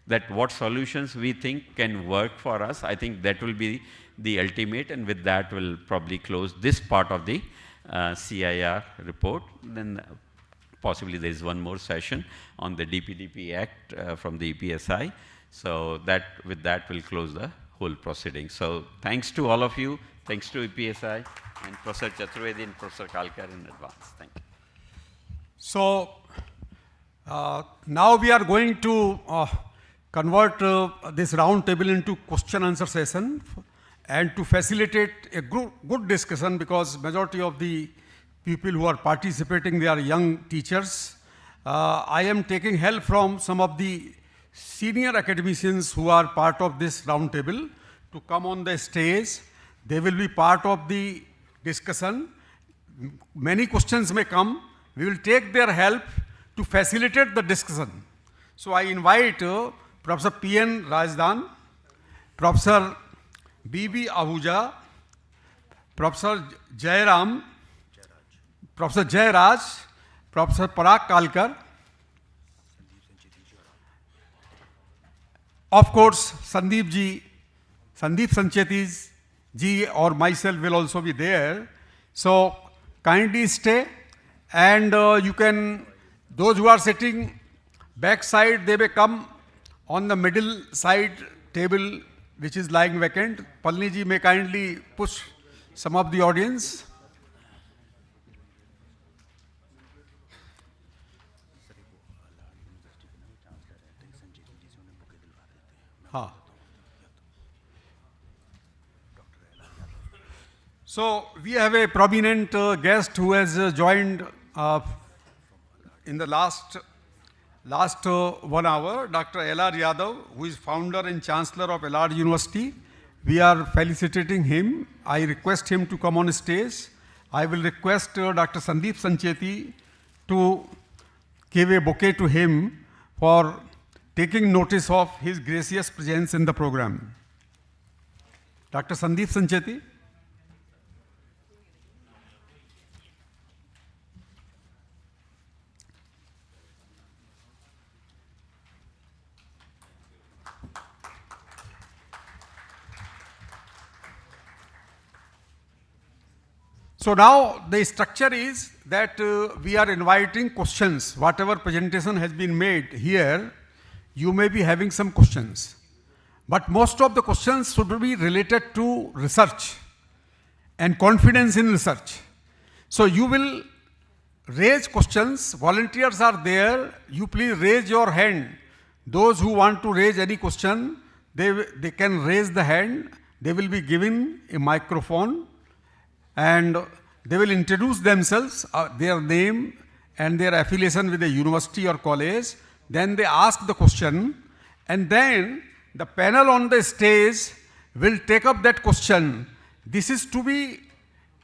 That what solutions we think can work for us. I think that will be the ultimate, and with that we'll probably close this part of the CIR report. Then possibly there is one more session on the DPDP Act from the EPSI. So with that we'll close the whole proceeding. So thanks to all of you. Thanks to EPSI and Professor Chaturvedi and Professor Kalkar in advance. Thank you. So now we are going to convert this round table into question answer session, and to facilitate a good discussion, because majority of the people who are participating, they are young teachers. I am taking help from some of the senior academicians who are part of this round table to come on the stage. They will be part of the discussion. Many questions may come. We will take their help to facilitate the discussion. So I invite Professor P.N. Rajdan, Professor B.B. Ahuja, Professor Jairam, Professor Jairaj, Professor Parag Kalkar, of course Sandeep Sancheti ji or myself will also be there. So kindly stay, and you can, those who are sitting back side, they may come on the middle side table which is lying vacant. Palni ji may kindly push some of the audience. Ha. So we have a prominent guest who has joined in the last 1 hour, Dr. L.R. Yadav, who is founder and chancellor of LR University. We are felicitating him. I request him to come on stage. I will request Dr. Sandeep Sancheti to give a bouquet to him for taking notice of his gracious presence in the program. Dr. Sandeep Sancheti. So now the structure is that we are inviting questions. Whatever presentation has been made here, you may be having some questions. But most of the questions should be related to research and confidence in research. So you will raise questions. Volunteers are there. You please raise your hand. Those who want to raise any question, they can raise the hand. They will be given a microphone and they will introduce themselves, their name and their affiliation with a university or college. Then they ask the question, and then the panel on the stage will take up that question. This is to be,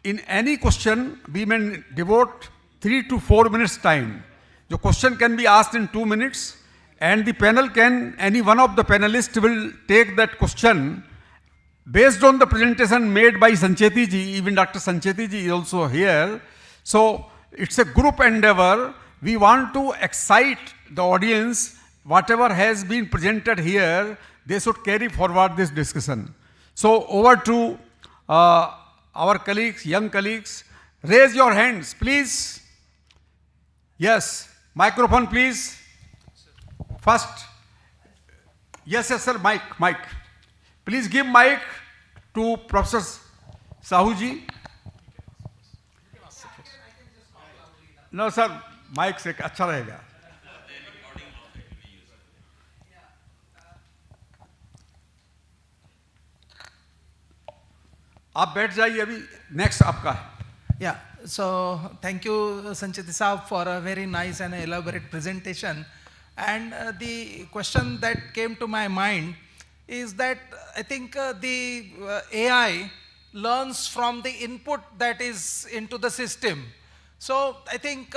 in any question, we may devote 3 to 4 minutes time. The question can be asked in 2 minutes, and the panel can, any one of the panelists will take that question based on the presentation made by Sancheti ji. Even Dr. Sancheti ji is also here. So it's a group endeavor. We want to excite the audience. Whatever has been presented here, they should carry forward this discussion. So over to our colleagues, young colleagues. Raise your hands, please. Yes, microphone, please. First. Yes, sir, mic. Please give mic to Professor Sahu ji. No, sir, mic से अच्छा रहेगा. आप बैठ जाइए अभी. Next आपका. Yeah, so thank you, Sancheti Saab, for a very nice and elaborate presentation. And the question that came to my mind is that I think the AI learns from the input that is into the system. So I think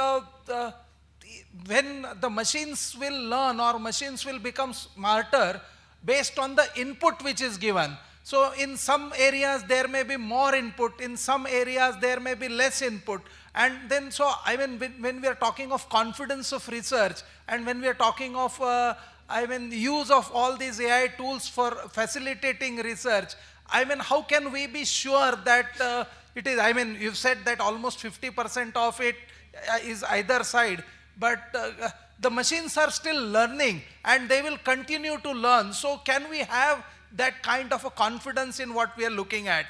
when the machines will learn or machines will become smarter based on the input which is given. So in some areas there may be more input, in some areas there may be less input. And then so I mean when we are talking of confidence of research and when we are talking of use of all these AI tools for facilitating research, I mean, how can we be sure that it is, I mean, you've said that almost 50% of it is either side, but the machines are still learning and they will continue to learn. So can we have that kind of a confidence in what we are looking at?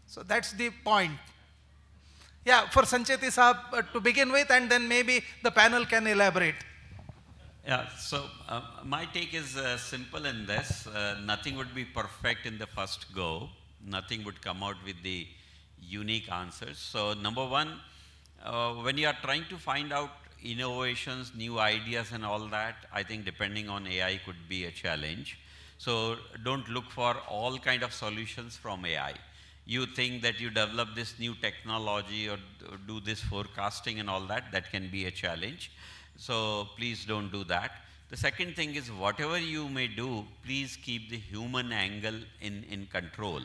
So that's the point. Yeah, for Sancheti Saab to begin with, and then maybe the panel can elaborate. Yeah, so my take is simple in this. Nothing would be perfect in the first go. Nothing would come out with the unique answers. So number one, when you are trying to find out innovations, new ideas and all that, I think depending on AI could be a challenge. So don't look for all kind of solutions from AI. You think that you develop this new technology or do this forecasting and all that, that can be a challenge. So please don't do that. The second thing is whatever you may do, please keep the human angle in control.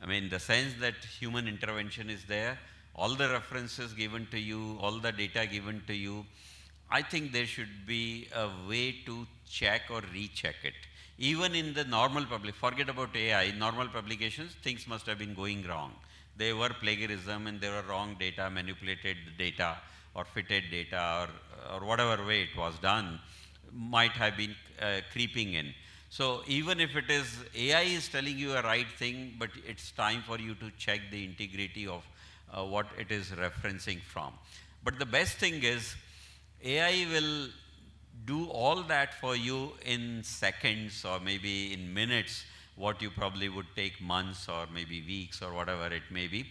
I mean, the sense that human intervention is there, all the references given to you, all the data given to you, I think there should be a way to check or recheck it. Even in the normal public, forget about AI, normal publications, things must have been going wrong. They were plagiarism and they were wrong data, manipulated data or fitted data or whatever way it was done might have been creeping in. So even if it is, AI is telling you a right thing, but it's time for you to check the integrity of what it is referencing from. But the best thing is AI will do all that for you in seconds or maybe in minutes, what you probably would take months or maybe weeks or whatever it may be.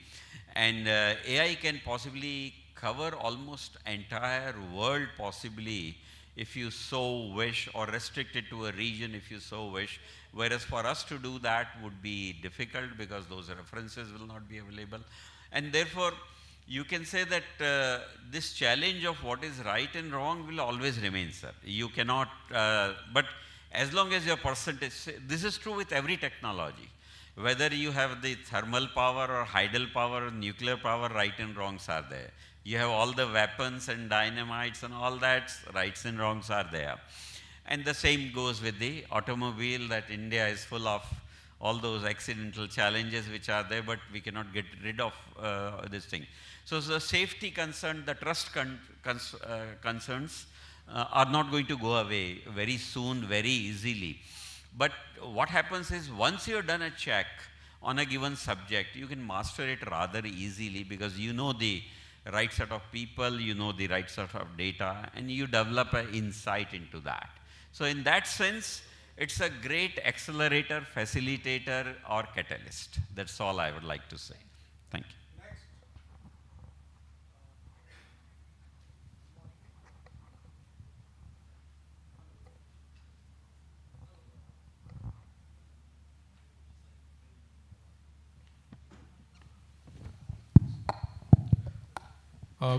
And AI can possibly cover almost entire world possibly if you so wish, or restrict it to a region if you so wish, whereas for us to do that would be difficult because those references will not be available. And therefore, you can say that this challenge of what is right and wrong will always remain, sir. You cannot, but as long as your percentage, this is true with every technology. Whether you have the thermal power or hydel power or nuclear power, right and wrongs are there. You have all the weapons and dynamites and all that, rights and wrongs are there. And the same goes with the automobile, that India is full of all those accidental challenges which are there, but we cannot get rid of this thing. So the safety concern, the trust concerns are not going to go away very soon, very easily. But what happens is, once you've done a check on a given subject, you can master it rather easily because you know the right set of people, you know the right set of data, and you develop an insight into that. So in that sense, it's a great accelerator, facilitator, or catalyst. That's all I would like to say. Thank you.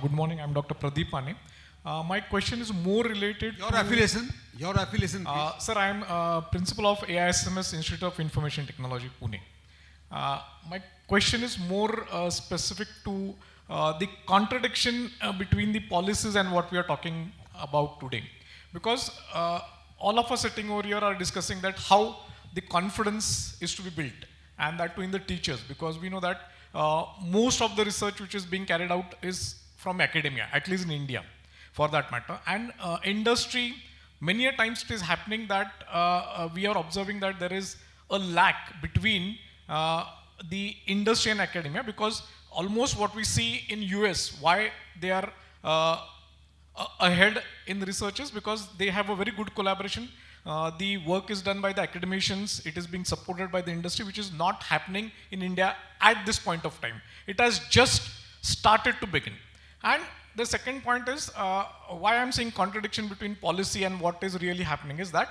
Good morning, I'm Dr. Pradeep Pane. My question is more related Your affiliation, please. Sir, I am principal of AISMS Institute of Information Technology, Pune. My question is more specific to the contradiction between the policies and what we are talking about today. Because all of us sitting over here are discussing that how the confidence is to be built, and that too in the teachers, because we know that most of the research which is being carried out is from academia, at least in India, for that matter. And industry, many a times it is happening that we are observing that there is a lack between the industry and academia, because almost what we see in US, why they are ahead in the researches, because they have a very good collaboration. The work is done by the academicians, it is being supported by the industry, which is not happening in India at this point of time. It has just started to begin. And the second point is, why I'm saying contradiction between policy and what is really happening is that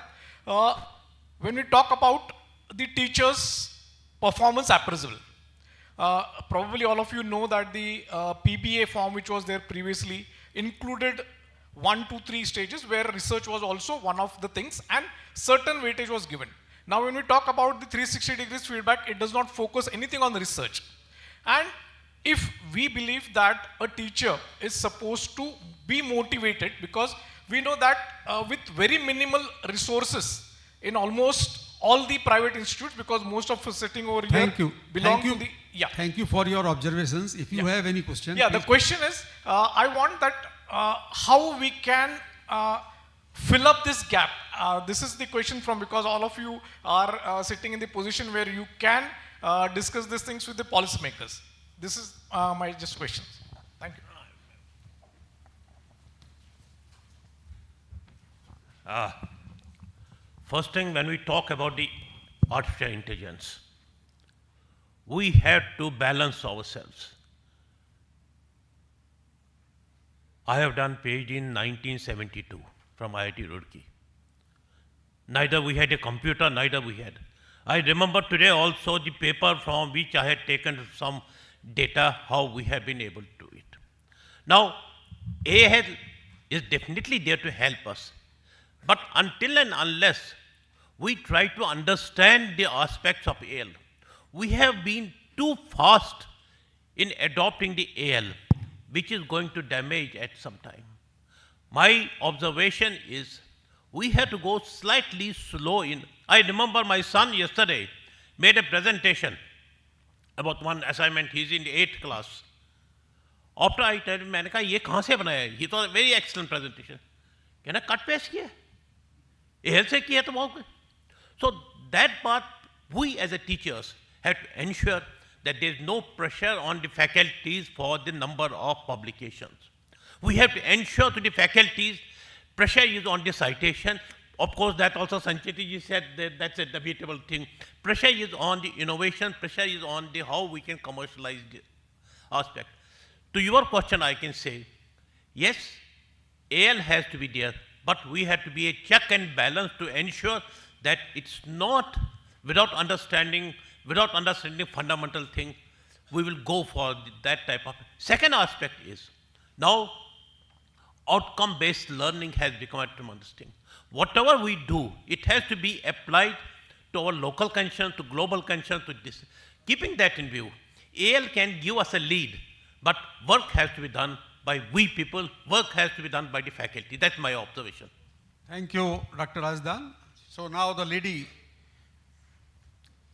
when we talk about the teachers' performance appraisal, probably all of you know that the PBA form which was there previously included 1, 2, 3 stages where research was also one of the things and certain weightage was given. Now when we talk about the 360 degrees feedback, it does not focus anything on the research. And if we believe that a teacher is supposed to be motivated, because we know that with very minimal resources in almost all the private institutes, because most of us sitting over here belong to the... Yeah. Thank you for your observations. If you have any question. Yeah, the question is, I want that how we can fill up this gap. This is the question from, because all of you are sitting in the position where you can discuss these things with the policymakers. This is my just questions. Thank you. First thing, when we talk about the artificial intelligence, we have to balance ourselves. I have done PhD in 1972 from IIT-Roorkee. Neither we had a computer, neither we had. I remember today also the paper from which I had taken some data, how we have been able to do it. Now, AI is definitely there to help us. But until and unless we try to understand the aspects of AL, we have been too fast in adopting the AL, which is going to damage at some time. My observation is we have to go slightly slow in. I remember my son yesterday made a presentation about one assignment. He's in the 8th class. After I told him, मैंने कहा ये कहाँ से बनाया है? He thought a very excellent presentation. कहना cut paste किया? AL से किया तो बहुत. So that part, we as a teachers have to ensure that there is no pressure on the faculties for the number of publications. We have to ensure to the faculties Pressure is on the citation. Of course, that also Sancheti said that that's a debatable thing. Pressure is on the innovation, pressure is on the how we can commercialize the aspect. To your question, I can say, yes, AL has to be there, but we have to be a check and balance to ensure that it's not without understanding fundamental thing, we will go for that type of. Second aspect is, now outcome-based learning has become a tremendous thing. Whatever we do, it has to be applied to our local concern, to global concern, to this. Keeping that in view, AL can give us a lead, but work has to be done by we people, work has to be done by the faculty. That's my observation. Thank you, Dr. Razdan. So now the lady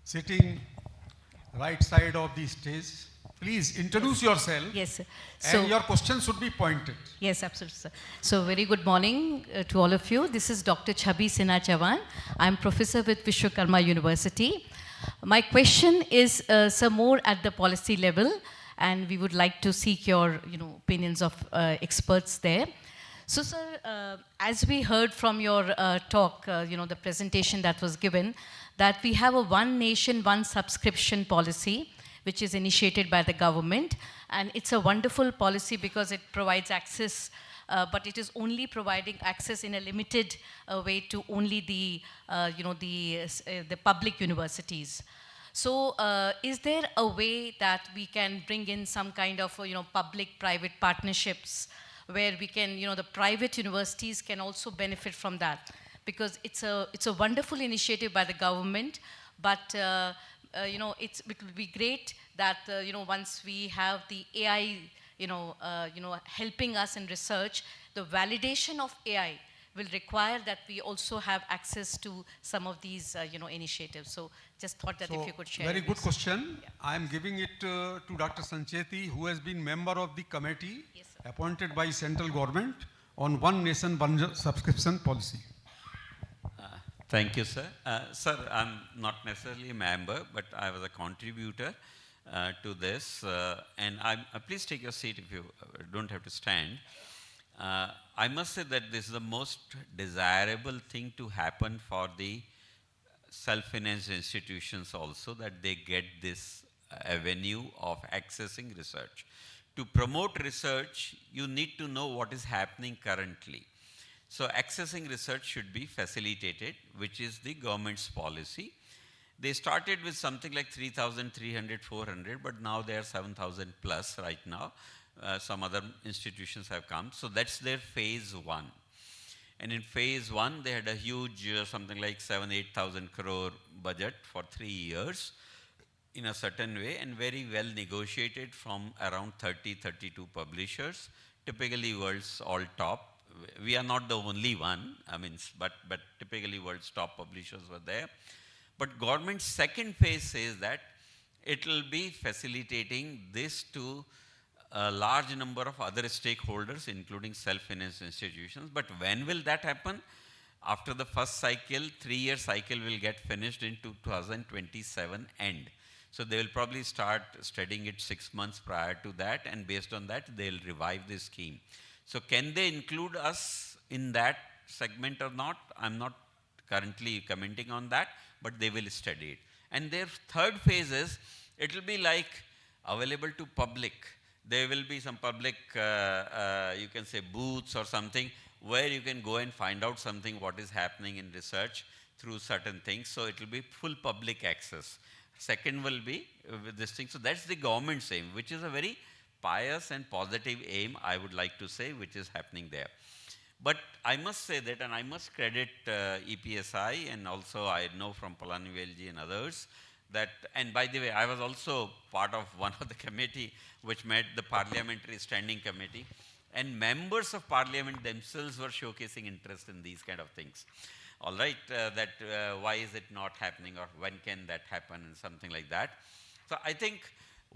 sitting right side of the stage, please introduce yourself. Yes, sir. And your questions should be pointed. Yes, absolutely, sir. So very good morning to all of you. This is Dr. Chhabi Sinha Chavan. I'm professor with Vishwakarma University. My question is, sir, more at the policy level, and we would like to seek your, opinions of experts there. So, sir, as we heard from your talk, the presentation that was given, that we have a one nation, one subscription policy, which is initiated by the government. And it's a wonderful policy because it provides access, but it is only providing access in a limited way to only the, the public universities. So is there a way that we can bring in some kind of, public-private partnerships where we can, the private universities can also benefit from that? Because it's a wonderful initiative by the government, but it will be great that once we have the AI helping us in research, the validation of AI will require that we also have access to some of these initiatives. So just thought that if you could share. Very good question. Yeah. I am giving it to Dr. Sancheti, who has been member of the committee appointed by central government on one nation, one subscription policy. Thank you, sir. Sir, I'm not necessarily a member, but I was a contributor to this. And please take your seat if you don't have to stand. I must say that this is the most desirable thing to happen for the self-financed institutions also, that they get this avenue of accessing research. To promote research, you need to know what is happening currently. So accessing research should be facilitated, which is the government's policy. They started with something like 3,300, 400, but now they are 7,000 plus right now. Some other institutions have come. So that's their phase one. And in phase one, they had a huge, something like 8,000 crore budget for 3 years in a certain way, and very well negotiated from around 30, 32 publishers, typically world's all top. We are not the only one, but typically world's top publishers were there. But government's second phase says that it will be facilitating this to a large number of other stakeholders, including self-financed institutions. But when will that happen? After the first cycle, 3-year cycle will get finished in 2027 end. So they will probably start studying it 6 months prior to that, and based on that, they'll revive this scheme. So can they include us in that segment or not? I'm not currently commenting on that, but they will study it. And their third phase is, it will be like available to public. There will be some public, you can say booths or something, where you can go and find out something, what is happening in research through certain things. So it will be full public access. Second will be with this thing. So that's the government's aim, which is a very pious and positive aim, I would like to say, which is happening there. But I must say that, and I must credit EPSI, and also I know from Palanivelji and others, that, and by the way, I was also part of one of the committee which met the Parliamentary Standing Committee, and members of Parliament themselves were showcasing interest in these kind of things. All right, why is it not happening, or when can that happen, and something like that. So I think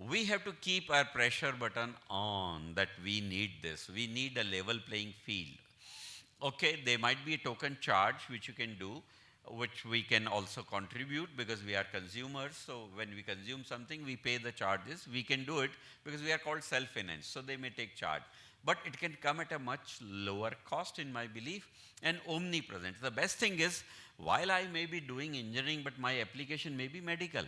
we have to keep our pressure button on that we need this. We need a level playing field. Okay, there might be a token charge which you can do, which we can also contribute because we are consumers. So when we consume something, we pay the charges. We can do it because we are called self-financed. So they may take charge. but it can come at a much lower cost in my belief and omnipresent. The best thing is, while I may be doing engineering, but my application may be medical.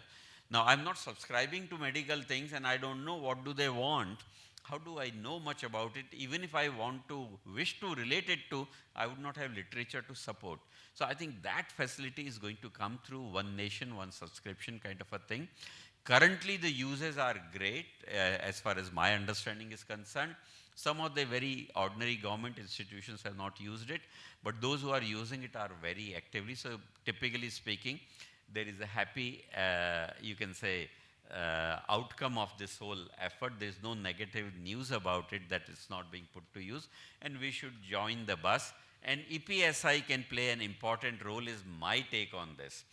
Now, I'm not subscribing to medical things and I don't know what do they want. How do I know much about it? Even if I wish to relate it to, I would not have literature to support. So I think that facility is going to come through one nation, one subscription kind of a thing. Currently, the uses are great as far as my understanding is concerned. Some of the very ordinary government institutions have not used it, but those who are using it are very actively. So typically speaking, there is a happy, you can say, outcome of this whole effort. There is no negative news about it that it's not being put to use, and we should join the bus. And EPSI can play an important role is my take on this.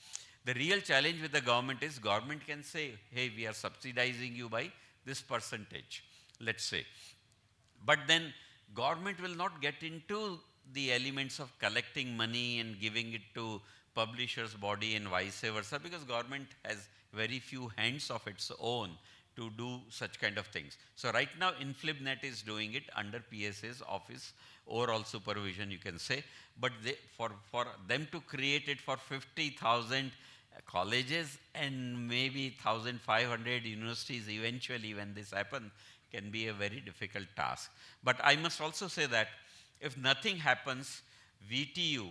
The real challenge with the government is government can say, hey, we are subsidizing you by this percentage, let's say. But then government will not get into the elements of collecting money and giving it to publisher's body and vice versa, because government has very few hands of its own to do such kind of things. So right now, InflibNet is doing it under PSA's office, overall supervision you can say, but for them to create it for 50,000 colleges and maybe 1,500 universities eventually when this happens can be a very difficult task. But I must also say that if nothing happens, VTU,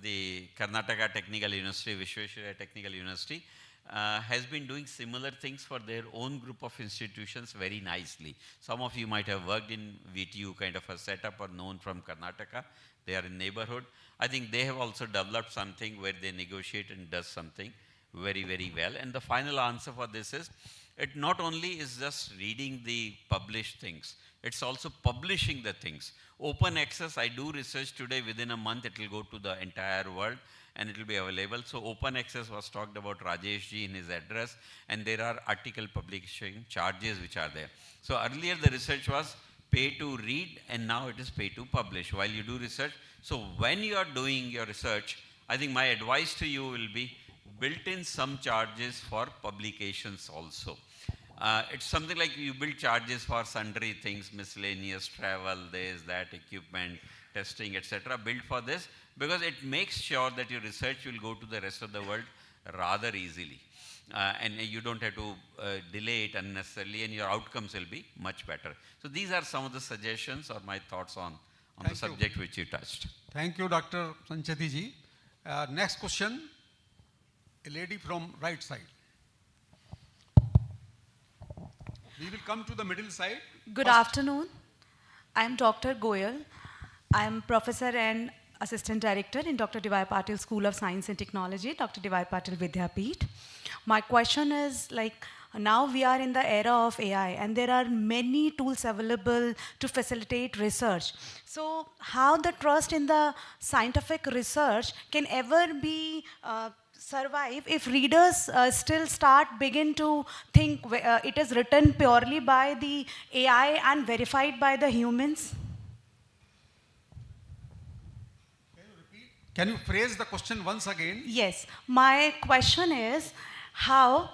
the Karnataka Technical University, Vishwakarma Technical University, has been doing similar things for their own group of institutions very nicely. Some of you might have worked in VTU kind of a setup or known from Karnataka. They are in neighborhood. I think they have also developed something where they negotiate and does something very, very well. And the final answer for this is, it not only is just reading the published things, it's also publishing the things. Open access, I do research today, within a month it will go to the entire world and it will be available. So open access was talked about Rajesh ji in his address, and there are article publishing charges which are there. So earlier the research was pay to read, and now it is pay to publish while you do research. So when you are doing your research, I think my advice to you will be built in some charges for publications also. It's something like you build charges for sundry things, miscellaneous travel, this, that, equipment, testing, etc. Build for this, because it makes sure that your research will go to the rest of the world rather easily. And you don't have to delay it unnecessarily, and your outcomes will be much better. So these are some of the suggestions or my thoughts on the subject which you touched. Thank you, Dr. Sancheti ji. Next question, a lady from right side. We will come to the middle side. Good afternoon. I am Dr. Goyal. I am Professor and Assistant Director in Dr. D.Y. Patil School of Science and Technology, Dr. D.Y. Patil Vidyapeeth. My question is, like, now we are in the era of AI and there are many tools available to facilitate research. So how the trust in the scientific research can ever be survive if readers still begin to think it is written purely by the AI and verified by the humans? Can you phrase the question once again? Yes. My question is how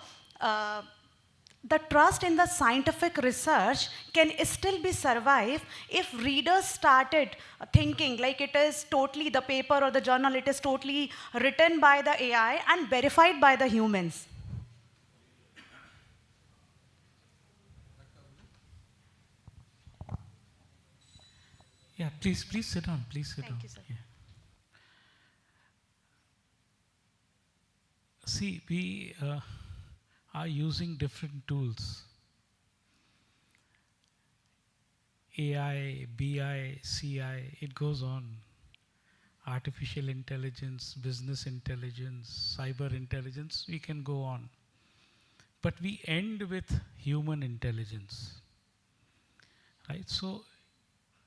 the trust in the scientific research can still be survive if readers started thinking like it is totally the paper or the journal, it is totally written by the AI and verified by the humans. Yeah, please sit down. Please sit down. Thank you, sir. Yeah. See, we are using different tools. AI, BI, CI, it goes on. Artificial intelligence, business intelligence, cyber intelligence, we can go on. But we end with human intelligence. Right? So,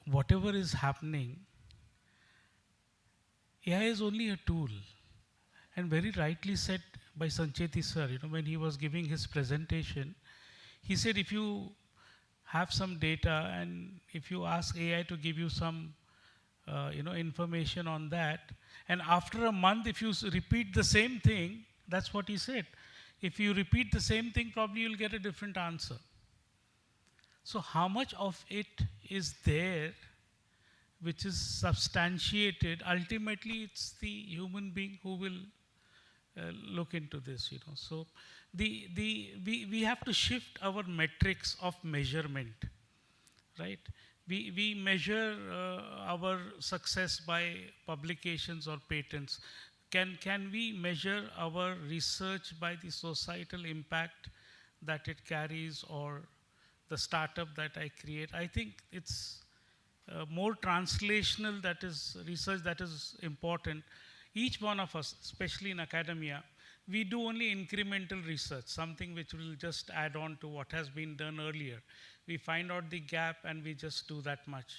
whatever is happening, AI is only a tool. And very rightly said by Sancheti sir, when he was giving his presentation, he said if you have some data and if you ask AI to give you some information on that, and after a month if you repeat the same thing, that's what he said. If you repeat the same thing, probably you'll get a different answer. So how much of it is there which is substantiated? Ultimately, it's the human being who will look into this, So we have to shift our metrics of measurement, right? We measure our success by publications or patents. Can we measure our research by the societal impact that it carries or the startup that I create? I think it's more translational, that is research that is important. Each one of us, especially in academia, we do only incremental research, something which will just add on to what has been done earlier. We find out the gap and we just do that much.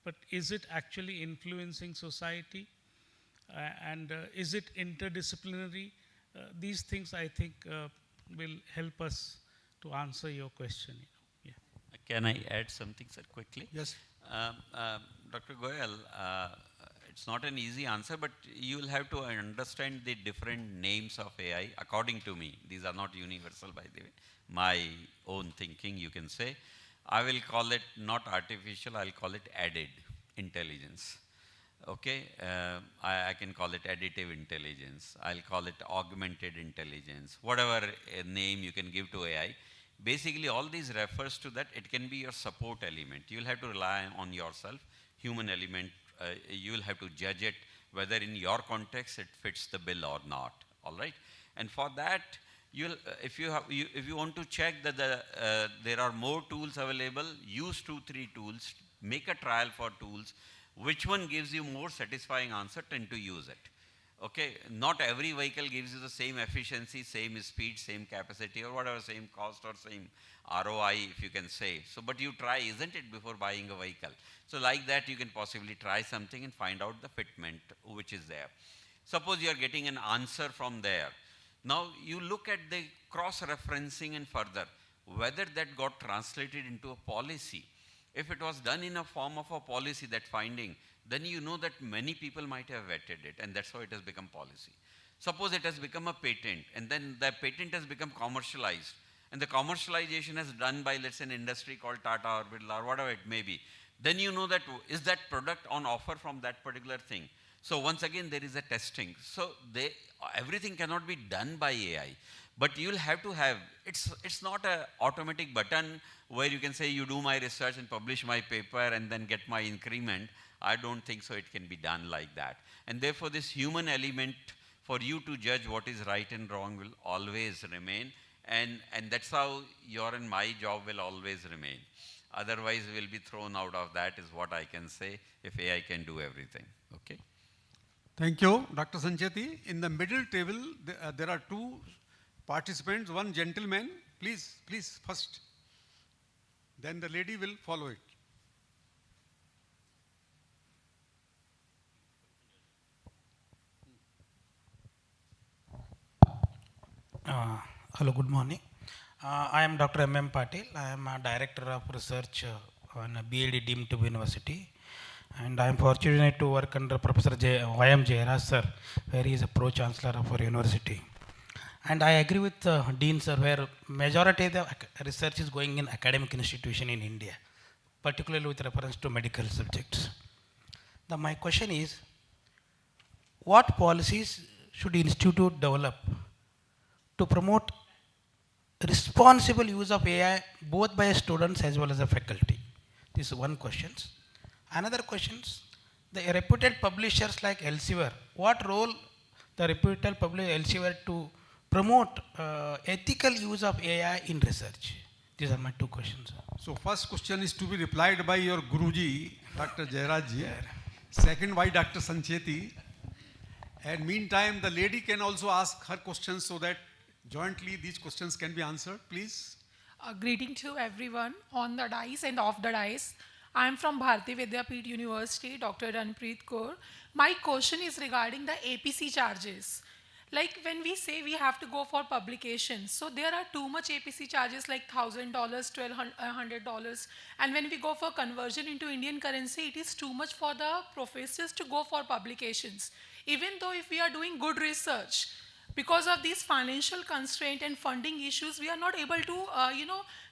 But is it actually influencing society? And is it interdisciplinary? These things, I think, will help us to answer your question. Yeah. Can I add something, sir, quickly? Yes. Dr. Goyal, it's not an easy answer, but you will have to understand the different names of AI according to me. These are not universal, by the way. My own thinking, you can say. I will call it not artificial, I'll call it added intelligence. Okay, I can call it additive intelligence. I'll call it augmented intelligence, whatever name you can give to AI. Basically, all these refers to that it can be your support element. You'll have to rely on yourself, human element. You'll have to judge it whether in your context it fits the bill or not. All right, and for that, if you want to check that there are more tools available, use 2-3 tools, make a trial for tools. Which one gives you more satisfying answer, tend to use it. Okay, not every vehicle gives you the same efficiency, same speed, same capacity, or whatever, same cost or same ROI, if you can say. So, but you try, isn't it, before buying a vehicle? So like that, you can possibly try something and find out the fitment which is there. Suppose you are getting an answer from there. Now, you look at the cross-referencing and further, whether that got translated into a policy. If it was done in a form of a policy, that finding, then you know that many people might have vetted it, and that's how it has become policy. Suppose it has become a patent, and then the patent has become commercialized, and the commercialization is done by, let's say, an industry called Tata or Birla or whatever it may be. Then you know that is that product on offer from that particular thing. So once again, there is a testing. So everything cannot be done by AI. But you'll have to have, it's not an automatic button where you can say you do my research and publish my paper and then get my increment. I don't think so it can be done like that. And therefore this human element for you to judge what is right and wrong will always remain. And that's how your and my job will always remain. Otherwise we'll be thrown out of that, is what I can say, if AI can do everything. Okay. Thank you, Dr. Sancheti. In the middle table, there are two participants, one gentleman. Please, first. Then the lady will follow it. Hello, good morning. I am Dr. M.M. Patil. I am a Director of Research on MIT-ADT University. And I am fortunate to work under Professor Y.M. Jayaraj, sir, where he is a Pro-Chancellor of our university. And I agree with Dean, sir, where majority of the research is going in academic institution in India, particularly with reference to medical subjects. My question is, what policies should institute develop to promote responsible use of AI both by students as well as the faculty? This is one question. Another question, the reputed publishers like Elsevier, what role the reputed publisher Elsevier to promote ethical use of AI in research? These are my two questions. So first question is to be replied by your Guruji, Dr. Jayaraj. Second by Dr. Sancheti. And meantime, the lady can also ask her questions so that jointly these questions can be answered, please. Greeting to everyone on the dais and off the dais. I am from MIT-ADT University, Dr. Ranpreet Kaur. My question is regarding the APC charges. Like when we say we have to go for publications, so there are too much APC charges like $1,000, $1,200. And when we go for conversion into Indian currency, it is too much for the professors to go for publications. Even though if we are doing good research, because of these financial constraint and funding issues, we are not able to,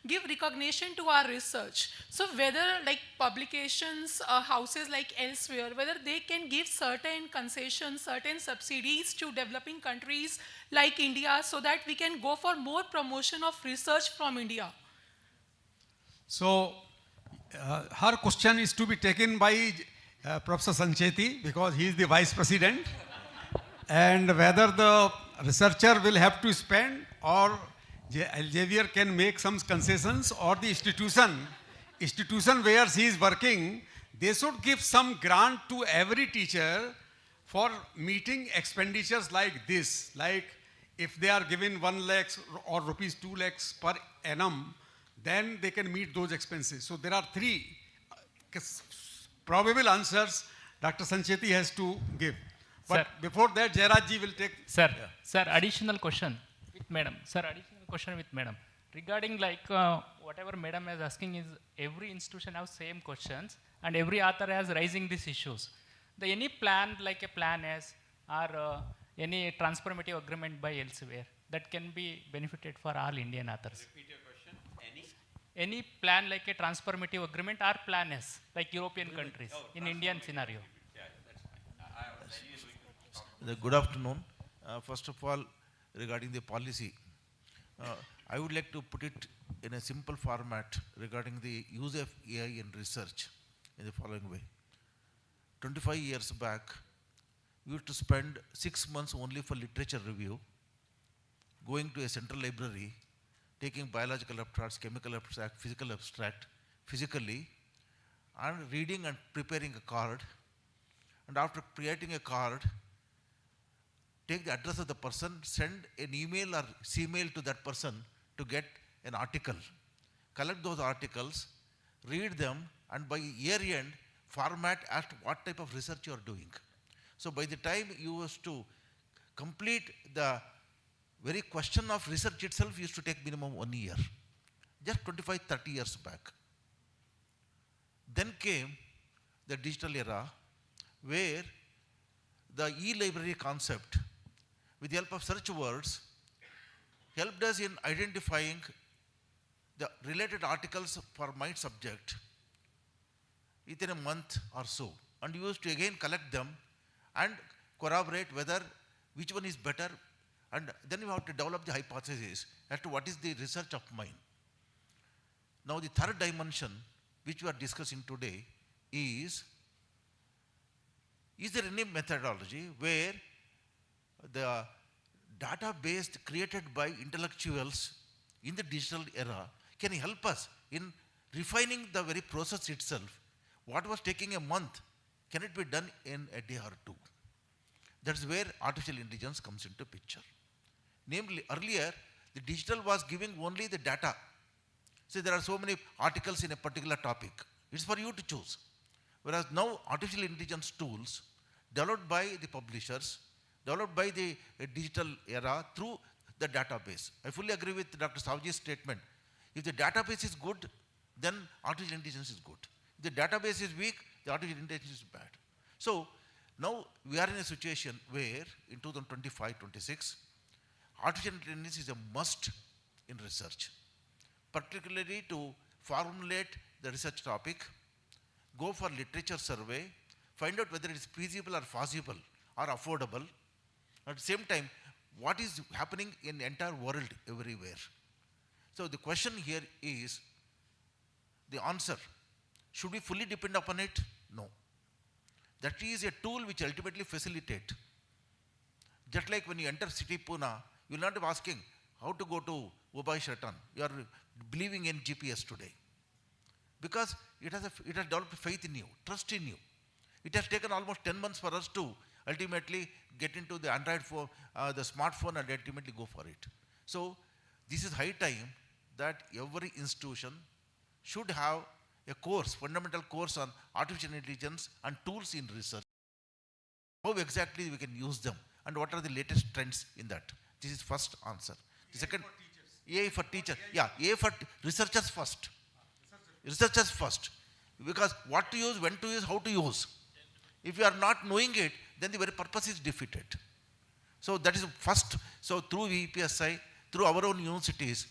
give recognition to our research. So whether like publications, houses like Elsevier, whether they can give certain concessions, certain subsidies to developing countries like India so that we can go for more promotion of research from India. So her question is to be taken by Professor Sancheti because he is the vice president, and whether the researcher will have to spend or Elsevier can make some concessions, or the institution where he is working, they should give some grant to every teacher for meeting expenditures like this. Like if they are given 1 lakh or rupees 2 lakhs per annum, then they can meet those expenses. So there are 3 probable answers Dr. Sancheti has to give. But before that, Jairaj will take. Sir, sir, additional question with madam. Sir, additional question with madam. Regarding like whatever madam is asking is every institution has same questions and every author has raising these issues. Any plan like a plan as or any transformative agreement by Elsevier that can be benefited for all Indian authors? Repeat your question. Any plan like a transformative agreement or plan as like European countries in Indian scenario? Good afternoon. First of all, regarding the policy, I would like to put it in a simple format regarding the use of AI in research in the following way. 25 years back, we used to spend 6 months only for literature review, going to a central library, taking biological abstracts, chemical abstract, physical abstract, physically, and reading and preparing a card. And after creating a card, take the address of the person, send an email or C-mail to that person to get an article. Collect those articles, read them, and by year end, format as to what type of research you are doing. So by the time you used to complete the very question of research itself used to take minimum 1 year, just 25, 30 years back. Then came the digital era where the e-library concept with the help of search words helped us in identifying the related articles for my subject within a month or so. And you used to again collect them and corroborate whether which one is better, and then you have to develop the hypothesis as to what is the research of mine. Now the third dimension which we are discussing today is there any methodology where the database created by intellectuals in the digital era can help us in refining the very process itself? What was taking a month, can it be done in a day or 2? That's where artificial intelligence comes into picture. Namely, earlier, the digital was giving only the data. So there are so many articles in a particular topic. It's for you to choose. Whereas now, artificial intelligence tools developed by the publishers, developed by the digital era through the database. I fully agree with Dr. Savji's statement. If the database is good, then artificial intelligence is good. If the database is weak, the artificial intelligence is bad. So now we are in a situation where in 2025-26, artificial intelligence is a must in research, particularly to formulate the research topic, go for literature survey, find out whether it is feasible or possible or affordable. At the same time, what is happening in the entire world everywhere. So the question here is the answer. Should we fully depend upon it? No. That is a tool which ultimately facilitates. Just like when you enter city Pune, you will not be asking how to go to Sheraton. You are believing in GPS today. Because it has developed faith in you, trust in you. It has taken almost 10 months for us to ultimately get into the Android phone, the smartphone, and ultimately go for it. So this is high time that every institution should have a course, fundamental course on artificial intelligence and tools in research. How exactly we can use them and what are the latest trends in that. This is first answer. The second, AI for teachers. Yeah, AI for researchers first. Researchers first. Because what to use, when to use, how to use. If you are not knowing it, then the very purpose is defeated. So that is first. So through EPSI, through our own universities,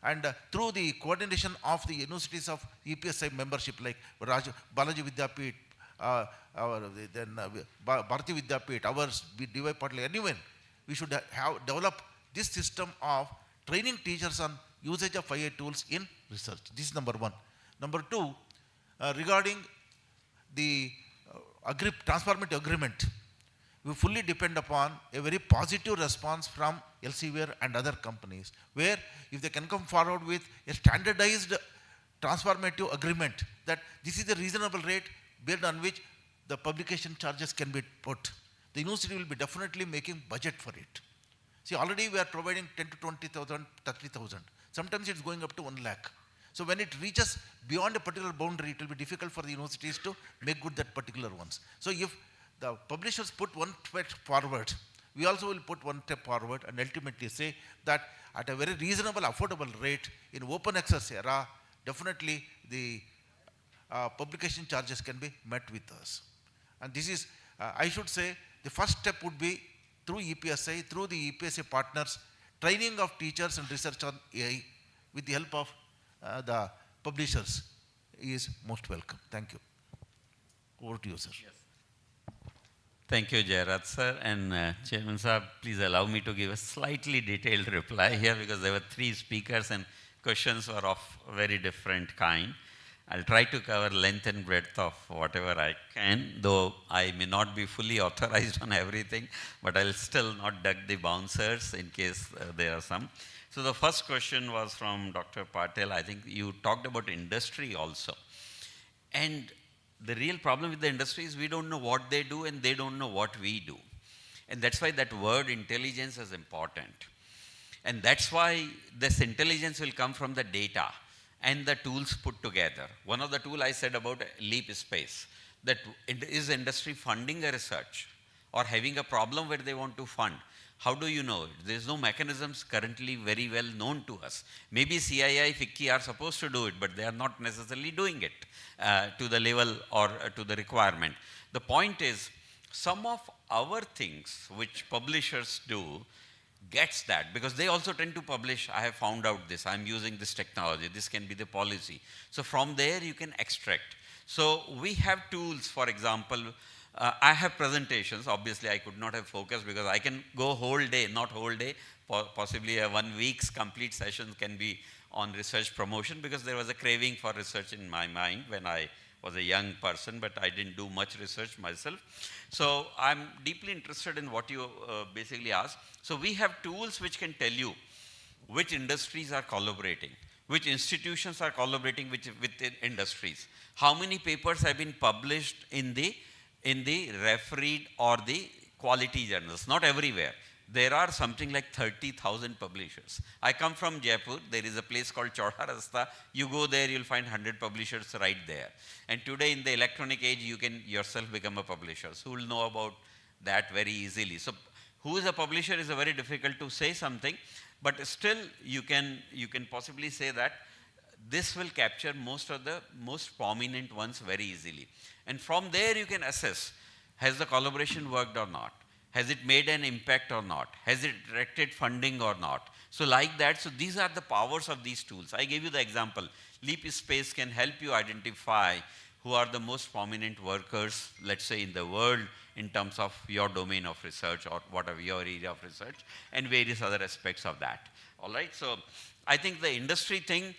and through the coordination of the universities of EPSI membership like Balaji Vidyapeeth, Bharati Vidyapeeth, ours, DY Patil, anyone, we should have develop this system of training teachers on usage of AI tools in research. This is number one. Number two, regarding the transformative agreement, we fully depend upon a very positive response from Elsevier and other companies, where if they can come forward with a standardized transformative agreement that this is the reasonable rate based on which the publication charges can be put, the university will be definitely making budget for it. See, already we are providing 10 to 20,000, 30,000. Sometimes it's going up to 1 lakh. So when it reaches beyond a particular boundary, it will be difficult for the universities to make good that particular ones. So if the publishers put one step forward, we also will put one step forward and ultimately say that at a very reasonable, affordable rate in open access era, definitely the publication charges can be met with us. And this is, I should say, the first step would be through EPSI, through the EPSI partners, training of teachers and research on AI with the help of the publishers is most welcome. Thank you. Over to you, sir. Yes. Thank you, Jairaj sir. And Chairman Saab, please allow me to give a slightly detailed reply here because there were 3 speakers and questions were of very different kind. I'll try to cover length and breadth of whatever I can, though I may not be fully authorized on everything, but I'll still not duck the bouncers in case there are some. So the first question was from Dr. Patel. I think you talked about industry also. And the real problem with the industry is we don't know what they do and they don't know what we do. And that's why that word intelligence is important. And that's why this intelligence will come from the data and the tools put together. One of the tools I said about Leap Space, that is industry funding a research or having a problem where they want to fund. How do you know it? There's no mechanisms currently very well known to us. Maybe CII, FICCI are supposed to do it, but they are not necessarily doing it to the level or to the requirement. The point is, some of our things which publishers do gets that, because they also tend to publish, I have found out this, I'm using this technology, this can be the policy. So from there you can extract. So we have tools, for example, I have presentations, obviously I could not have focused because I can go whole day, not whole day, possibly a 1 week's complete session can be on research promotion because there was a craving for research in my mind when I was a young person, but I didn't do much research myself. So I'm deeply interested in what you basically asked. So we have tools which can tell you which industries are collaborating, which institutions are collaborating with industries, how many papers have been published in the refereed or the quality journals, not everywhere. There are something like 30,000 publishers. I come from Jaipur. There is a place called Chauda Rasta. You go there, you'll find 100 publishers right there. And today in the electronic age, you can yourself become a publisher. So you'll know about that very easily. So who is a publisher is a very difficult to say something, but still you can possibly say that this will capture most of the most prominent ones very easily. And from there you can assess, has the collaboration worked or not? Has it made an impact or not? Has it attracted funding or not? So like that, so these are the powers of these tools. I gave you the example. Leap Space can help you identify who are the most prominent workers, let's say in the world, in terms of your domain of research or whatever your area of research and various other aspects of that. All right, so I think the industry thing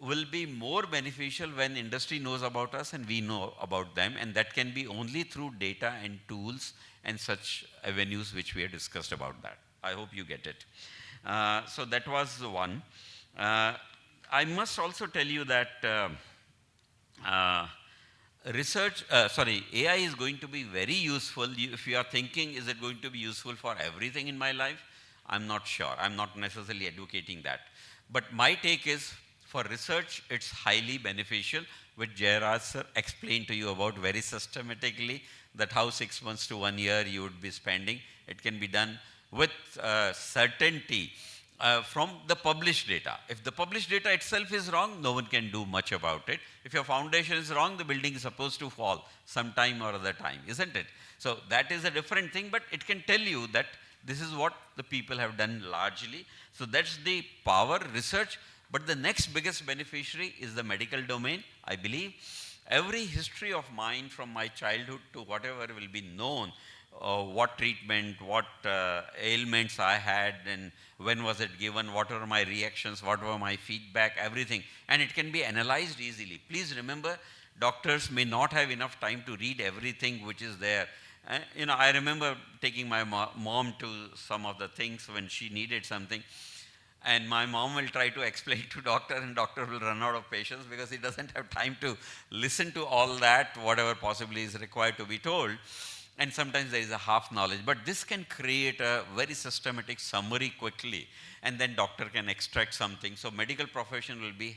will be more beneficial when industry knows about us and we know about them, and that can be only through data and tools and such avenues which we have discussed about that. I hope you get it. So that was the one. I must also tell you that AI is going to be very useful. If you are thinking, is it going to be useful for everything in my life? I'm not sure. I'm not necessarily advocating that. But my take is, for research, it's highly beneficial, which Jairaj sir explained to you about very systematically, that how 6 months to 1 year you would be spending. It can be done with certainty from the published data. If the published data itself is wrong, no one can do much about it. If your foundation is wrong, the building is supposed to fall sometime or other time, isn't it? So that is a different thing, but it can tell you that This is what the people have done largely. So that's the power research. But the next biggest beneficiary is the medical domain, I believe. Every history of mine from my childhood to whatever will be known, what treatment, what ailments I had, and when was it given, what were my reactions, what were my feedback, everything. And it can be analyzed easily. Please remember, doctors may not have enough time to read everything which is there. I remember taking my mom to some of the things when she needed something. And my mom will try to explain to doctor, and doctor will run out of patience because he doesn't have time to listen to all that, whatever possibly is required to be told. And sometimes there is a half knowledge. But this can create a very systematic summary quickly, and then doctor can extract something. So medical profession will be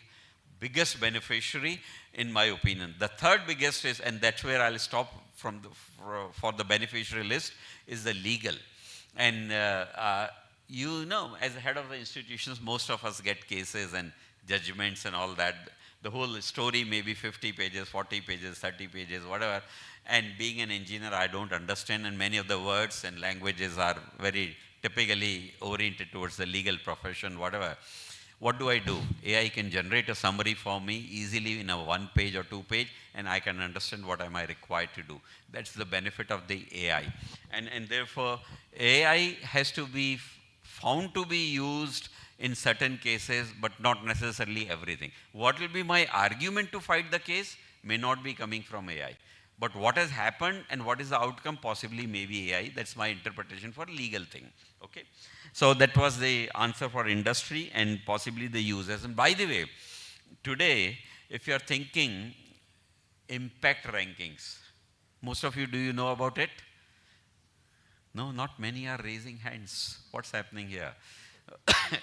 biggest beneficiary in my opinion. The third biggest is, and that's where I'll stop from for the beneficiary list, is the legal. And as a head of the institutions, most of us get cases and judgments and all that. The whole story may be 50 pages, 40 pages, 30 pages, whatever. And being an engineer, I don't understand, and many of the words and languages are very typically oriented towards the legal profession, whatever. What do? AI can generate a summary for me easily in a 1 page or 2 page, and I can understand what am I required to do. That's the benefit of the AI. And therefore, AI has to be found to be used in certain cases, but not necessarily everything. What will be my argument to fight the case may not be coming from AI. But what has happened and what is the outcome possibly may be AI. That's my interpretation for legal thing. Okay. So that was the answer for industry and possibly the users. And by the way, today, if you're thinking impact rankings, most of you, do you know about it? No, not many are raising hands. What's happening here?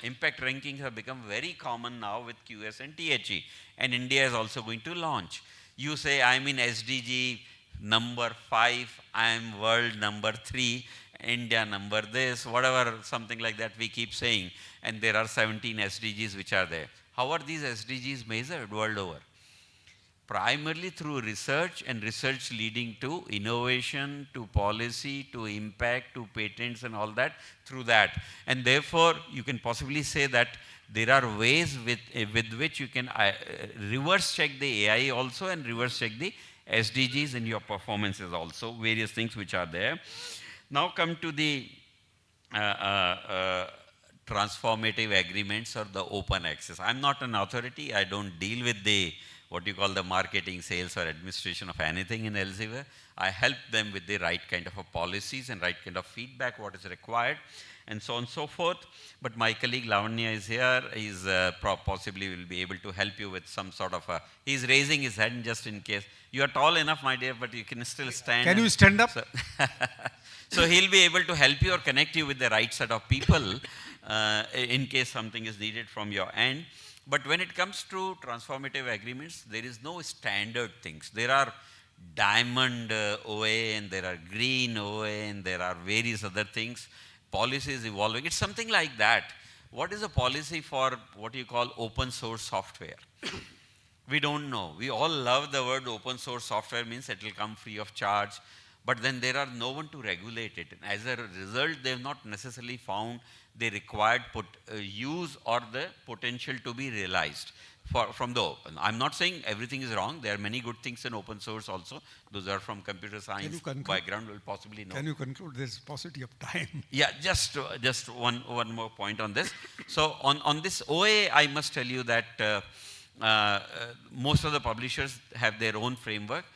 Impact rankings have become very common now with QS and THE. And India is also going to launch. You say, I'm in SDG number 5, I'm world number 3, India number this, whatever, something like that we keep saying. And there are 17 SDGs which are there. How are these SDGs measured world over? Primarily through research, and research leading to innovation, to policy, to impact, to patents and all that, through that. And therefore, you can possibly say that there are ways with which you can reverse check the AI also and reverse check the SDGs in your performances also, various things which are there. Now come to the transformative agreements or the open access. I'm not an authority. I don't deal with the what you call the marketing, sales, or administration of anything in Elsevier. I help them with the right kind of policies and right kind of feedback, what is required, and so on and so forth. But my colleague Lavanya is here. He's possibly will be able to help you with some sort of he's raising his hand just in case. You are tall enough, my dear, but you can still stand. Can you stand up? So he'll be able to help you or connect you with the right set of people in case something is needed from your end. But when it comes to transformative agreements, there is no standard things. There are diamond OA, and there are green OA, and there are various other things. Policy is evolving. It's something like that. What is a policy for what you call open source software? We don't know. We all love the word open source software, means it will come free of charge. But then there are no one to regulate it. And as a result, they have not necessarily found the required use or the potential to be realized from the open. I'm not saying everything is wrong. There are many good things in open source also. Those are from computer science background will possibly know. Can you conclude? There's paucity of time. Yeah, just one more point on this. So on this OA, I must tell you that most of the publishers have their own framework.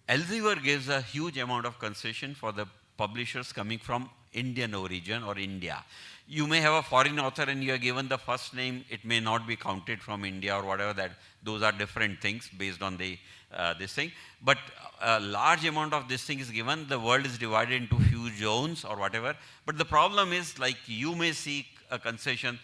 Elsevier gives a huge amount of concession for the publishers coming from Indian origin or India. You may have a foreign author and you are given the first name, it may not be counted from India or whatever that, those are different things based on the this thing. But a large amount of this thing is given, the world is divided into few zones or whatever. But the problem is, like, you may seek a concession.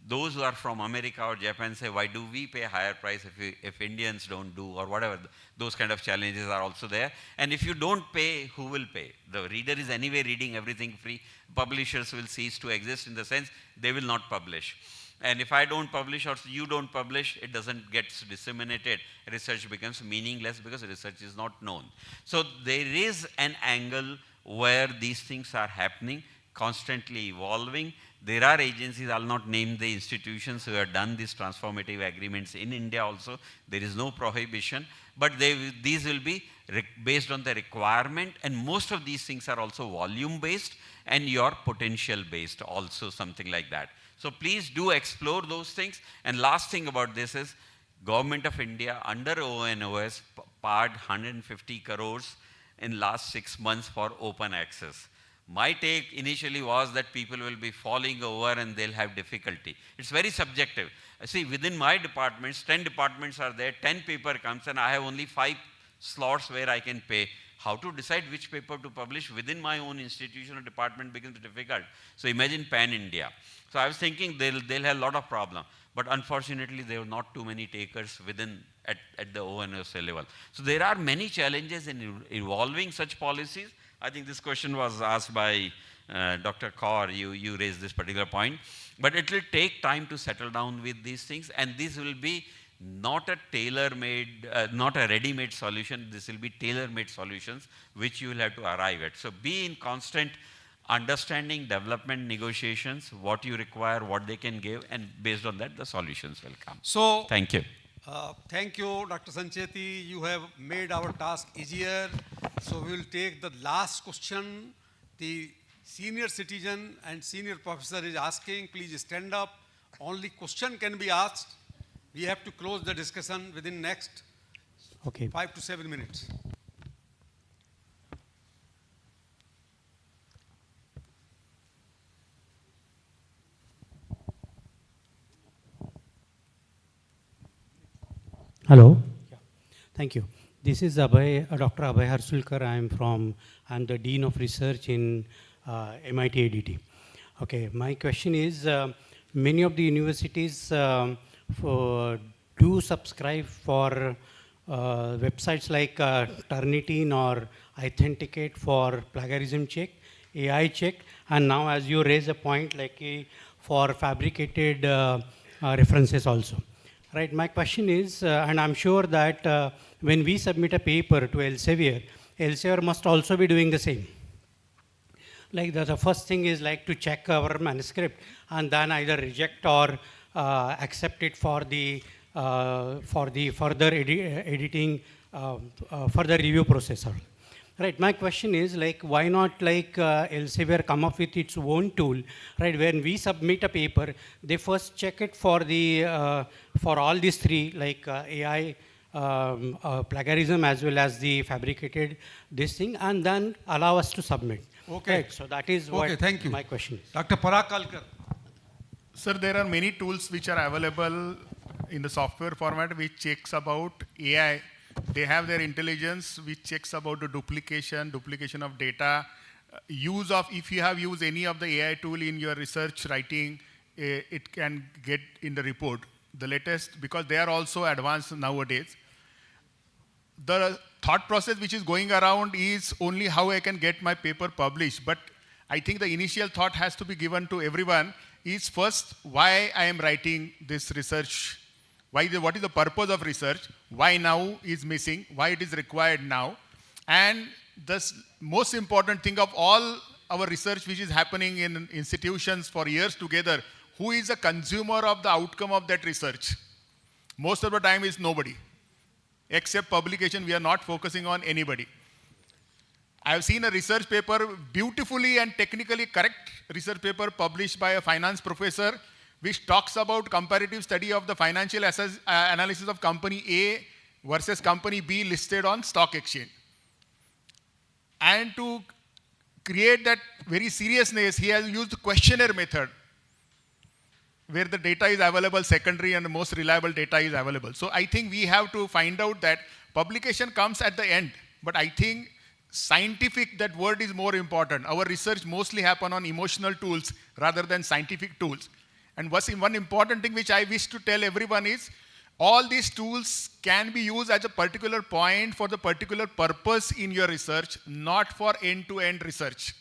Those who are from America or Japan say, why do we pay higher price if Indians don't do, or whatever. Those kind of challenges are also there. And if you don't pay, who will pay? The reader is anyway reading everything free. Publishers will cease to exist in the sense they will not publish. And if I don't publish or you don't publish, it doesn't get disseminated. Research becomes meaningless because research is not known. So there is an angle where these things are happening. constantly evolving. There are agencies, I'll not name the institutions who have done these transformative agreements in India also. There is no prohibition, but these will be based on the requirement, and most of these things are also volume based and your potential based also, something like that. So please do explore those things. And last thing about this is, Government of India under ONOS paid 150 crores in last 6 months for open access. My take initially was that people will be falling over and they'll have difficulty. It's very subjective. See, within my departments, 10 departments are there, 10 paper comes, and I have only 5 slots where I can pay. How to decide which paper to publish within my own institution or department becomes difficult. So imagine pan-India. So I was thinking they'll have a lot of problem. But unfortunately, there were not too many takers at the ONOS level. So there are many challenges in evolving such policies. I think this question was asked by Dr. Kaur. You raised this particular point. But it will take time to settle down with these things. And this will be not a tailor-made, not a ready-made solution. This will be tailor-made solutions which you will have to arrive at. So be in constant understanding, development, negotiations, what you require, what they can give, and based on that, the solutions will come. So, thank you. Thank you, Dr. Sancheti. You have made our task easier. So we will take the last question. The senior citizen and senior professor is asking. Please stand up. Only question can be asked. We have to close the discussion within next 5 to 7 minutes. Hello. Yeah. Thank you. This is Dr. Abhay Harsulkar. I'm the Dean of Research in MIT-ADT. Okay, my question is, many of the universities do subscribe for websites like Turnitin or Authenticate for plagiarism check, AI check, and now as you raise a point, like for fabricated references also. Right, my question is, and I'm sure that when we submit a paper to Elsevier, Elsevier must also be doing the same. Like the first thing is like to check our manuscript and then either reject or accept it for the further editing, further review process. Right, my question is like, why not like Elsevier come up with its own tool, right? When we submit a paper, they first check it for the, for all these three, like AI, plagiarism as well as the fabricated this thing, and then allow us to submit. Okay. Right, so that is what thank you. My question is. Dr. Parag Kalkar. Sir, there are many tools which are available in the software format which checks about AI. They have their intelligence which checks about the duplication of data, use of, if you have used any of the AI tool in your research writing, it can get in the report. The latest, because they are also advanced nowadays. The thought process which is going around is only how I can get my paper published. But I think the initial thought has to be given to everyone is first why I am writing this research. What is the purpose of research? Why now is missing? Why it is required now? And the most important thing of all our research which is happening in institutions for years together, who is a consumer of the outcome of that research? Most of the time is nobody. Except publication, we are not focusing on anybody. I have seen a research paper, beautifully and technically correct research paper published by a finance professor, which talks about comparative study of the financial analysis of company A versus company B listed on stock exchange. And to create that very seriousness, he has used questionnaire method, where the data is available secondary and the most reliable data is available. So I think we have to find out that publication comes at the end, but I think scientific, that word is more important. Our research mostly happen on emotional tools rather than scientific tools. And one important thing which I wish to tell everyone is, all these tools can be used as a particular point for the particular purpose in your research, not for end-to-end research.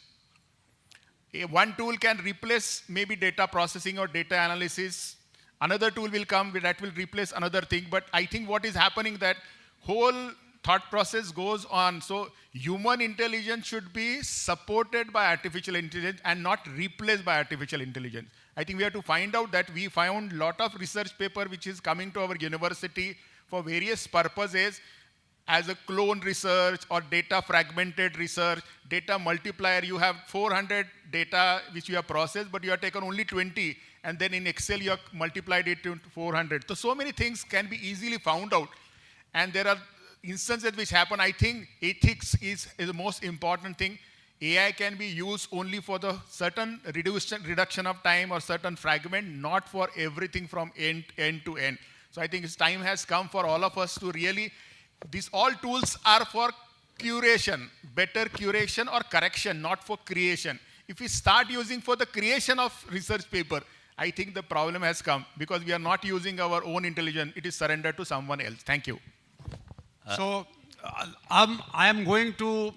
One tool can replace maybe data processing or data analysis. Another tool will come that will replace another thing. But I think what is happening that whole thought process goes on. So human intelligence should be supported by artificial intelligence and not replaced by artificial intelligence. I think we have to find out that. We found a lot of research paper which is coming to our university for various purposes, as a clone research or data fragmented research, data multiplier. You have 400 data which you have processed, but you have taken only 20, and then in Excel you have multiplied it to 400. So many things can be easily found out. And there are instances which happen. I think ethics is the most important thing. AI can be used only for the certain reduction of time or certain fragment, not for everything from end to end. So I think it's time has come for all of us to really, these all tools are for curation, better curation or correction, not for creation. If we start using for the creation of research paper, I think the problem has come, because we are not using our own intelligence. It is surrendered to someone else. Thank you. So I am going to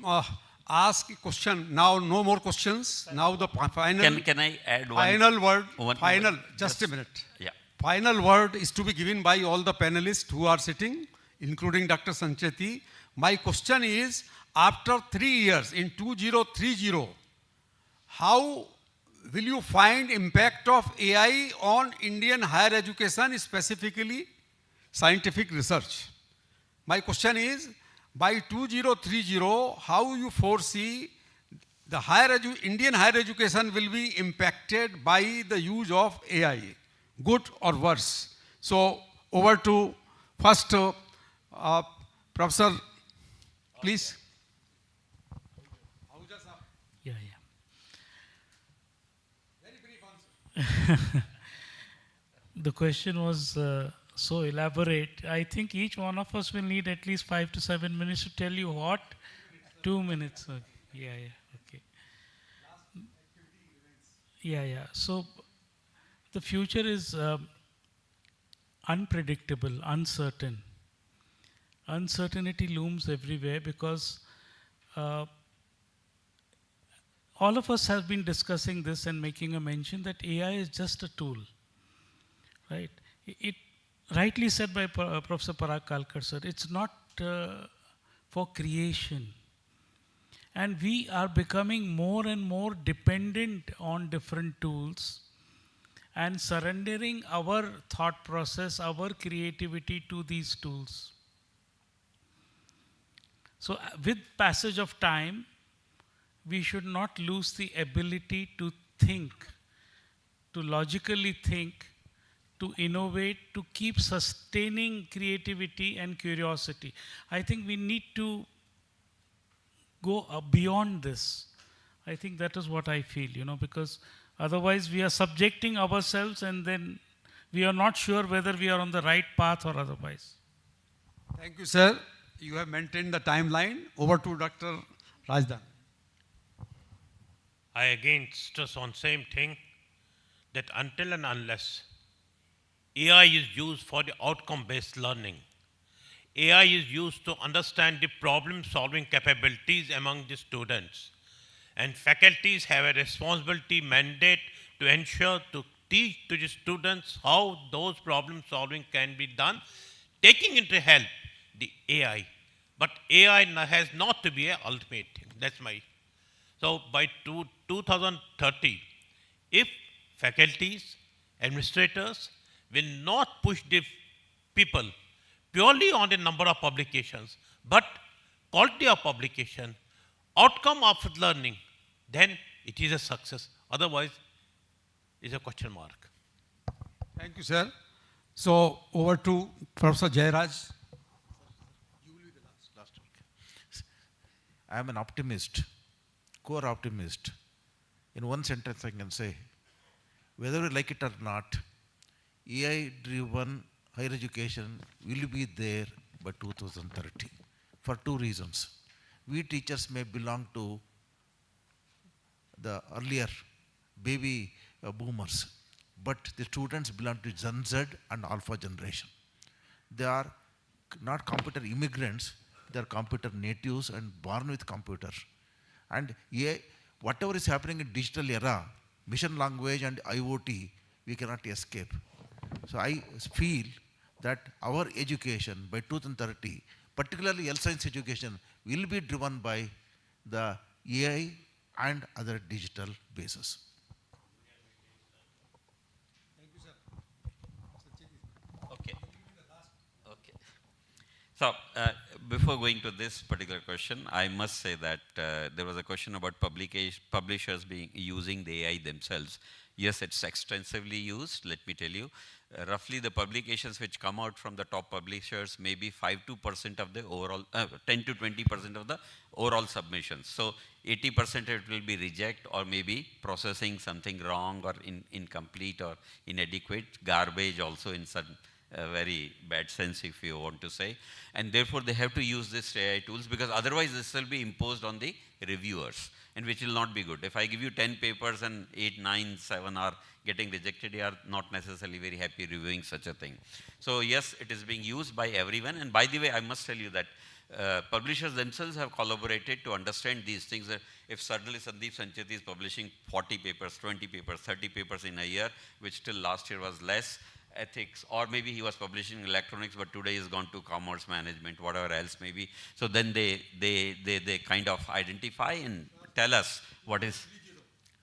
ask a question. Now no more questions. Now the final. Can I add one? Final word. Final. Just a minute. Yeah. Final word is to be given by all the panelists who are sitting, including Dr. Sancheti. My question is, after 3 years, in 2030, how will you find impact of AI on Indian higher education, specifically scientific research? My question is, by 2030, how you foresee the Indian higher education will be impacted by the use of AI, good or worse? So over to first Professor, please. Yeah. The question was so elaborate. I think each one of us will need at least 5 to 7 minutes to tell you what. 2 minutes. Okay. Yeah. Okay. Yeah. So the future is unpredictable, uncertain. Uncertainty looms everywhere because all of us have been discussing this and making a mention that AI is just a tool, right? It rightly said by Professor Parag Kalkar, sir, it's not for creation. And we are becoming more and more dependent on different tools and surrendering our thought process, our creativity to these tools. So with passage of time, we should not lose the ability to think, to logically think, to innovate, to keep sustaining creativity and curiosity. I think we need to go beyond this. I think that is what I feel, because otherwise we are subjecting ourselves and then we are not sure whether we are on the right path or otherwise. Thank you, sir. You have maintained the timeline. Over to Dr. Rajdan. I again stress on same thing, that until and unless AI is used for the outcome-based learning, AI is used to understand the problem-solving capabilities among the students, and faculties have a responsibility mandate to ensure to teach to the students how those problem-solving can be done, taking into help the AI. But AI has not to be an ultimate thing. That's my. So by 2030, if faculties, administrators will not push the people purely on the number of publications, but quality of publication, outcome of learning, then it is a success. Otherwise, it's a question mark. Thank you, sir. So over to Professor Jairaj. I am an optimist, core optimist. In one sentence I can say, whether we like it or not, AI-driven higher education will be there by 2030 for two reasons. We teachers may belong to the earlier baby boomers, but the students belong to Gen Z and Alpha generation. They are not computer immigrants, they are computer natives and born with computers. And whatever is happening in digital era, mission language and IoT, we cannot escape. So I feel that our education by 2030 particularly health science education, will be driven by the AI and other digital bases. Okay. Okay. So, before going to this particular question, I must say that there was a question about publishers using the AI themselves. Yes, it's extensively used, let me tell you. Roughly the publications which come out from the top publishers may be 5% of the overall, 10 to 20% of the overall submissions. So 80% it will be reject or maybe processing something wrong or incomplete or inadequate, garbage also in some very bad sense if you want to say. And therefore they have to use these AI tools because otherwise this will be imposed on the reviewers and which will not be good. If I give you 10 papers and 8, 9, 7 are getting rejected, you are not necessarily very happy reviewing such a thing. So yes, it is being used by everyone. And by the way, I must tell you that publishers themselves have collaborated to understand these things. That if suddenly Sandeep Sancheti is publishing 40 papers, 20 papers, 30 papers in a year, which till last year was less, ethics, or maybe he was publishing electronics, but today he's gone to commerce management, whatever else maybe. So then they kind of identify and tell us what is.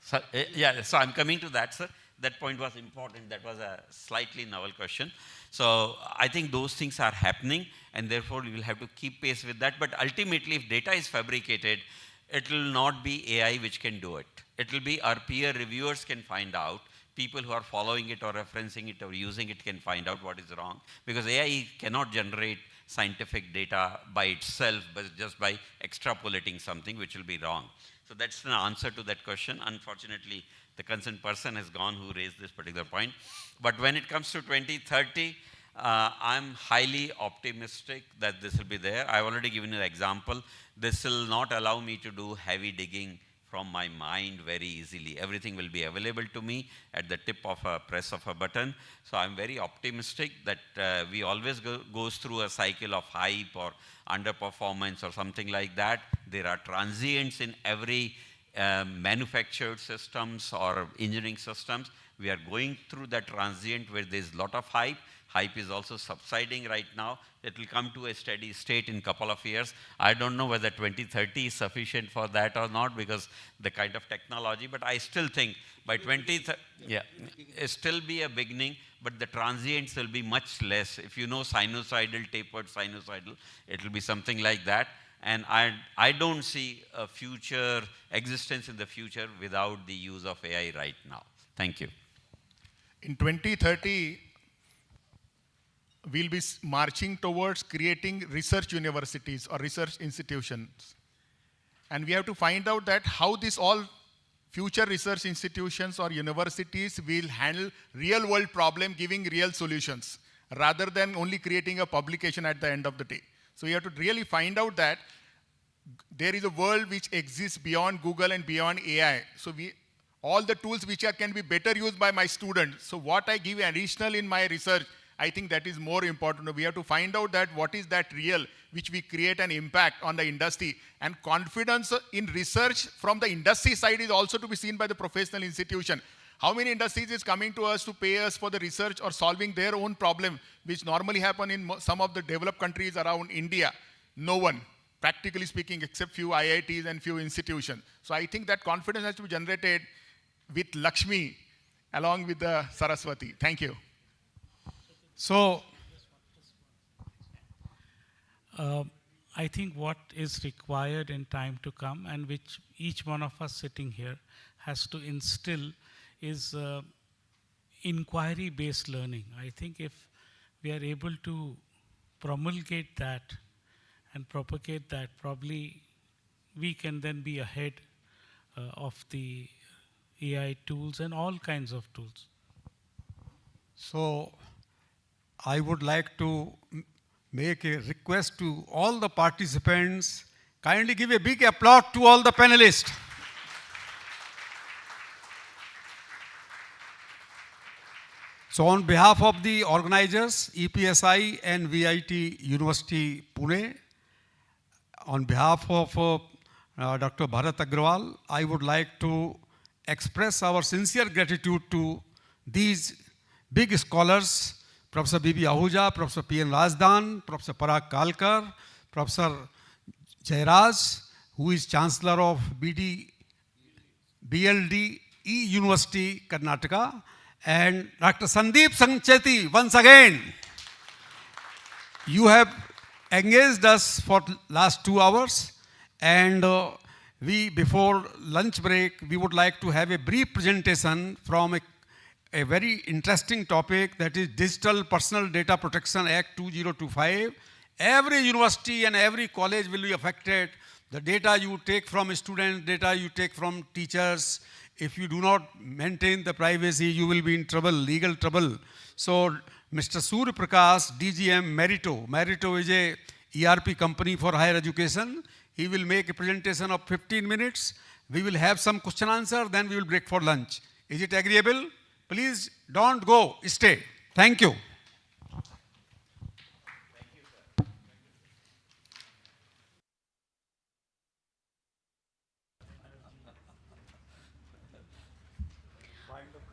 So, yeah, so I'm coming to that, sir. That point was important. That was a slightly novel question. So I think those things are happening, and therefore we will have to keep pace with that. But ultimately, if data is fabricated, it will not be AI which can do it. It will be our peer reviewers can find out. People who are following it or referencing it or using it can find out what is wrong. Because AI cannot generate scientific data by itself, but just by extrapolating something which will be wrong. So that's the answer to that question. Unfortunately, the concerned person has gone who raised this particular point. But when it comes to 2030, I'm highly optimistic that this will be there. I've already given you an example. This will not allow me to do heavy digging from my mind very easily. Everything will be available to me at the tip of a press of a button. So I'm very optimistic that we always goes through a cycle of hype or underperformance or something like that. There are transients in every manufactured systems or engineering systems. We are going through that transient where there's a lot of hype. Hype is also subsiding right now. It will come to a steady state in a couple of years. I don't know whether 2030 is sufficient for that or not because the kind of technology, but I still think by 2030, yeah, it still be a beginning, but the transients will be much less. If you know sinusoidal, tapered sinusoidal, it will be something like that. And I don't see a future existence in the future without the use of AI right now. Thank you. In 2030, we'll be marching towards creating research universities or research institutions. And we have to find out that how this all future research institutions or universities will handle real world problem, giving real solutions, rather than only creating a publication at the end of the day. So you have to really find out that there is a world which exists beyond Google and beyond AI. So all the tools which can be better used by my students. So what I give additional in my research, I think that is more important. We have to find out that what is that real, which we create an impact on the industry. And confidence in research from the industry side is also to be seen by the professional institution. How many industries is coming to us to pay us for the research or solving their own problem, which normally happen in some of the developed countries around India? No one, practically speaking, except few IITs and few institutions. So I think that confidence has to be generated with Lakshmi along with the Saraswati. Thank you. So, I think what is required in time to come and which each one of us sitting here has to instill is inquiry-based learning. I think if we are able to promulgate that and propagate that, probably we can then be ahead of the AI tools and all kinds of tools. So, I would like to make a request to all the participants. Kindly give a big applause to all the panelists. So on behalf of the organizers, EPSI and MIT University, Pune, on behalf of Dr. Bharat Agrawal, I would like to express our sincere gratitude to these big scholars, Professor B.B. Ahuja, Professor P.N. Rajdan, Professor Parag Kalkar, Professor Jairaj, who is Chancellor of BLDE University, Karnataka, and Dr. Sandeep Sancheti, once again. You have engaged us for last 2 hours, and before lunch break, we would like to have a brief presentation from a very interesting topic, that is Digital Personal Data Protection Act 2025. Every university and every college will be affected. The data you take from students, data you take from teachers, if you do not maintain the privacy, you will be in trouble, legal trouble. So Mr. Surya Prakash, DGM Merito. Merito is a ERP company for higher education. He will make a presentation of 15 minutes. We will have some question answer, then we will break for lunch. Is it agreeable? Please don't go, stay. Thank you.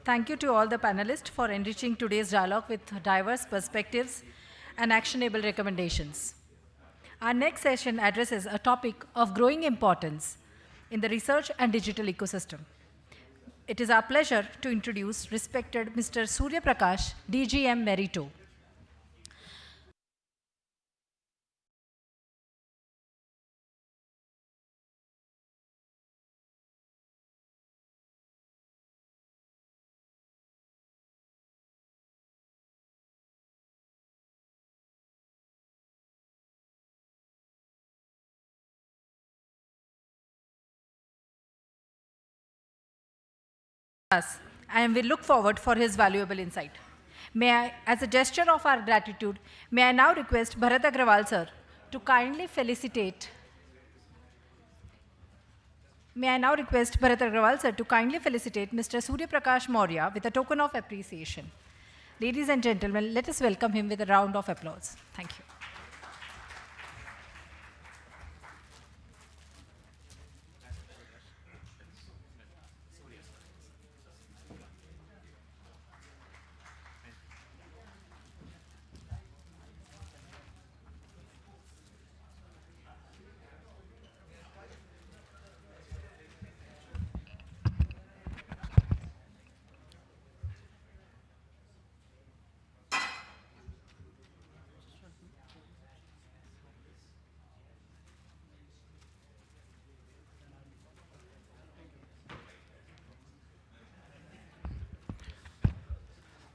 Thank you to all the panelists for enriching today's dialogue with diverse perspectives and actionable recommendations. Our next session addresses a topic of growing importance in the research and digital ecosystem. It is our pleasure to introduce respected Mr. Surya Prakash, DGM Merito. And we look forward for his valuable insight. May I, as a gesture of our gratitude, may I now request Bharat Agrawal sir to kindly felicitate. May I now request Bharat Agrawal sir to kindly felicitate Mr. Surya Prakash Maurya with a token of appreciation. Ladies and gentlemen, let us welcome him with a round of applause. Thank you.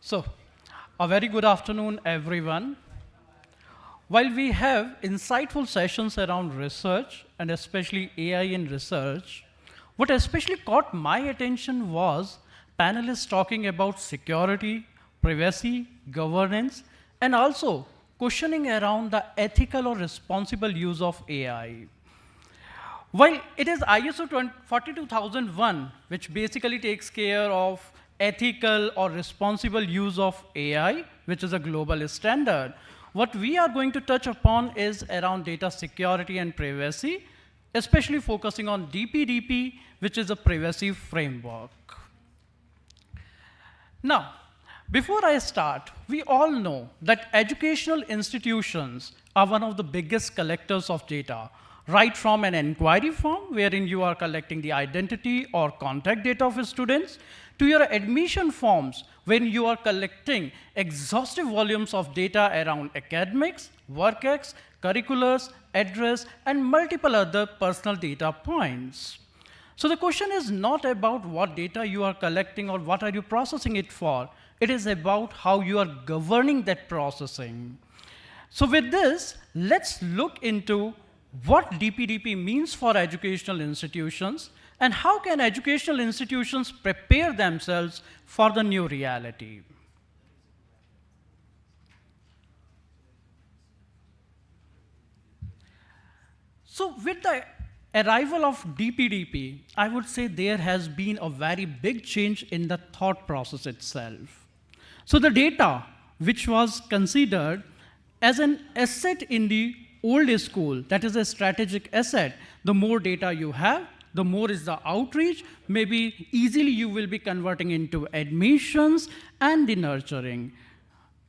So, a very good afternoon, everyone. While we have insightful sessions around research, and especially AI in research, what especially caught my attention was panelists talking about security, privacy, governance, and also questioning around the ethical or responsible use of AI. While it is ISO 42001, which basically takes care of ethical or responsible use of AI, which is a global standard, what we are going to touch upon is around data security and privacy, especially focusing on DPDP, which is a privacy framework. Now, before I start, we all know that educational institutions are one of the biggest collectors of data, right from an inquiry form, wherein you are collecting the identity or contact data of students, to your admission forms, when you are collecting exhaustive volumes of data around academics, work-ex, curriculars, address, and multiple other personal data points. So the question is not about what data you are collecting or what are you processing it for. It is about how you are governing that processing. So with this, let's look into what DPDP means for educational institutions and how can educational institutions prepare themselves for the new reality. So with the arrival of DPDP, I would say there has been a very big change in the thought process itself. So the data, which was considered as an asset in the old school, that is a strategic asset, the more data you have, the more is the outreach, maybe easily you will be converting into admissions and the nurturing.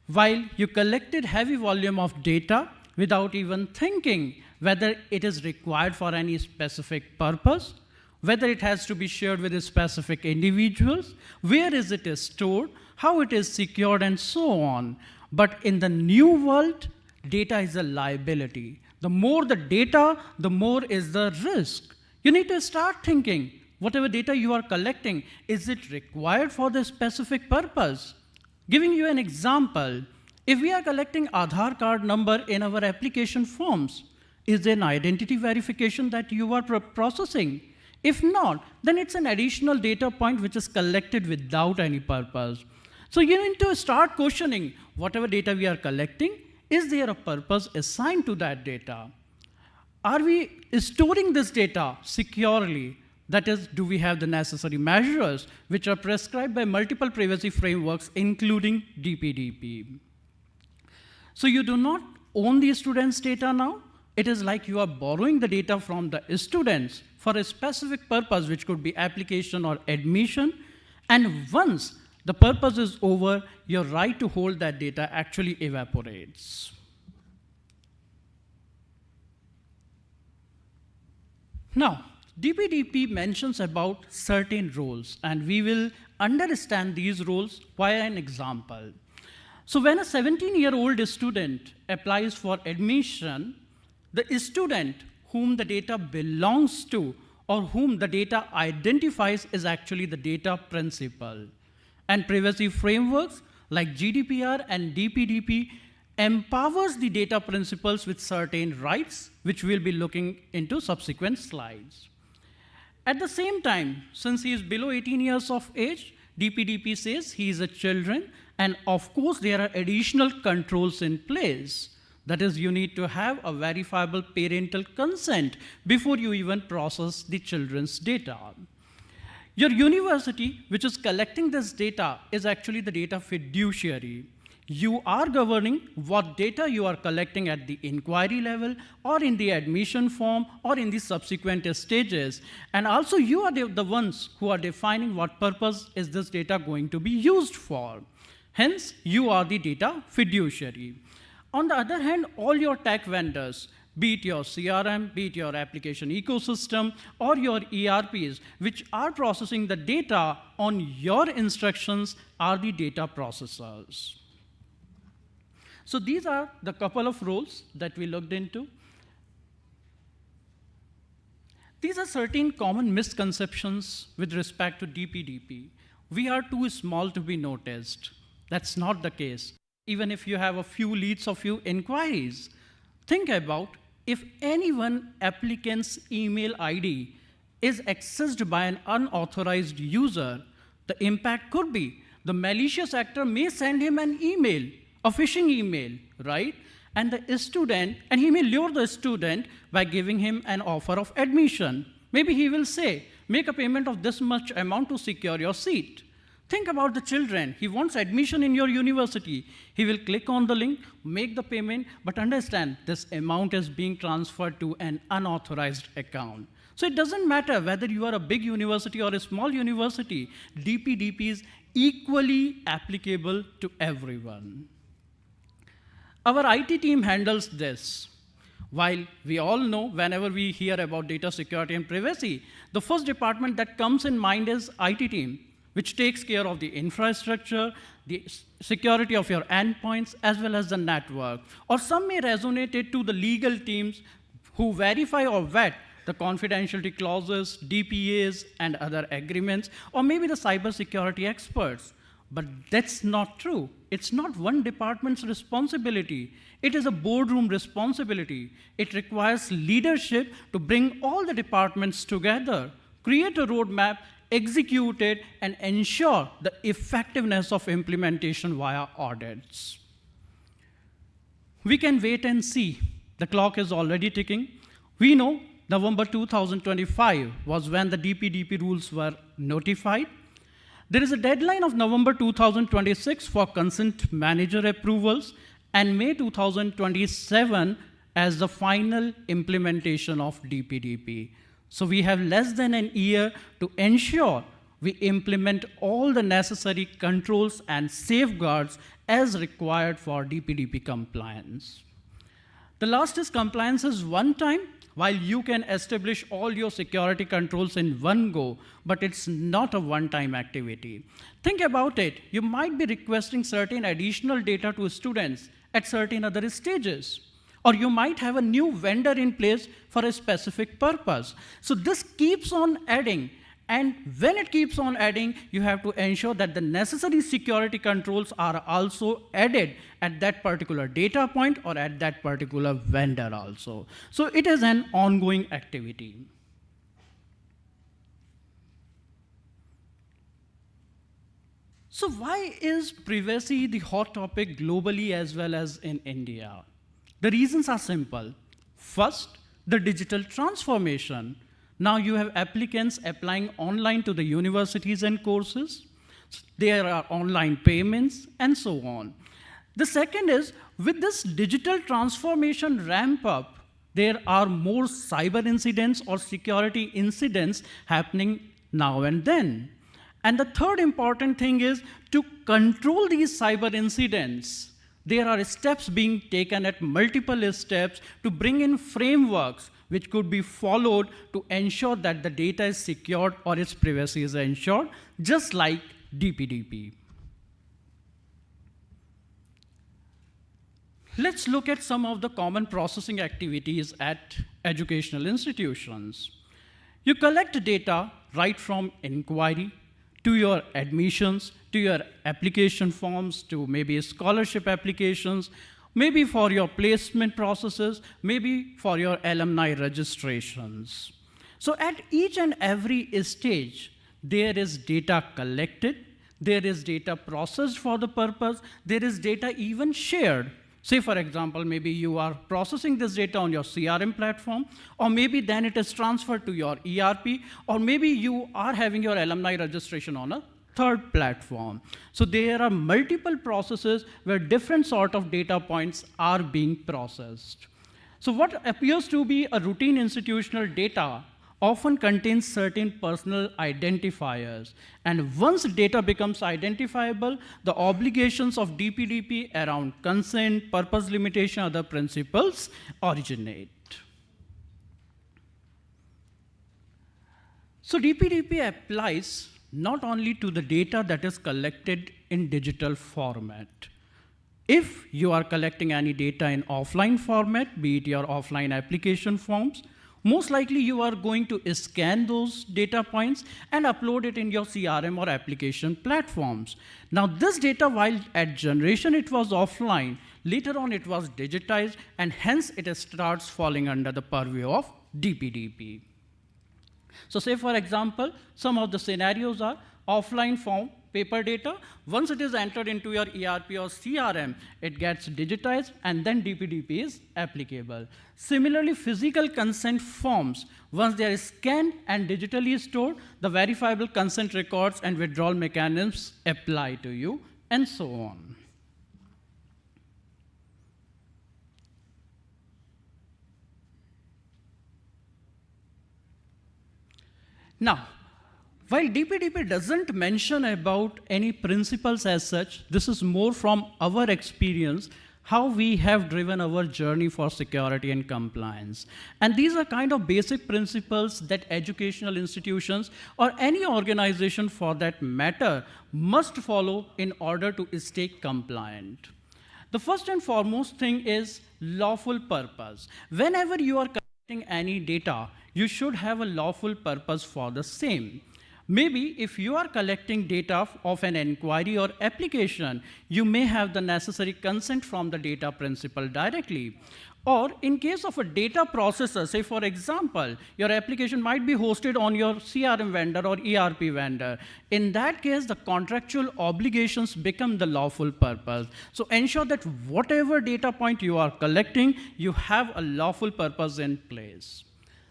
While you collected heavy volume of data, without even thinking whether it is required for any specific purpose, whether it has to be shared with specific individuals, where is it stored, how it is secured, and so on. But in the new world, data is a liability. The more the data, the more is the risk. You need to start thinking, whatever data you are collecting, is it required for the specific purpose? Giving you an example, if we are collecting Aadhaar card number in our application forms, is there an identity verification that you are processing? If not, then it's an additional data point which is collected without any purpose. So you need to start questioning whatever data we are collecting, is there a purpose assigned to that data? Are we storing this data securely? That is, do we have the necessary measures which are prescribed by multiple privacy frameworks, including DPDP? So you do not own the students' data now. It is like you are borrowing the data from the students for a specific purpose, which could be application or admission. And once the purpose is over, your right to hold that data actually evaporates. Now, DPDP mentions about certain roles, and we will understand these roles via an example. So when a 17-year-old student applies for admission, the student whom the data belongs to or whom the data identifies is actually the data principal. And privacy frameworks like GDPR and DPDP empowers the data principals with certain rights, which we'll be looking into subsequent slides. At the same time, since he is below 18 years of age, DPDP says he is a children, and of course there are additional controls in place. That is, you need to have a verifiable parental consent before you even process the children's data. Your university, which is collecting this data, is actually the data fiduciary. You are governing what data you are collecting at the inquiry level or in the admission form or in the subsequent stages. And also you are the ones who are defining what purpose is this data going to be used for. Hence, you are the data fiduciary. On the other hand, all your tech vendors, be it your CRM, be it your application ecosystem, or your ERPs, which are processing the data on your instructions, are the data processors. So these are the couple of roles that we looked into. These are certain common misconceptions with respect to DPDP. We are too small to be noticed. That's not the case. Even if you have a few leads or few inquiries, think about if anyone applicant's email ID is accessed by an unauthorized user, the impact could be the malicious actor may send him an email, a phishing email, right? And the student, and he may lure the student by giving him an offer of admission. Maybe he will say, make a payment of this much amount to secure your seat. Think about the children. He wants admission in your university. He will click on the link, make the payment, but understand this amount is being transferred to an unauthorized account. So it doesn't matter whether you are a big university or a small university, DPDP is equally applicable to everyone. Our IT team handles this. While we all know whenever we hear about data security and privacy, the first department that comes in mind is IT team, which takes care of the infrastructure, the security of your endpoints, as well as the network. Or some may resonate it to the legal teams who verify or vet the confidentiality clauses, DPAs, and other agreements, or maybe the cybersecurity experts. But that's not true. It's not one department's responsibility. It is a boardroom responsibility. It requires leadership to bring all the departments together, create a roadmap, execute it, and ensure the effectiveness of implementation via audits. We can wait and see. The clock is already ticking. We know November 2025 was when the DPDP rules were notified. There is a deadline of November 2026 for consent manager approvals and May 2027 as the final implementation of DPDP. So we have less than an year to ensure we implement all the necessary controls and safeguards as required for DPDP compliance. The last is compliance is one time, while you can establish all your security controls in one go, but it's not a one-time activity. Think about it. You might be requesting certain additional data to students at certain other stages. Or you might have a new vendor in place for a specific purpose. So this keeps on adding. And when it keeps on adding, you have to ensure that the necessary security controls are also added at that particular data point or at that particular vendor also. So it is an ongoing activity. So why is privacy the hot topic globally as well as in India? The reasons are simple. First, the digital transformation. Now you have applicants applying online to the universities and courses. There are online payments and so on. The second is, with this digital transformation ramp up, there are more cyber incidents or security incidents happening now and then. And the third important thing is to control these cyber incidents. There are steps being taken at multiple steps to bring in frameworks which could be followed to ensure that the data is secured or its privacy is ensured, just like DPDP. Let's look at some of the common processing activities at educational institutions. You collect data right from inquiry to your admissions, to your application forms, to maybe scholarship applications, maybe for your placement processes, maybe for your alumni registrations. So at each and every stage, there is data collected, there is data processed for the purpose, there is data even shared. Say, for example, maybe you are processing this data on your CRM platform, or maybe then it is transferred to your ERP, or maybe you are having your alumni registration on a third platform. So there are multiple processes where different sort of data points are being processed. So what appears to be a routine institutional data often contains certain personal identifiers. And once data becomes identifiable, the obligations of DPDP around consent, purpose limitation, other principles originate. So DPDP applies not only to the data that is collected in digital format. If you are collecting any data in offline format, be it your offline application forms, most likely you are going to scan those data points and upload it in your CRM or application platforms. Now this data, while at generation it was offline, later on it was digitized, and hence it starts falling under the purview of DPDP. So say, for example, some of the scenarios are offline form, paper data. Once it is entered into your ERP or CRM, it gets digitized, and then DPDP is applicable. Similarly, physical consent forms, once they are scanned and digitally stored, the verifiable consent records and withdrawal mechanisms apply to you, and so on. Now, while DPDP doesn't mention about any principles as such, this is more from our experience, how we have driven our journey for security and compliance. And these are kind of basic principles that educational institutions or any organization for that matter must follow in order to stay compliant. The first and foremost thing is lawful purpose. Whenever you are collecting any data, you should have a lawful purpose for the same. Maybe if you are collecting data of an inquiry or application, you may have the necessary consent from the data principal directly. Or in case of a data processor, say for example, your application might be hosted on your CRM vendor or ERP vendor. In that case, the contractual obligations become the lawful purpose. So ensure that whatever data point you are collecting, you have a lawful purpose in place.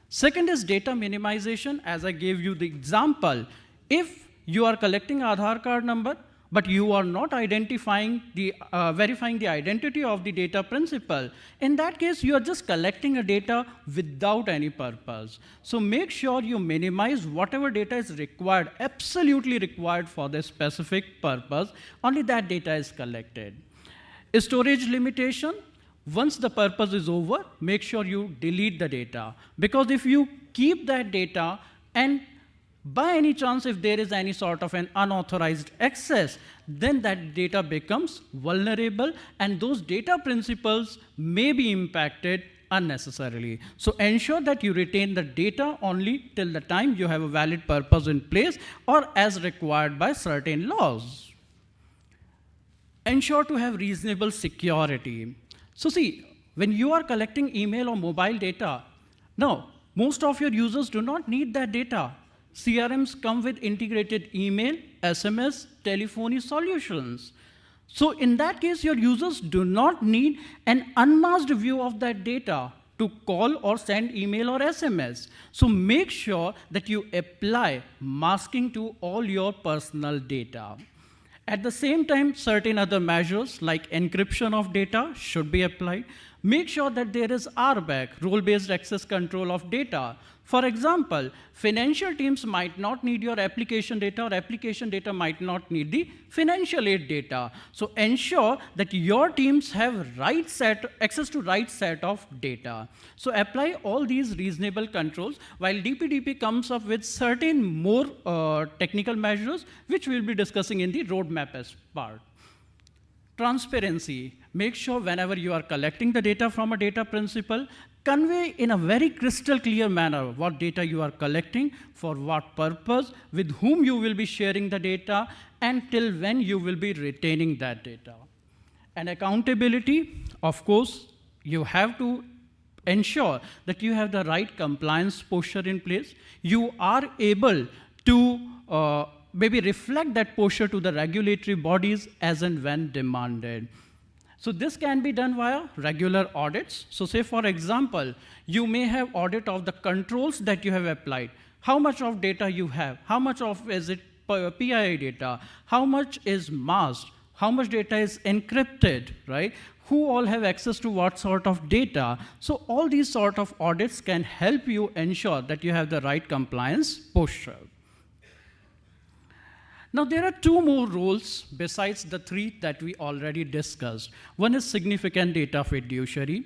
Second is data minimization, as I gave you the example. If you are collecting Aadhaar card number, but you are not identifying the, verifying the identity of the data principal, in that case, you are just collecting a data without any purpose. So make sure you minimize whatever data is required, absolutely required for the specific purpose, only that data is collected. Storage limitation, once the purpose is over, make sure you delete the data. Because if you keep that data and by any chance if there is any sort of an unauthorized access, then that data becomes vulnerable and those data principles may be impacted unnecessarily. So ensure that you retain the data only till the time you have a valid purpose in place or as required by certain laws. Ensure to have reasonable security. So see, when you are collecting email or mobile data, now, most of your users do not need that data. CRMs come with integrated email, SMS, telephony solutions. So in that case, your users do not need an unmasked view of that data to call or send email or SMS. So make sure that you apply masking to all your personal data. At the same time, certain other measures like encryption of data should be applied. Make sure that there is RBAC, role-based access control of data. For example, financial teams might not need your application data or application data might not need the financial aid data. So ensure that your teams have access to right set of data. So apply all these reasonable controls while DPDP comes up with certain more technical measures which we'll be discussing in the roadmap as part. Transparency. Make sure whenever you are collecting the data from a data principal, convey in a very crystal clear manner what data you are collecting, for what purpose, with whom you will be sharing the data, and till when you will be retaining that data. And accountability, of course, you have to ensure that you have the right compliance posture in place. You are able to maybe reflect that posture to the regulatory bodies as and when demanded. So this can be done via regular audits. So say, for example, you may have audit of the controls that you have applied. How much of data you have? How much of is it PII data? How much is masked? How much data is encrypted, right? Who all have access to what sort of data? So all these sort of audits can help you ensure that you have the right compliance posture. Now, there are two more roles besides the three that we already discussed. One is significant data fiduciary.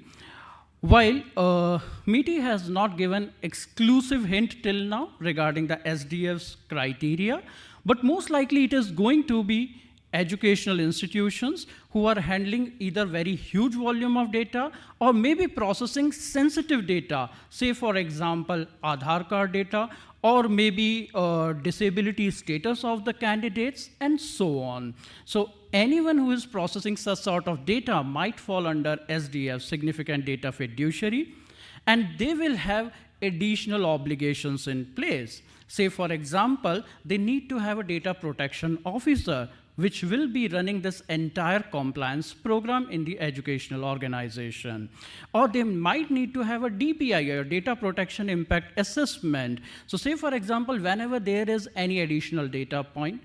While MIT has not given exclusive hint till now regarding the SDF's criteria, but most likely it is going to be educational institutions who are handling either very huge volume of data or maybe processing sensitive data, say for example, Aadhaar card data, or maybe disability status of the candidates, and so on. So anyone who is processing such sort of data might fall under SDF, significant data fiduciary, and they will have additional obligations in place. Say for example, they need to have a data protection officer which will be running this entire compliance program in the educational organization. Or they might need to have a DPI, or data protection impact assessment. So say for example, whenever there is any additional data point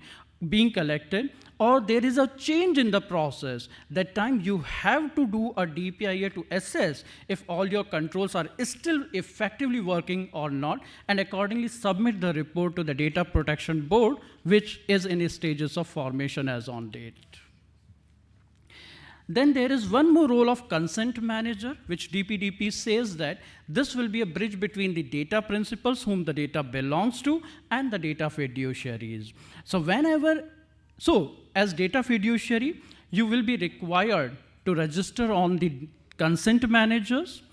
being collected, or there is a change in the process, that time you have to do a DPIA to assess if all your controls are still effectively working or not, and accordingly submit the report to the data protection board, which is in its stages of formation as on date. Then there is one more role of consent manager, which DPDP says that this will be a bridge between the data principals whom the data belongs to and the data fiduciaries. So as data fiduciary, you will be required to register on the consent managers.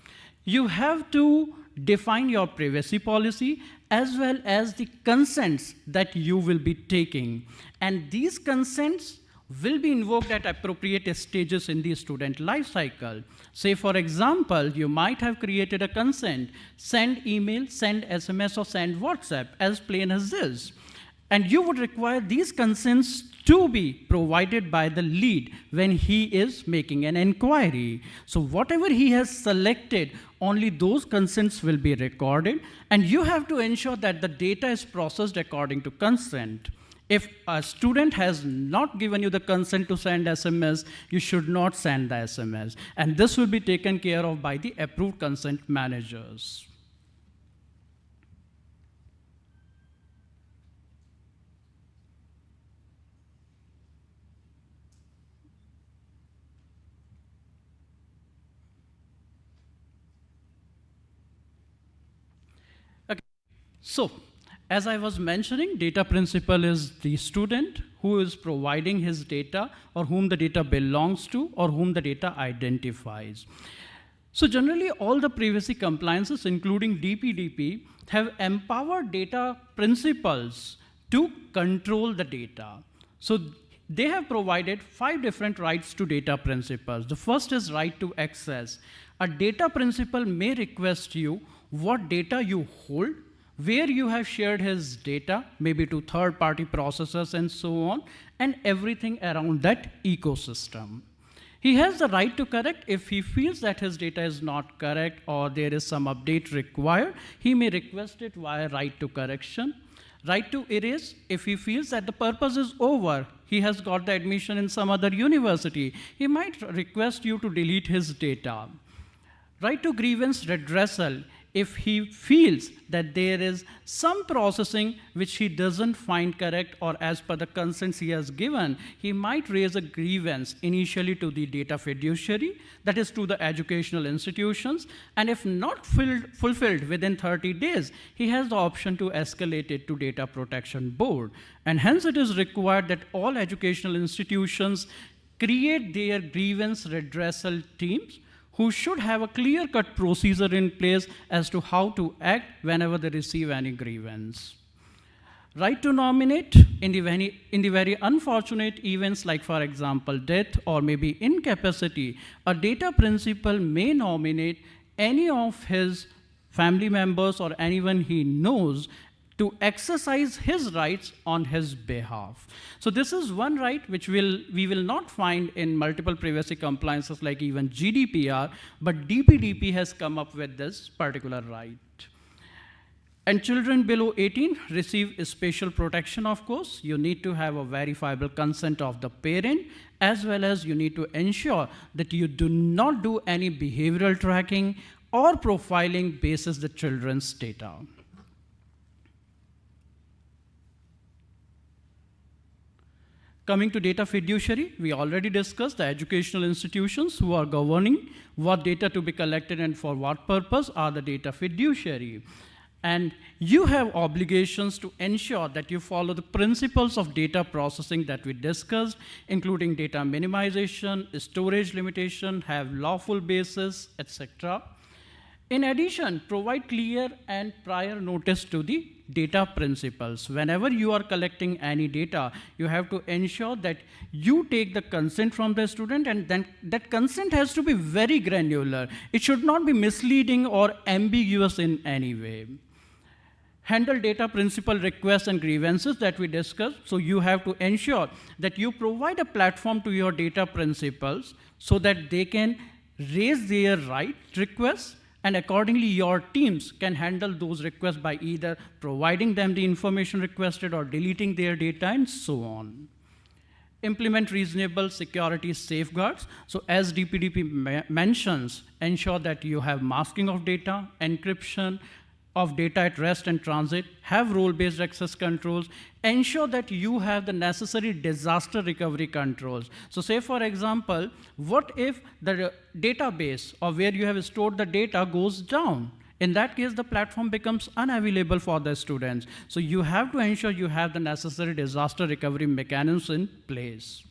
You have to define your privacy policy as well as the consents that you will be taking. And these consents will be invoked at appropriate stages in the student life cycle. Say for example, you might have created a consent, send email, send SMS, or send WhatsApp, as plain as this. And you would require these consents to be provided by the lead when he is making an inquiry. So whatever he has selected, only those consents will be recorded, and you have to ensure that the data is processed according to consent. If a student has not given you the consent to send SMS, you should not send the SMS. And this will be taken care of by the approved consent managers. So, as I was mentioning, data principal is the student who is providing his data or whom the data belongs to or whom the data identifies. So generally, all the privacy compliances, including DPDP, have empowered data principals to control the data. So they have provided 5 different rights to data principals. The first is right to access. A data principal may request you what data you hold, where you have shared his data, maybe to third-party processors and so on, and everything around that ecosystem. He has the right to correct if he feels that his data is not correct or there is some update required. He may request it via right to correction. Right to erase if he feels that the purpose is over. He has got the admission in some other university. He might request you to delete his data. Right to grievance redressal if he feels that there is some processing which he doesn't find correct or as per the consents he has given, he might raise a grievance initially to the data fiduciary, that is to the educational institutions, and if not fulfilled within 30 days, he has the option to escalate it to Data Protection Board. And hence it is required that all educational institutions create their grievance redressal teams who should have a clear-cut procedure in place as to how to act whenever they receive any grievance. Right to nominate in the very unfortunate events like, for example, death or maybe incapacity, a data principal may nominate any of his family members or anyone he knows to exercise his rights on his behalf. So this is one right which we will not find in multiple privacy compliances like even GDPR, but DPDP has come up with this particular right. And children below 18 receive special protection, of course. You need to have a verifiable consent of the parent, as well as you need to ensure that you do not do any behavioral tracking or profiling basis the children's data. Coming to data fiduciary, we already discussed the educational institutions who are governing what data to be collected and for what purpose are the data fiduciary. And you have obligations to ensure that you follow the principles of data processing that we discussed, including data minimization, storage limitation, have lawful basis, etc. In addition, provide clear and prior notice to the data principals. Whenever you are collecting any data, you have to ensure that you take the consent from the student, and then that consent has to be very granular. It should not be misleading or ambiguous in any way. Handle data principal requests and grievances that we discussed. So you have to ensure that you provide a platform to your data principals so that they can raise their right requests, and accordingly your teams can handle those requests by either providing them the information requested or deleting their data and so on. Implement reasonable security safeguards. So as DPDP mentions, ensure that you have masking of data, encryption of data at rest and transit, have role-based access controls, ensure that you have the necessary disaster recovery controls. So say, for example, what if the database or where you have stored the data goes down? In that case, the platform becomes unavailable for the students. So you have to ensure you have the necessary disaster recovery mechanisms in place.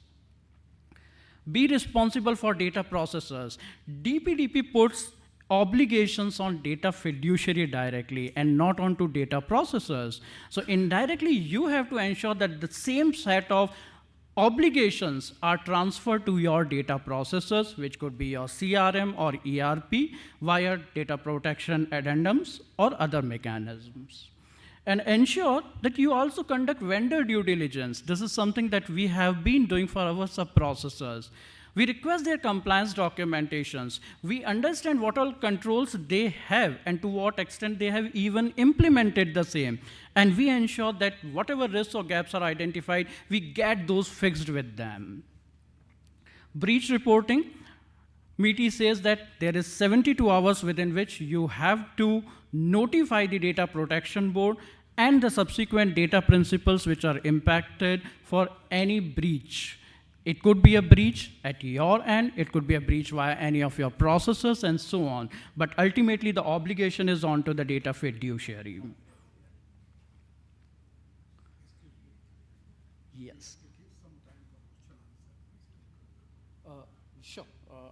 Be responsible for data processors. DPDP puts obligations on data fiduciary directly and not onto data processors. So indirectly, you have to ensure that the same set of obligations are transferred to your data processors, which could be your CRM or ERP via data protection addendums or other mechanisms. And ensure that you also conduct vendor due diligence. This is something that we have been doing for our sub-processors. We request their compliance documentations. We understand what all controls they have and to what extent they have even implemented the same. And we ensure that whatever risks or gaps are identified, we get those fixed with them. Breach reporting. MIT says that there is 72 hours within which you have to notify the Data Protection Board and the subsequent data principals which are impacted for any breach. It could be a breach at your end, it could be a breach via any of your processors and so on. But ultimately the obligation is on to the data fiduciary. Yes. Sure.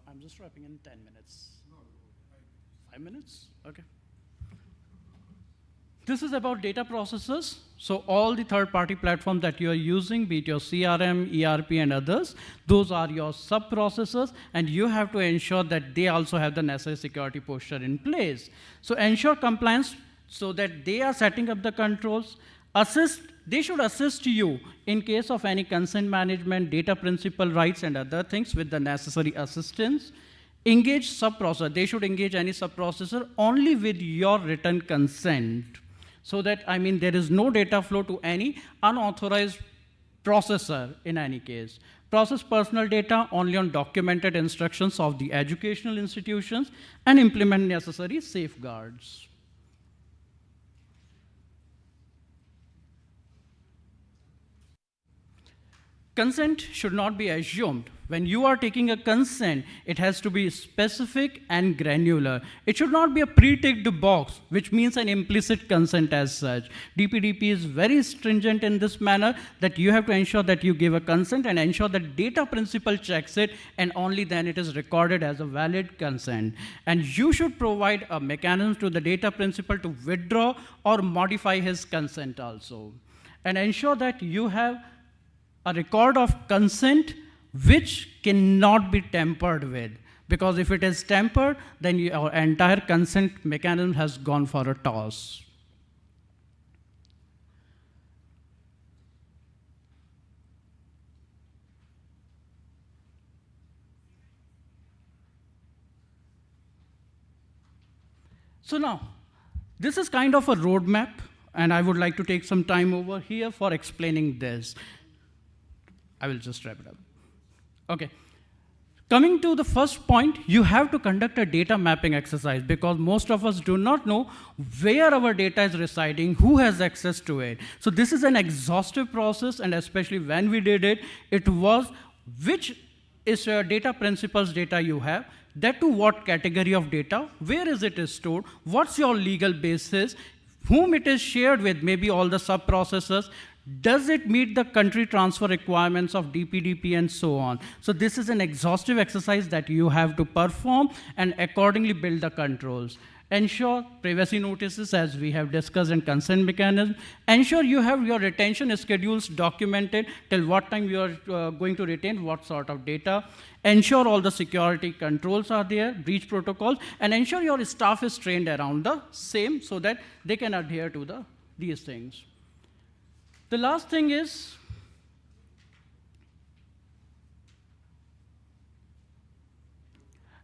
I'm just wrapping in 10 minutes. 5 minutes? Okay. This is about data processes. So all the third-party platforms that you're using, be it your CRM, ERP, and others, those are your sub-processors, and you have to ensure that they also have the necessary security posture in place. So ensure compliance so that they are setting up the controls. They should assist you in case of any consent management, data principal rights, and other things with the necessary assistance. Engage sub-processor. They should engage any sub-processor only with your written consent, so that, there is no data flow to any unauthorized processor in any case. Process personal data only on documented instructions of the educational institutions and implement necessary safeguards. Consent should not be assumed. When you are taking a consent, it has to be specific and granular. It should not be a pre-ticked box, which means an implicit consent as such. DPDP is very stringent in this manner that you have to ensure that you give a consent and ensure that data principal checks it, and only then it is recorded as a valid consent. And you should provide a mechanism to the data principal to withdraw or modify his consent also. And ensure that you have a record of consent which cannot be tampered with, because if it is tampered, then your entire consent mechanism has gone for a toss. So now, this is kind of a roadmap, and I would like to take some time over here for explaining this. I will just wrap it up. Okay. Coming to the first point, you have to conduct a data mapping exercise, because most of us do not know where our data is residing, who has access to it. So this is an exhaustive process, and especially when we did it, it was which is data principals data you have, that to what category of data, where is it stored, what's your legal basis, whom it is shared with, maybe all the sub-processors, does it meet the country transfer requirements of DPDP and so on. So this is an exhaustive exercise that you have to perform and accordingly build the controls. Ensure privacy notices, as we have discussed, and consent mechanism. Ensure you have your retention schedules documented till what time you are going to retain what sort of data. Ensure all the security controls are there, breach protocols, and ensure your staff is trained around the same so that they can adhere to these things. The last thing is,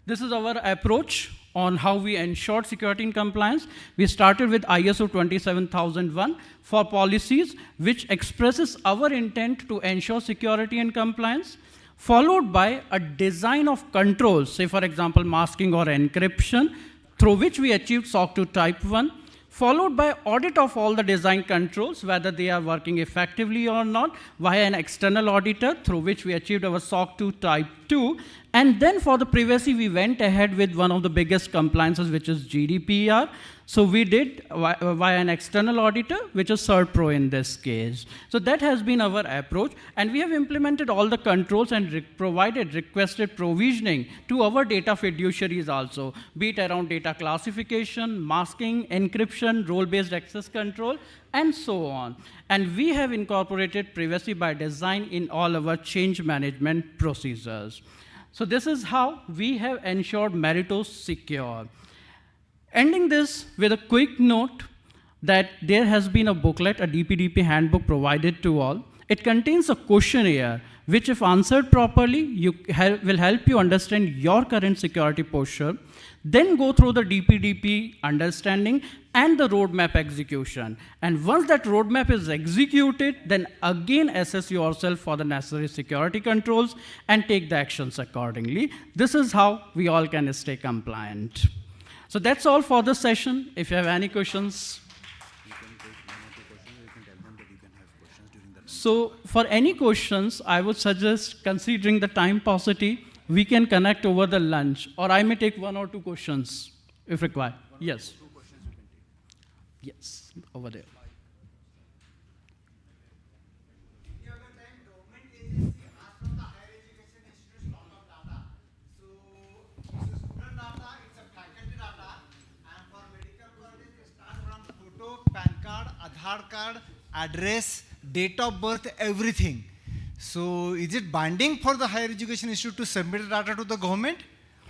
this is our approach on how we ensured security and compliance. We started with ISO 27001 for policies, which expresses our intent to ensure security and compliance, followed by a design of controls, say for example, masking or encryption, through which we achieved SOC 2 Type 1, followed by audit of all the design controls, whether they are working effectively or not, via an external auditor, through which we achieved our SOC 2 Type 2. And then for the privacy, we went ahead with one of the biggest compliances, which is GDPR. So we did via an external auditor, which is CertPro in this case. So that has been our approach, and we have implemented all the controls and provided requested provisioning to our data fiduciaries also, be it around data classification, masking, encryption, role-based access control, and so on. And we have incorporated privacy by design in all our change management procedures. So this is how we have ensured Meritos secure. Ending this with a quick note that there has been a booklet, a DPDP handbook provided to all. It contains a questionnaire, which if answered properly, will help you understand your current security posture, then go through the DPDP understanding and the roadmap execution. And once that roadmap is executed, then again assess yourself for the necessary security controls and take the actions accordingly. This is how we all can stay compliant. So that's all for the session. If you have any questions. So for any questions, I would suggest, considering the time paucity, we can connect over the lunch, or I may take 1 or 2 questions if required. Yes. Yes, over there. Aadhaar card, address, date of birth, everything. So is it binding for the higher education institute to submit the data to the government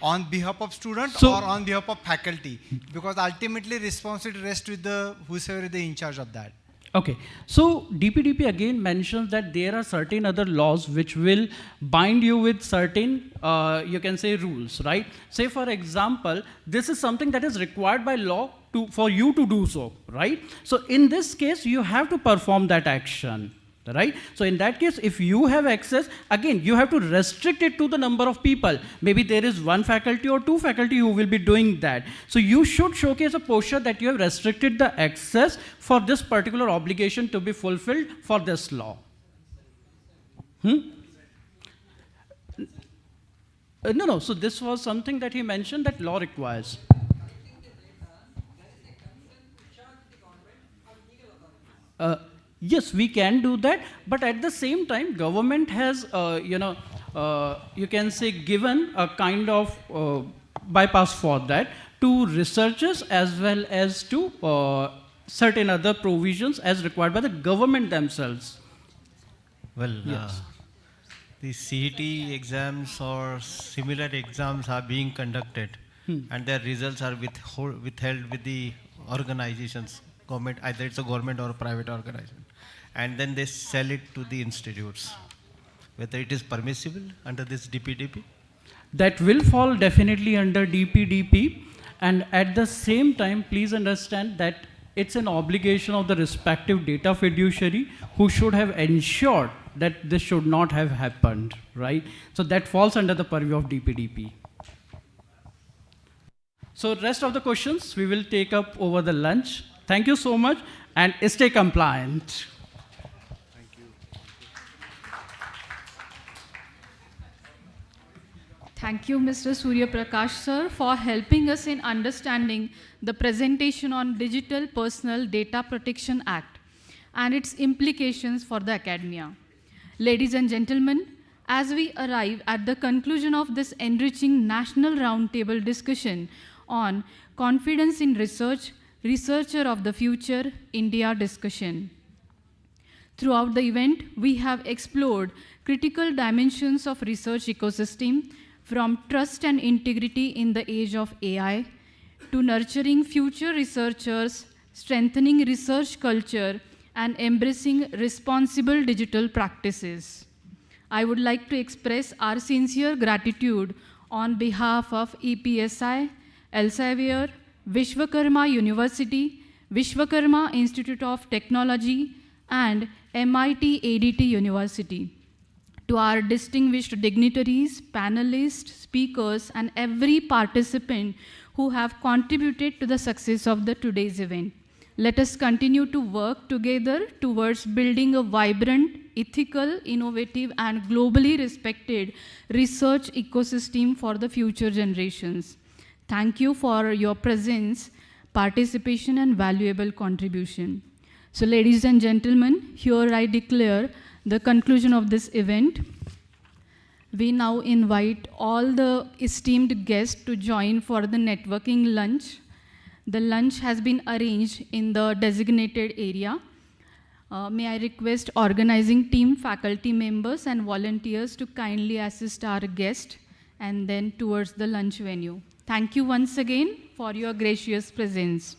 on behalf of students or on behalf of faculty? Because ultimately responsibility rests with the whoever is in charge of that. Okay, so DPDP again mentions that there are certain other laws which will bind you with certain, you can say, rules, right? Say for example, this is something that is required by law for you to do so, right? So in this case, you have to perform that action, right? So in that case, if you have access, again, you have to restrict it to the number of people. Maybe there is one faculty or two faculty who will be doing that. So you should showcase a posture that you have restricted the access for this particular obligation to be fulfilled for this law. No, so this was something that he mentioned that law requires. Yes, we can do that, but at the same time, government has, you can say, given a kind of bypass for that to researchers as well as to certain other provisions as required by the government themselves. Well, yes. The CET exams or similar exams are being conducted, and their results are withheld with the organizations, government, either it's a government or a private organization. And then they sell it to the institutes. Whether it is permissible under this DPDP? That will fall definitely under DPDP, and at the same time, please understand that it's an obligation of the respective data fiduciary who should have ensured that this should not have happened, right? So that falls under the purview of DPDP. So rest of the questions we will take up over the lunch. Thank you so much, and stay compliant. Thank you, Mr. Surya Prakash, sir, for helping us in understanding the presentation on Digital Personal Data Protection Act and its implications for the academia. Ladies and gentlemen, as we arrive at the conclusion of this enriching national roundtable discussion on confidence in research, researcher of the future, India discussion. Throughout the event, we have explored critical dimensions of research ecosystem, from trust and integrity in the age of AI, to nurturing future researchers, strengthening research culture, and embracing responsible digital practices. I would like to express our sincere gratitude on behalf of EPSI, Elsevier, Vishwakarma University, Vishwakarma Institute of Technology, and MIT-ADT University. To our distinguished dignitaries, panelists, speakers, and every participant who have contributed to the success of today's event. Let us continue to work together towards building a vibrant, ethical, innovative, and globally respected research ecosystem for the future generations. Thank you for your presence, participation, and valuable contribution. So, ladies and gentlemen, here I declare the conclusion of this event. We now invite all the esteemed guests to join for the networking lunch. The lunch has been arranged in the designated area. May I request organizing team, faculty members, and volunteers to kindly assist our guests and then towards the lunch venue. Thank you once again for your gracious presence.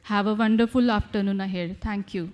Have a wonderful afternoon ahead. Thank you.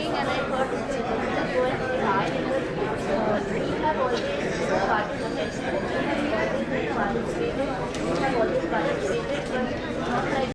And I thought